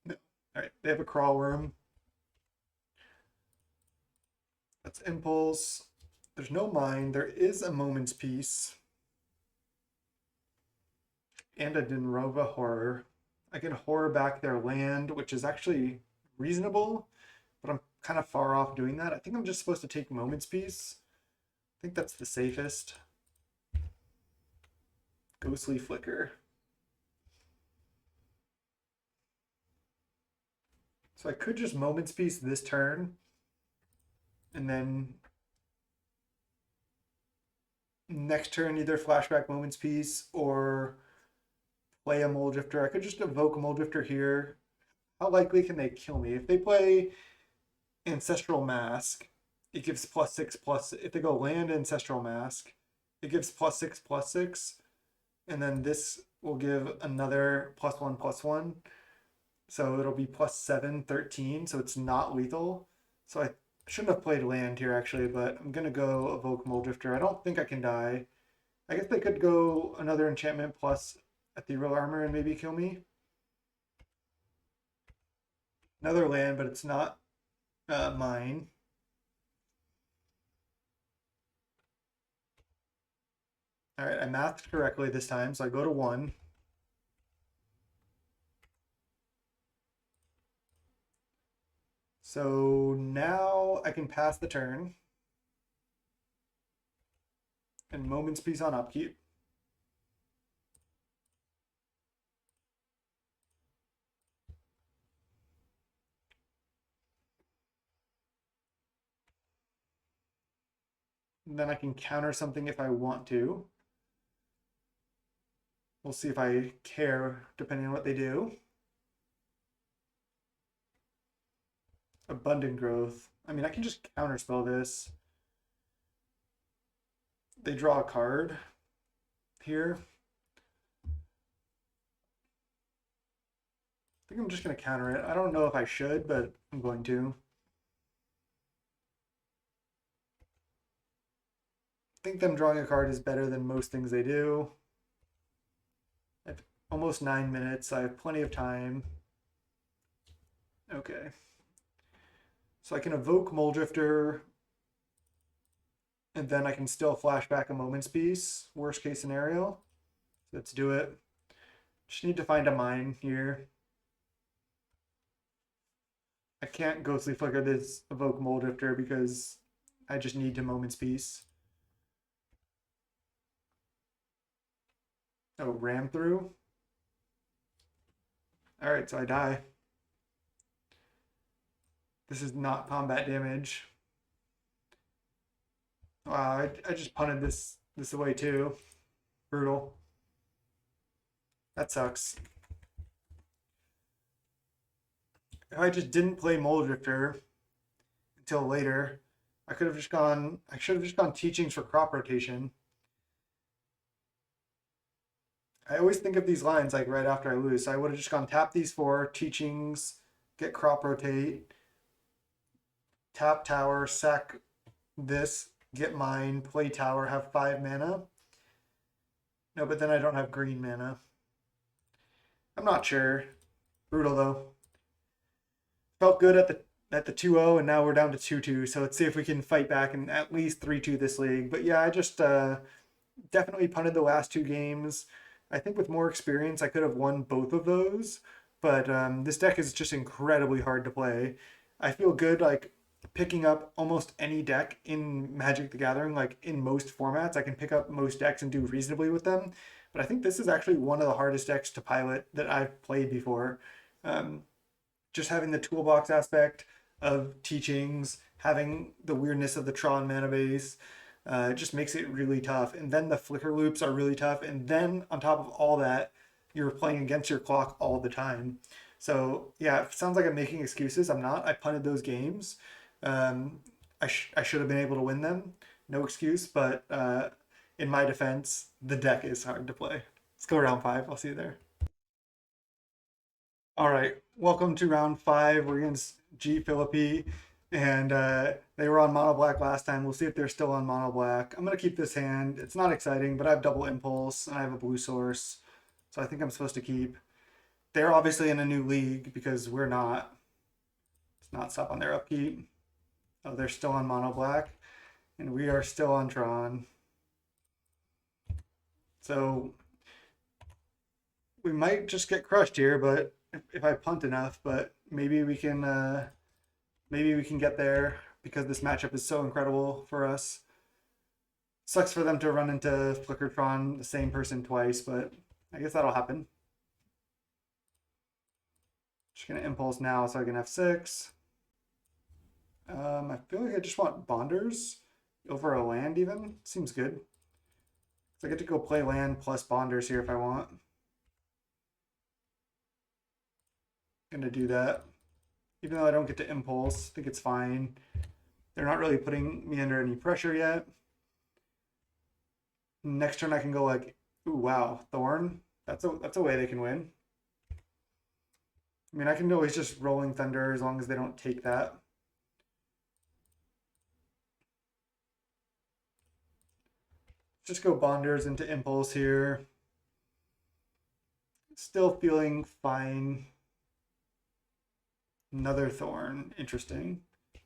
No. All right, they have a crawl worm. That's impulse. There's no mine. There is a moment's peace and a Denrova horror. I can horror back their land, which is actually reasonable, but I'm kind of far off doing that. I think I'm just supposed to take moment's peace. I think that's the safest. Ghostly flicker. So I could just moment's peace this turn, and then next turn either flashback moment's peace or play a mole drifter. I could just evoke a mole drifter here. How likely can they kill me? If they play Ancestral Mask, it gives +6 plus. If they go land Ancestral Mask, it gives +6/+6, and then this will give another +1/+1. So it'll be +7, 13. So it's not lethal. So I shouldn't have played land here actually, but I'm gonna go evoke Mole Drifter. I don't think I can die. I guess they could go another enchantment plus ethereal armor and maybe kill me. Another land, but it's not mine. All right, I mathed correctly this time, so I go to 1. So now I can pass the turn. And moment's peace on upkeep. And then I can counter something if I want to. We'll see if I care depending on what they do. Abundant growth. I mean, I can just counterspell this. They draw a card here. I think I'm just going to counter it. I don't know if I should, but I'm going to. I think them drawing a card is better than most things they do. I have almost 9 minutes. I have plenty of time. Okay. So I can evoke Mole Drifter, and then I can still flash back a moment's peace. Worst case scenario. Let's do it. Just need to find a mine here. I can't Ghostly Flicker this evoke Mole Drifter because I just need to moment's peace. Oh, ram through. All right, so I die. This is not combat damage. Wow, I just punted this away too. Brutal. That sucks. If I just didn't play Mole Drifter until later, I should have just gone teachings for crop rotation. I always think of these lines like right after I lose. So I would have just gone tap these 4 teachings, get crop rotate, tap tower, sack this, get mine, play tower, have 5 mana. No, but then I don't have green mana. I'm not sure. Brutal though. Felt good at the 2-0, and now we're down to 2-2. So let's see if we can fight back and at least 3-2 this league. But yeah, I just definitely punted the last 2 games. I think with more experience, I could have won both of those. But this deck is just incredibly hard to play. I feel good like picking up almost any deck in Magic the Gathering. Like in most formats, I can pick up most decks and do reasonably with them. But I think this is actually one of the hardest decks to pilot that I've played before. Just having the toolbox aspect of teachings, having the weirdness of the Tron mana base, just makes it really tough. And then the flicker loops are really tough. And then on top of all that, you're playing against your clock all the time. So yeah, it sounds like I'm making excuses. I'm not. I punted those games. I should have been able to win them. No excuse. But in my defense, the deck is hard to play. Let's go round 5. I'll see you there. All right, welcome to round five. We're against G Philippi, and they were on mono black last time. We'll see if they're still on mono black. I'm gonna keep this hand. It's not exciting, but I have double impulse and I have a blue source, so I think I'm supposed to keep. They're obviously in a new league because we're not. Let's not stop on their upkeep. Oh, they're still on mono black, and we are still on Tron. So we might just get crushed here, but if I punt enough, but maybe we can get there because this matchup is so incredible for us. Sucks for them to run into Flickertron, the same person twice, but I guess that'll happen. Just gonna impulse now so I can F6. I feel like I just want Bonders over a land even. Seems good. So I get to go play land plus Bonders here if I want. Gonna do that. Even though I don't get to impulse, I think it's fine. They're not really putting me under any pressure yet. Next turn I can go like, ooh, wow, Thorn. That's a way they can win. I mean, I can always just Rolling Thunder as long as they don't take that. Just go Bonders into Impulse here. Still feeling fine. Another Thorn. Interesting.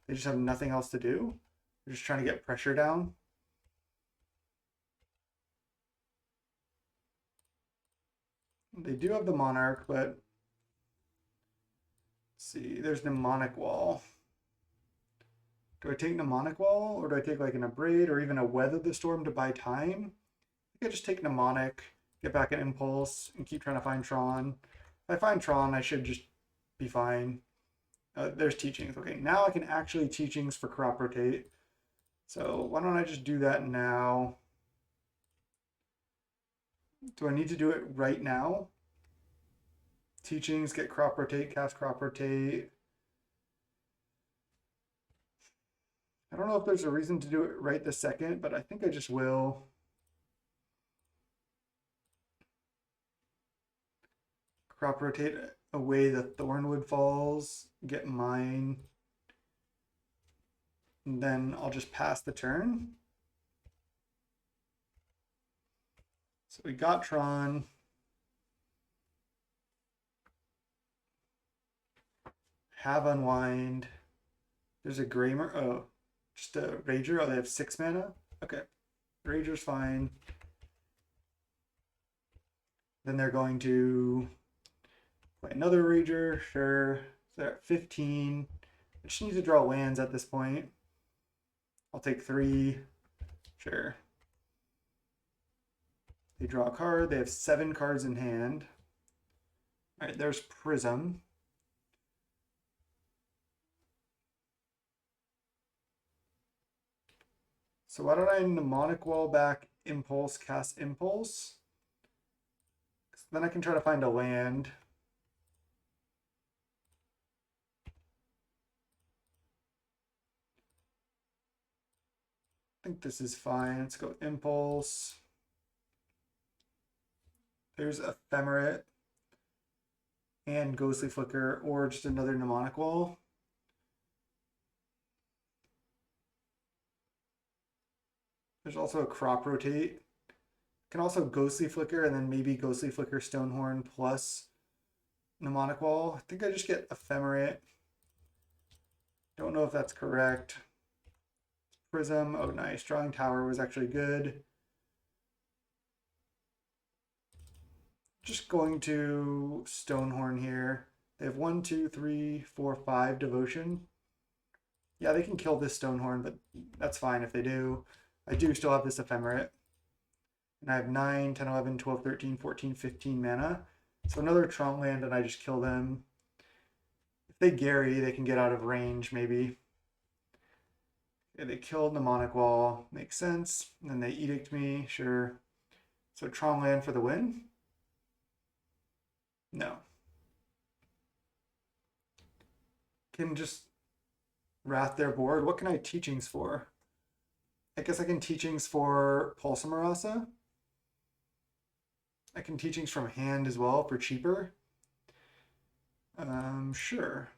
They just have nothing else to do. They're just trying to get pressure down. They do have the Monarch, but let's see, there's Mnemonic Wall. Do I take Mnemonic Wall, or do I take like an Abrade, or even a Weather the Storm to buy time? I think I just take Mnemonic, get back an Impulse, and keep trying to find Tron. If I find Tron, I should just be fine. There's Teachings. Okay, now I can actually Teachings for Crop Rotate. So why don't I just do that now? Do I need to do it right now? Teachings, get Crop Rotate, cast Crop Rotate. I don't know if there's a reason to do it right this second, but I think I just will. Crop Rotate away the Thornwood Falls, get mine, and then I'll just pass the turn. So we got Tron. Have Unwind. There's a Graymer. Oh, just a Rager. Oh, they have 6 mana? Okay. Rager's fine. Then they're going to play another Rager. Sure. So they're at 15. I just need to draw lands at this point. I'll take 3. Sure. They draw a card. They have 7 cards in hand. All right, there's Prism. So why don't I Mnemonic Wall back Impulse, cast Impulse? Then I can try to find a land. I think this is fine. Let's go Impulse. There's Ephemerate and Ghostly Flicker, or just another Mnemonic Wall. There's also a Crop Rotate. Can also Ghostly Flicker and then maybe Ghostly Flicker Stonehorn plus Mnemonic Wall. I think I just get Ephemerate. Don't know if that's correct. Prism. Oh, nice. Drawing Tower was actually good. Just going to Stonehorn here. They have 1, 2, 3, 4, 5 Devotion. Yeah, they can kill this Stonehorn, but that's fine if they do. I do still have this Ephemerate. And I have 9, 10, 11, 12, 13, 14, 15 mana. So another Tron land and I just kill them. If they Gary, they can get out of range maybe. Yeah, they killed Mnemonic Wall. Makes sense. And then they Edict me. Sure. So Tron land for the win? No. Can just Wrath their board. What can I Teachings for? I guess I can Teachings for Pulsamarasa. I can Teachings from hand as well for cheaper. Sure.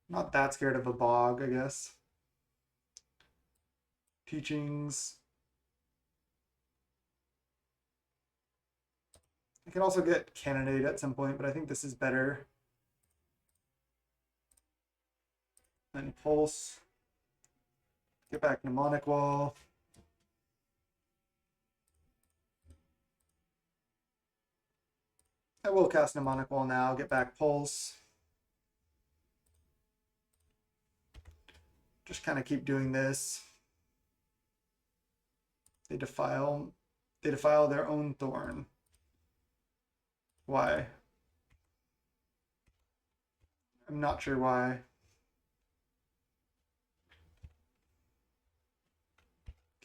Not that scared of a bog, I guess. Teachings. I can also get Cannonade at some point, but I think this is better. Then Pulse. Get back Mnemonic Wall. I will cast Mnemonic Wall now, get back Pulse. Just kind of keep doing this. They defile their own thorn. Why? I'm not sure why.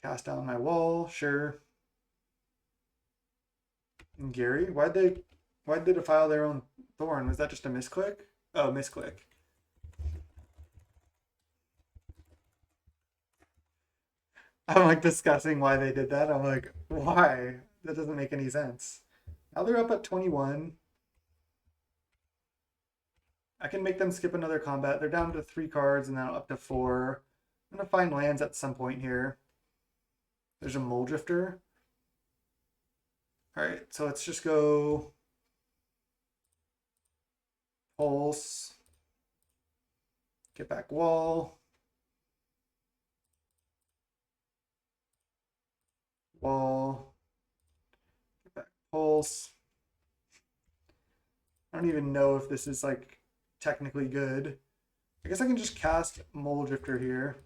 Cast down my wall, sure. And Gary, why'd they defile their own thorn? Was that just a misclick? Oh, misclick. I'm like discussing why they did that. I'm like, why? That doesn't make any sense. Now they're up at 21. I can make them skip another combat. They're down to 3 cards and now up to 4. I'm gonna find lands at some point here. There's a Mole Drifter. Alright, so let's just go Pulse. Get back Wall. Wall. Get back Pulse. I don't even know if this is like technically good. I guess I can just cast Mole Drifter here.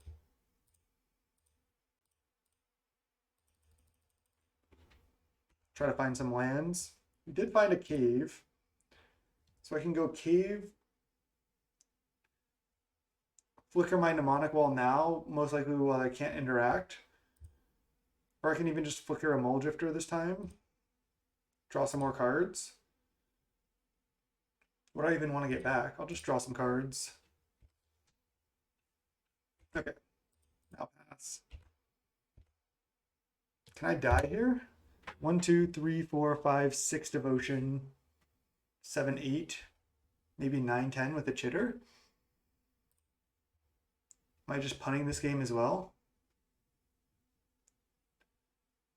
Try to find some lands. We did find a cave. So I can go cave. Flicker my Mnemonic Wall now, most likely while I can't interact. Or I can even just flicker a Mole Drifter this time. Draw some more cards. What do I even want to get back? I'll just draw some cards. Okay. I'll pass. Can I die here? 1, 2, 3, 4, 5, 6 devotion. 7, 8. Maybe 9, 10 with a chitter. Am I just punting this game as well?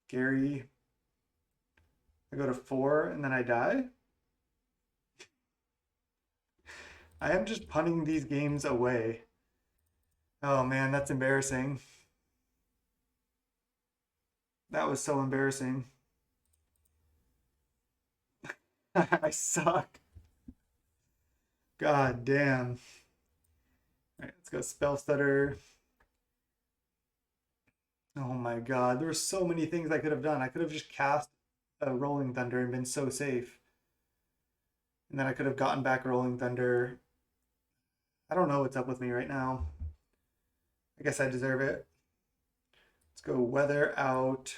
Gary. I go to 4 and then I die. I am just punting these games away. Oh man, that's embarrassing. That was so embarrassing. I suck. God damn. All right, let's go Spell Stutter. Oh my god, there were so many things I could have done. I could have just cast a Rolling Thunder and been so safe. And then I could have gotten back Rolling Thunder. I don't know what's up with me right now. I guess I deserve it. Let's go Weather out.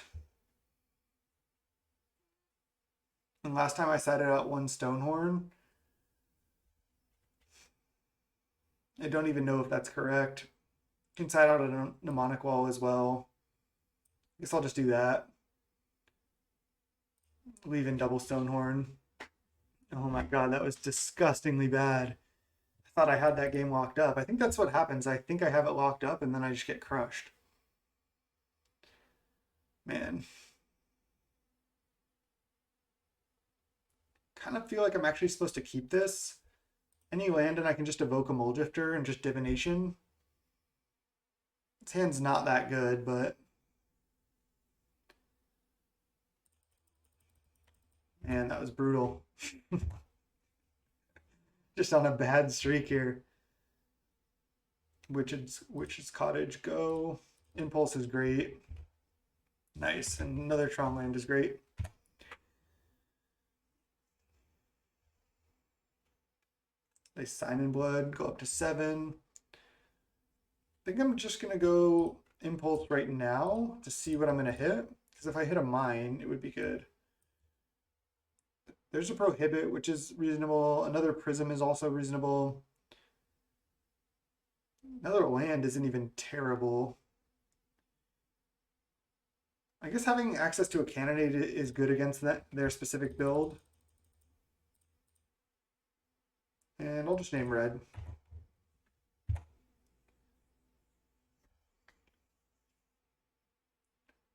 And last time I sat it out 1 Stonehorn. I don't even know if that's correct. You can side out a Mnemonic Wall as well. I guess I'll just do that. Leave in double Stonehorn. Oh my god, that was disgustingly bad. I thought I had that game locked up. I think that's what happens. I think I have it locked up and then I just get crushed. Man. Kind of feel like I'm actually supposed to keep this. Any land and I can just evoke a Mole Drifter and just Divination. This hand's not that good, but... Man, that was brutal. Just on a bad streak here. Witch's Cottage, go. Impulse is great. Nice. And another Tron land is great. They Sign in Blood, go up to 7. I think I'm just going to go Impulse right now to see what I'm going to hit. Because if I hit a mine, it would be good. There's a Prohibit, which is reasonable. Another Prism is also reasonable. Another land isn't even terrible. I guess having access to a candidate is good against their specific build. And I'll just name red.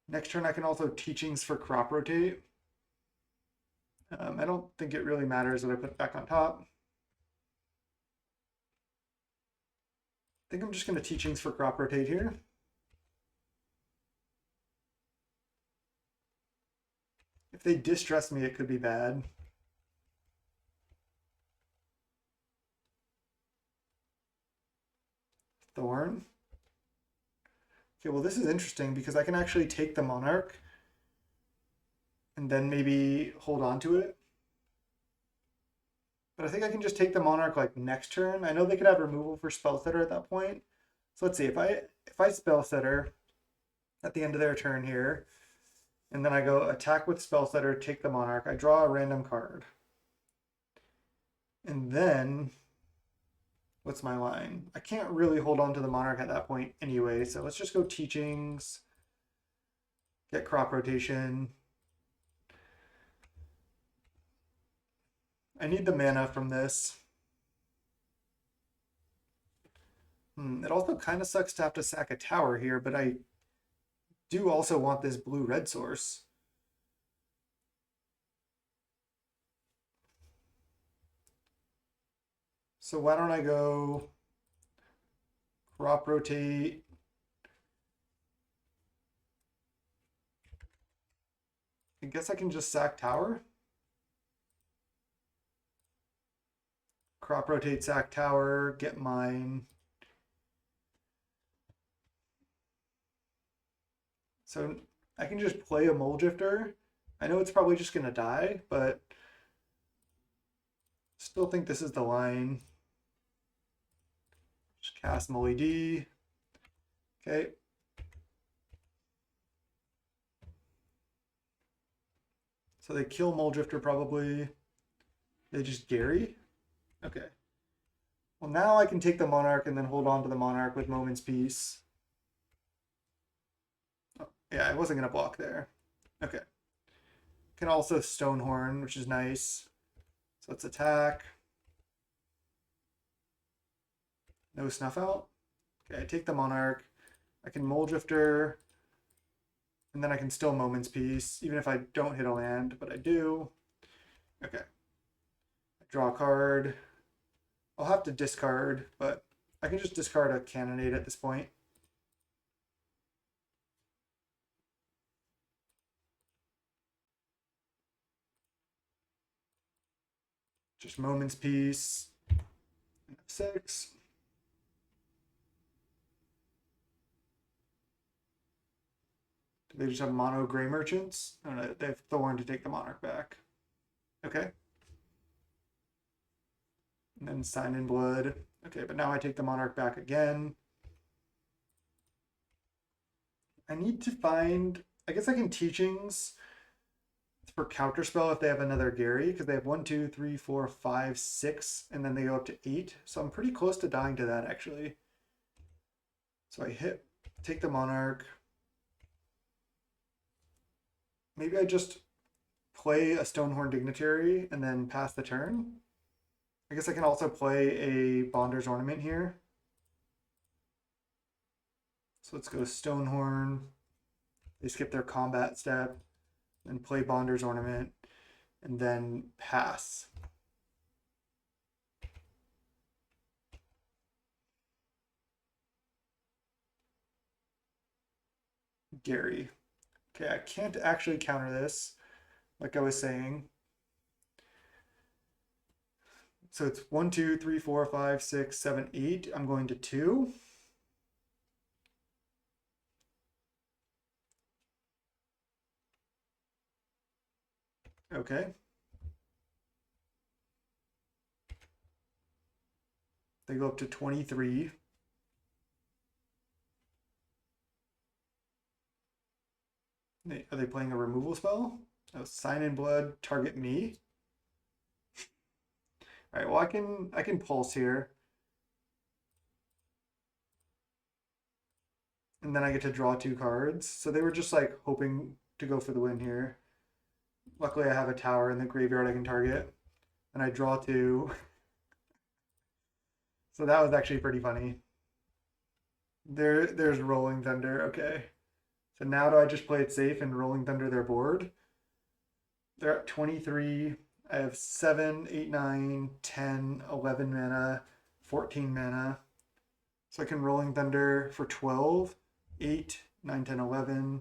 Next turn I can also teachings for crop rotate. I don't think it really matters that I put it back on top. I think I'm just going to teachings for crop rotate here. If they distress me, it could be bad. Thorn. Okay, well this is interesting because I can actually take the Monarch and then maybe hold on to it. But I think I can just take the Monarch like next turn. I know they could have removal for Spellsetter at that point. So let's see, if I Spellsetter at the end of their turn here, and then I go attack with Spellsetter, take the Monarch, I draw a random card. And then, what's my line? I can't really hold on to the Monarch at that point anyway, so let's just go teachings, get crop rotation. I need the mana from this. It also kind of sucks to have to sack a tower here, but I do also want this blue-red source. So why don't I go crop rotate? I guess I can just sack tower. Crop rotate, sack tower, get mine. So I can just play a Mole Drifter. I know it's probably just going to die, but still think this is the line. Just cast Molly D. Okay. So they kill Mole Drifter probably. They just Gary. Okay. Well, now I can take the Monarch and then hold on to the Monarch with Moment's Peace. Oh, yeah, I wasn't going to block there. Okay. Can also Stonehorn, which is nice. So let's attack. No Snuff Out. Okay, I take the Monarch. I can Mole Drifter. And then I can still Moment's Peace, even if I don't hit a land, but I do. Okay. I draw a card. I'll have to discard, but I can just discard a Cannonade at this point. Just Moment's Peace. F6. Do they just have mono Gray Merchants? Oh no, they have Thorn to take the Monarch back. Okay. And then Sign in Blood. Okay, but now I take the Monarch back again. I need to find, I guess I can teachings for Counterspell if they have another Gary, because they have 1, 2, 3, 4, 5, 6, and then they go up to 8. So I'm pretty close to dying to that actually. So I take the Monarch. Maybe I just play a Stonehorn Dignitary and then pass the turn. I guess I can also play a Bonder's Ornament here. So let's go Stonehorn. They skip their combat step, then play Bonder's Ornament, and then pass. Gary. Okay, I can't actually counter this, like I was saying. So it's 1, 2, 3, 4, 5, 6, 7, 8. I'm going to 2. Okay. They go up to 23. Are they playing a removal spell? Oh, Sign in Blood, target me. All right, well I can pulse here. And then I get to draw 2 cards. So they were just like hoping to go for the win here. Luckily I have a tower in the graveyard I can target. And I draw 2. So that was actually pretty funny. There's Rolling Thunder. Okay. So now do I just play it safe and Rolling Thunder their board? They're at 23. I have 7, 8, 9, 10, 11 mana, 14 mana. So I can Rolling Thunder for 12, 8, 9, 10, 11.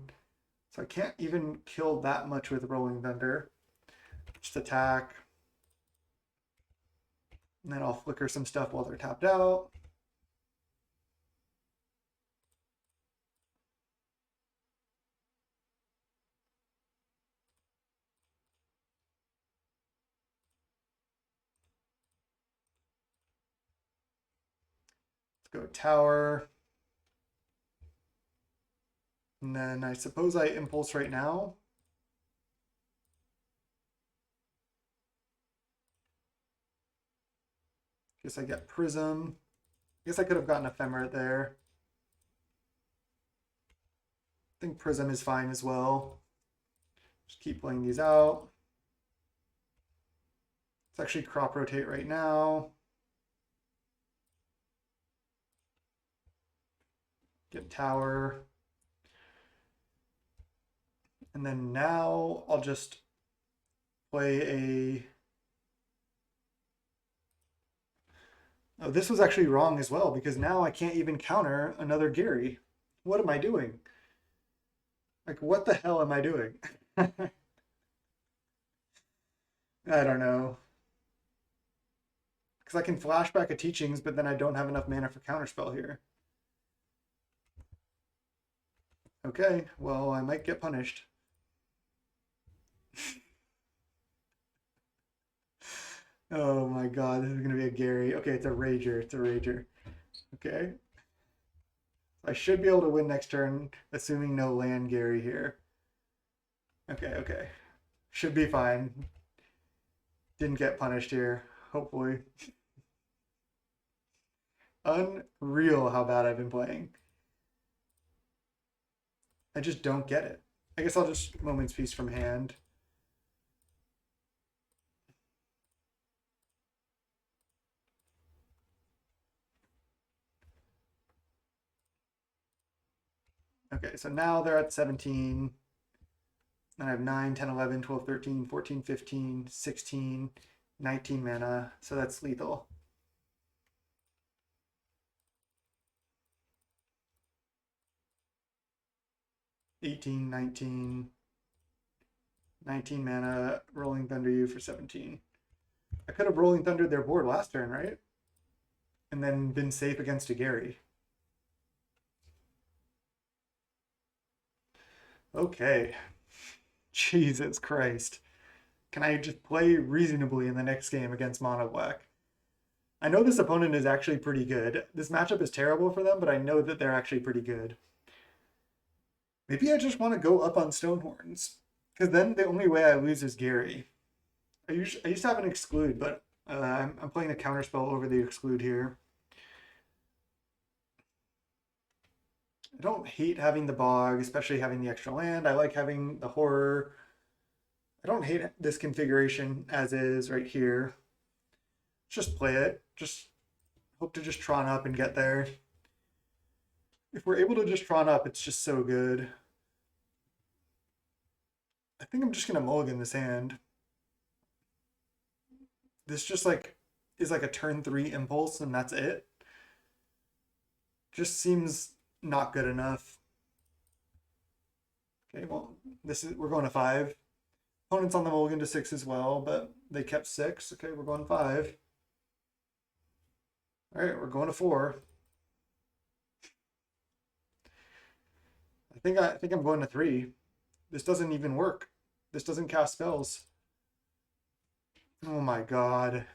So I can't even kill that much with Rolling Thunder. Just attack. And then I'll flicker some stuff while they're tapped out. Let's go tower. And then I suppose I impulse right now. Guess I get Prism. Guess I could have gotten Ephemerate there. I think Prism is fine as well. Just keep playing these out. Let's actually crop rotate right now. Get tower. And then now I'll just play a... Oh, this was actually wrong as well because now I can't even counter another Gary. What am I doing? Like, what the hell am I doing? I don't know. Because I can flashback a Teachings, but then I don't have enough mana for Counterspell here. Okay, well, I might get punished. Oh my god, this is gonna be a Gary. Okay, it's a Rager. It's a Rager. Okay. I should be able to win next turn, assuming no land Gary here. Okay, okay. Should be fine. Didn't get punished here, hopefully. Unreal how bad I've been playing. I just don't get it. I guess I'll just Moment's Peace from hand. Okay, so now they're at 17. And I have 9, 10, 11, 12, 13, 14, 15, 16, 19 mana. So that's lethal. $18, 19, 19 mana, Rolling Thunder you for 17. I could have Rolling Thundered their board last turn, right? And then been safe against a Gary. Okay. Jesus Christ. Can I just play reasonably in the next game against Mono Black? I know this opponent is actually pretty good. This matchup is terrible for them, but I know that they're actually pretty good. Maybe I just want to go up on Stonehorns. Because then the only way I lose is Gary. I used to have an exclude, but I'm playing a counterspell over the exclude here. I don't hate having the bog, especially having the extra land. I like having the horror. I don't hate this configuration as is right here. Just play it. Just hope to just Tron up and get there. If we're able to just Tron up, it's just so good. I think I'm just gonna mulligan this hand. This just like is like a turn 3 impulse and that's it. Just seems not good enough. Okay, well, we're going to 5. Opponent's on the mulligan to 6 as well, but they kept 6. Okay, we're going 5. All right, we're going to 4. I think I'm going to 3. This doesn't even work. This doesn't cast spells. Oh my god.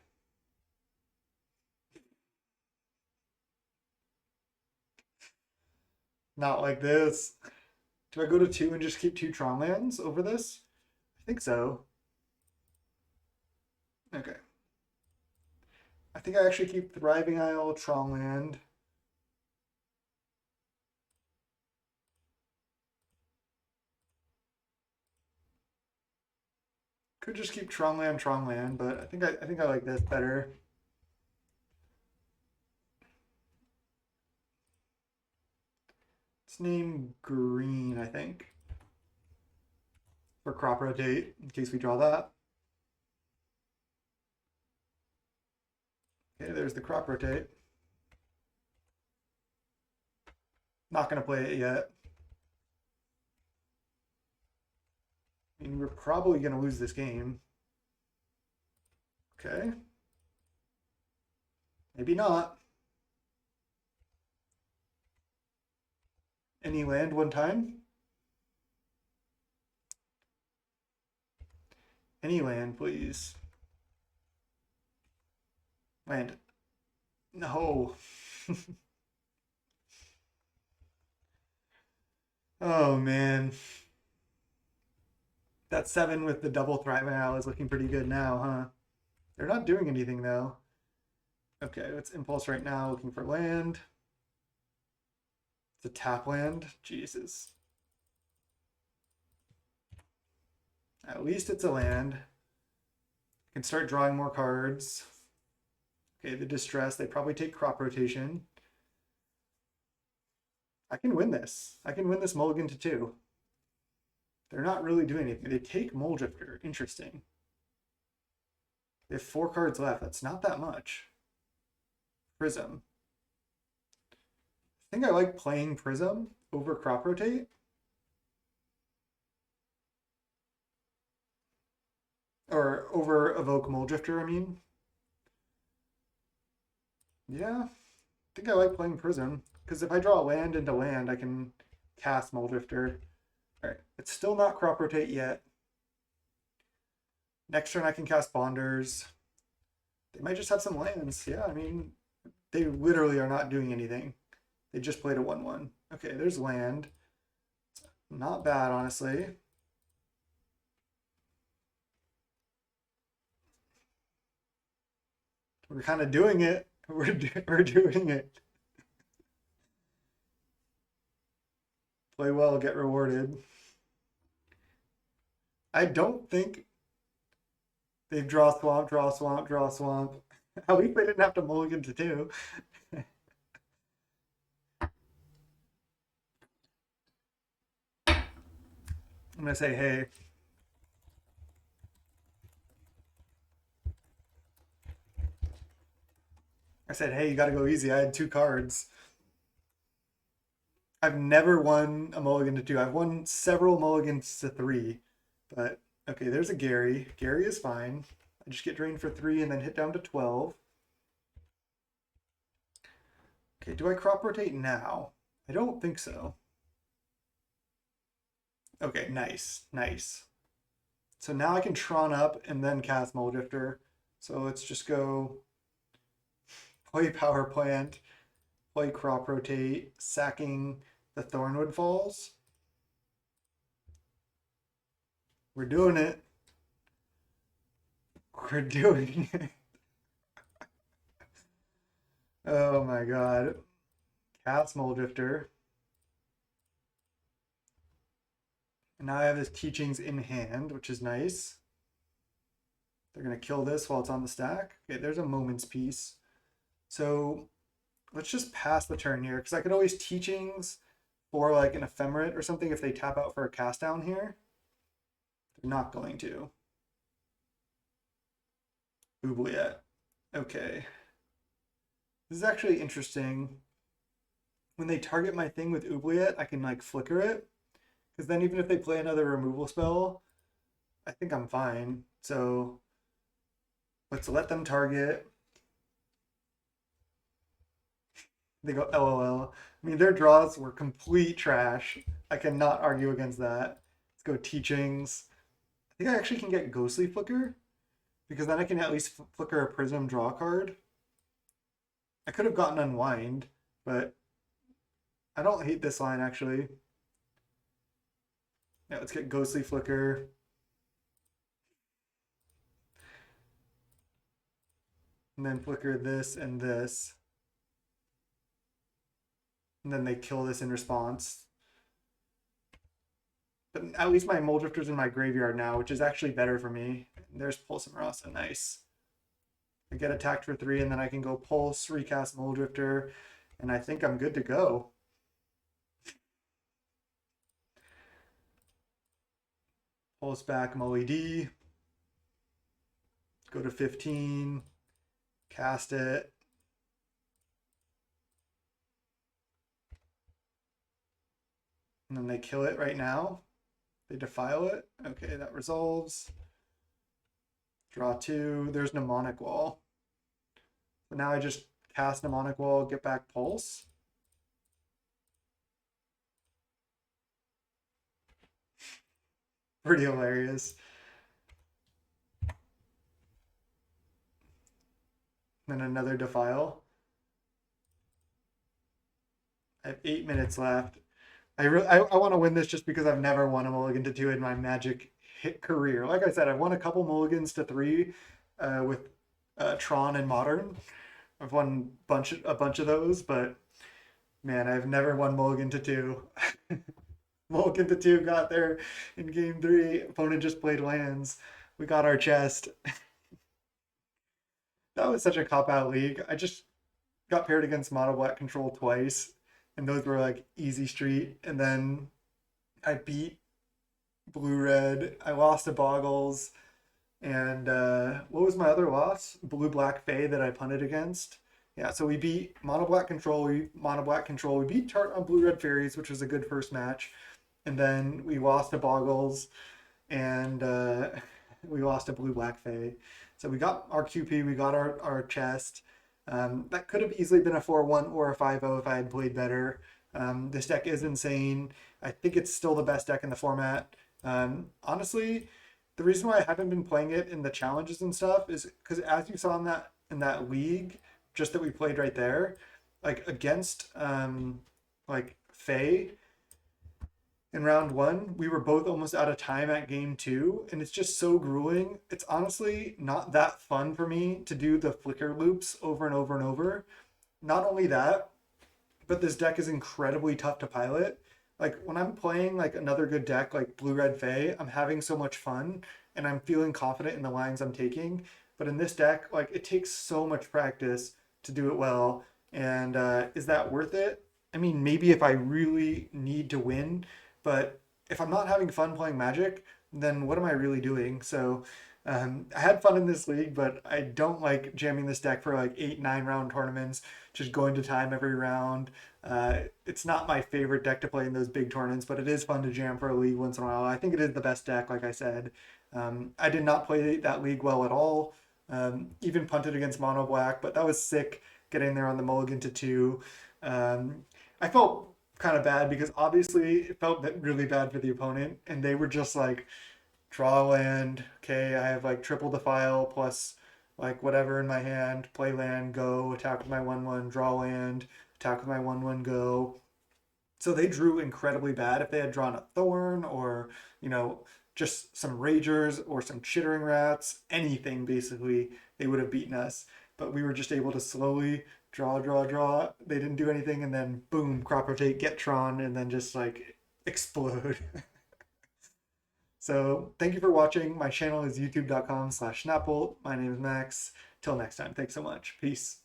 Not like this. Do I go to 2 and just keep 2 Tron lands over this? I think so. Okay. I think I actually keep Thriving Isle, Tron land. Could just keep Tron land, but I think I like this better. Let's name green, I think, for crop rotate in case we draw that. Okay, there's the crop rotate. Not going to play it yet. I mean, we're probably going to lose this game. Okay. Maybe not. Any land one time? Any land, please. Land. No. Oh, man. That 7 with the double Thrive is looking pretty good now, huh? They're not doing anything, though. Okay, let's Impulse right now, looking for land. It's a tap land. Jesus. At least it's a land. I can start drawing more cards. Okay, the Distress. They probably take crop rotation. I can win this. I can win this mulligan to 2. They're not really doing anything. They take Mulldrifter. Interesting. They have 4 cards left. That's not that much. Prism. I think I like playing Prism over crop rotate. Or over Evoke Mulldrifter, I mean. Yeah, I think I like playing Prism. Because if I draw land into land, I can cast Mulldrifter. Alright, it's still not crop rotate yet. Next turn I can cast Bonders. They might just have some lands. Yeah, I mean, they literally are not doing anything. They just played a 1/1. Okay, there's land. Not bad, honestly. We're kind of doing it. We're doing it. Play well, get rewarded. I don't think they draw swamp, draw swamp, draw swamp. At least they didn't have to mulligan to 2. I'm gonna say, hey. I said, hey, you gotta go easy. I had 2 cards. I've never won a mulligan to 2. I've won several mulligans to 3. But, okay, there's a Gary. Gary is fine. I just get drained for 3 and then hit down to 12. Okay, do I crop rotate now? I don't think so. Okay, nice, nice. So now I can Tron up and then cast Mulldrifter. So let's just go play Power Plant, play Crop Rotate, sacking the Thornwood Falls. We're doing it. We're doing it. Oh my god. Cast Mulldrifter. And now I have his teachings in hand, which is nice. They're going to kill this while it's on the stack. Okay, there's a Moment's Piece. So let's just pass the turn here, because I could always teachings for like an Ephemerate or something if they tap out for a cast down here. They're not going to. Oubliette. Okay. This is actually interesting. When they target my thing with Oubliette, I can like flicker it. Because then even if they play another removal spell, I think I'm fine. So let's let them target. They go LOL. I mean, their draws were complete trash. I cannot argue against that. Let's go teachings. I think I actually can get Ghostly Flicker, because then I can at least flicker a Prism draw card. I could have gotten Unwind, but I don't hate this line actually. Yeah, let's get Ghostly Flicker. And then flicker this and this. And then they kill this in response. But at least my Mulldrifter's in my graveyard now, which is actually better for me. There's Pulse and Rasa, nice. I get attacked for 3, and then I can go Pulse, recast Mulldrifter, and I think I'm good to go. Pulse back MULLID. Go to 15. Cast it. And then they kill it right now. They defile it. Okay, that resolves. Draw 2. There's Mnemonic Wall. So now I just cast Mnemonic Wall, get back Pulse. Pretty hilarious. Then another Defile. I have 8 minutes left. I want to win this just because I've never won a mulligan to 2 in my Magic hit career. Like I said, I've won a couple mulligans to 3 with Tron and Modern. I've won a bunch of those, but man, I've never won mulligan to 2. Mulligan to 2 got there in game 3. Opponent just played lands. We got our chest. That was such a cop-out league. I just got paired against mono black control twice, and those were like easy street. And then I beat blue red. I lost to Boggles. And what was my other loss? Blue black Fae that I punted against. Yeah, so we beat mono black control. We beat Tart on blue red fairies, which was a good first match. And then we lost to Boggles, and we lost to blue black Fae. So we got our QP, we got our chest. That could have easily been a 4-1 or a 5-0 if I had played better. This deck is insane. I think it's still the best deck in the format. Honestly, the reason why I haven't been playing it in the challenges and stuff is because, as you saw in that league, just that we played right there, like against like Faye in round 1, we were both almost out of time at game 2, and it's just so grueling. It's honestly not that fun for me to do the flicker loops over and over and over. Not only that, but this deck is incredibly tough to pilot. Like when I'm playing like another good deck like Blue Red Fae, I'm having so much fun and I'm feeling confident in the lines I'm taking. But in this deck, like it takes so much practice to do it well. And is that worth it? I mean, maybe if I really need to win, but if I'm not having fun playing Magic, then what am I really doing? So I had fun in this league, but I don't like jamming this deck for like 8, 9 round tournaments, just going to time every round. It's not my favorite deck to play in those big tournaments, but it is fun to jam for a league once in a while. I think it is the best deck, like I said. I did not play that league well at all. Even punted against Mono Black, but that was sick getting there on the mulligan to 2. I felt kind of bad because obviously it felt really bad for the opponent, and they were just like, draw land, okay, I have like triple defile plus like whatever in my hand, play land, go, attack with my 1/1, draw land, attack with my 1/1, go. So they drew incredibly bad. If they had drawn a Thorn or, just some Ragers or some Chittering Rats, anything basically, they would have beaten us. But we were just able to slowly draw, draw, draw. They didn't do anything, and then boom, crop rotate, get Tron, and then just like explode. So thank you for watching. My channel is youtube.com/snapbolt. My name is Max. Till next time, thanks so much. Peace.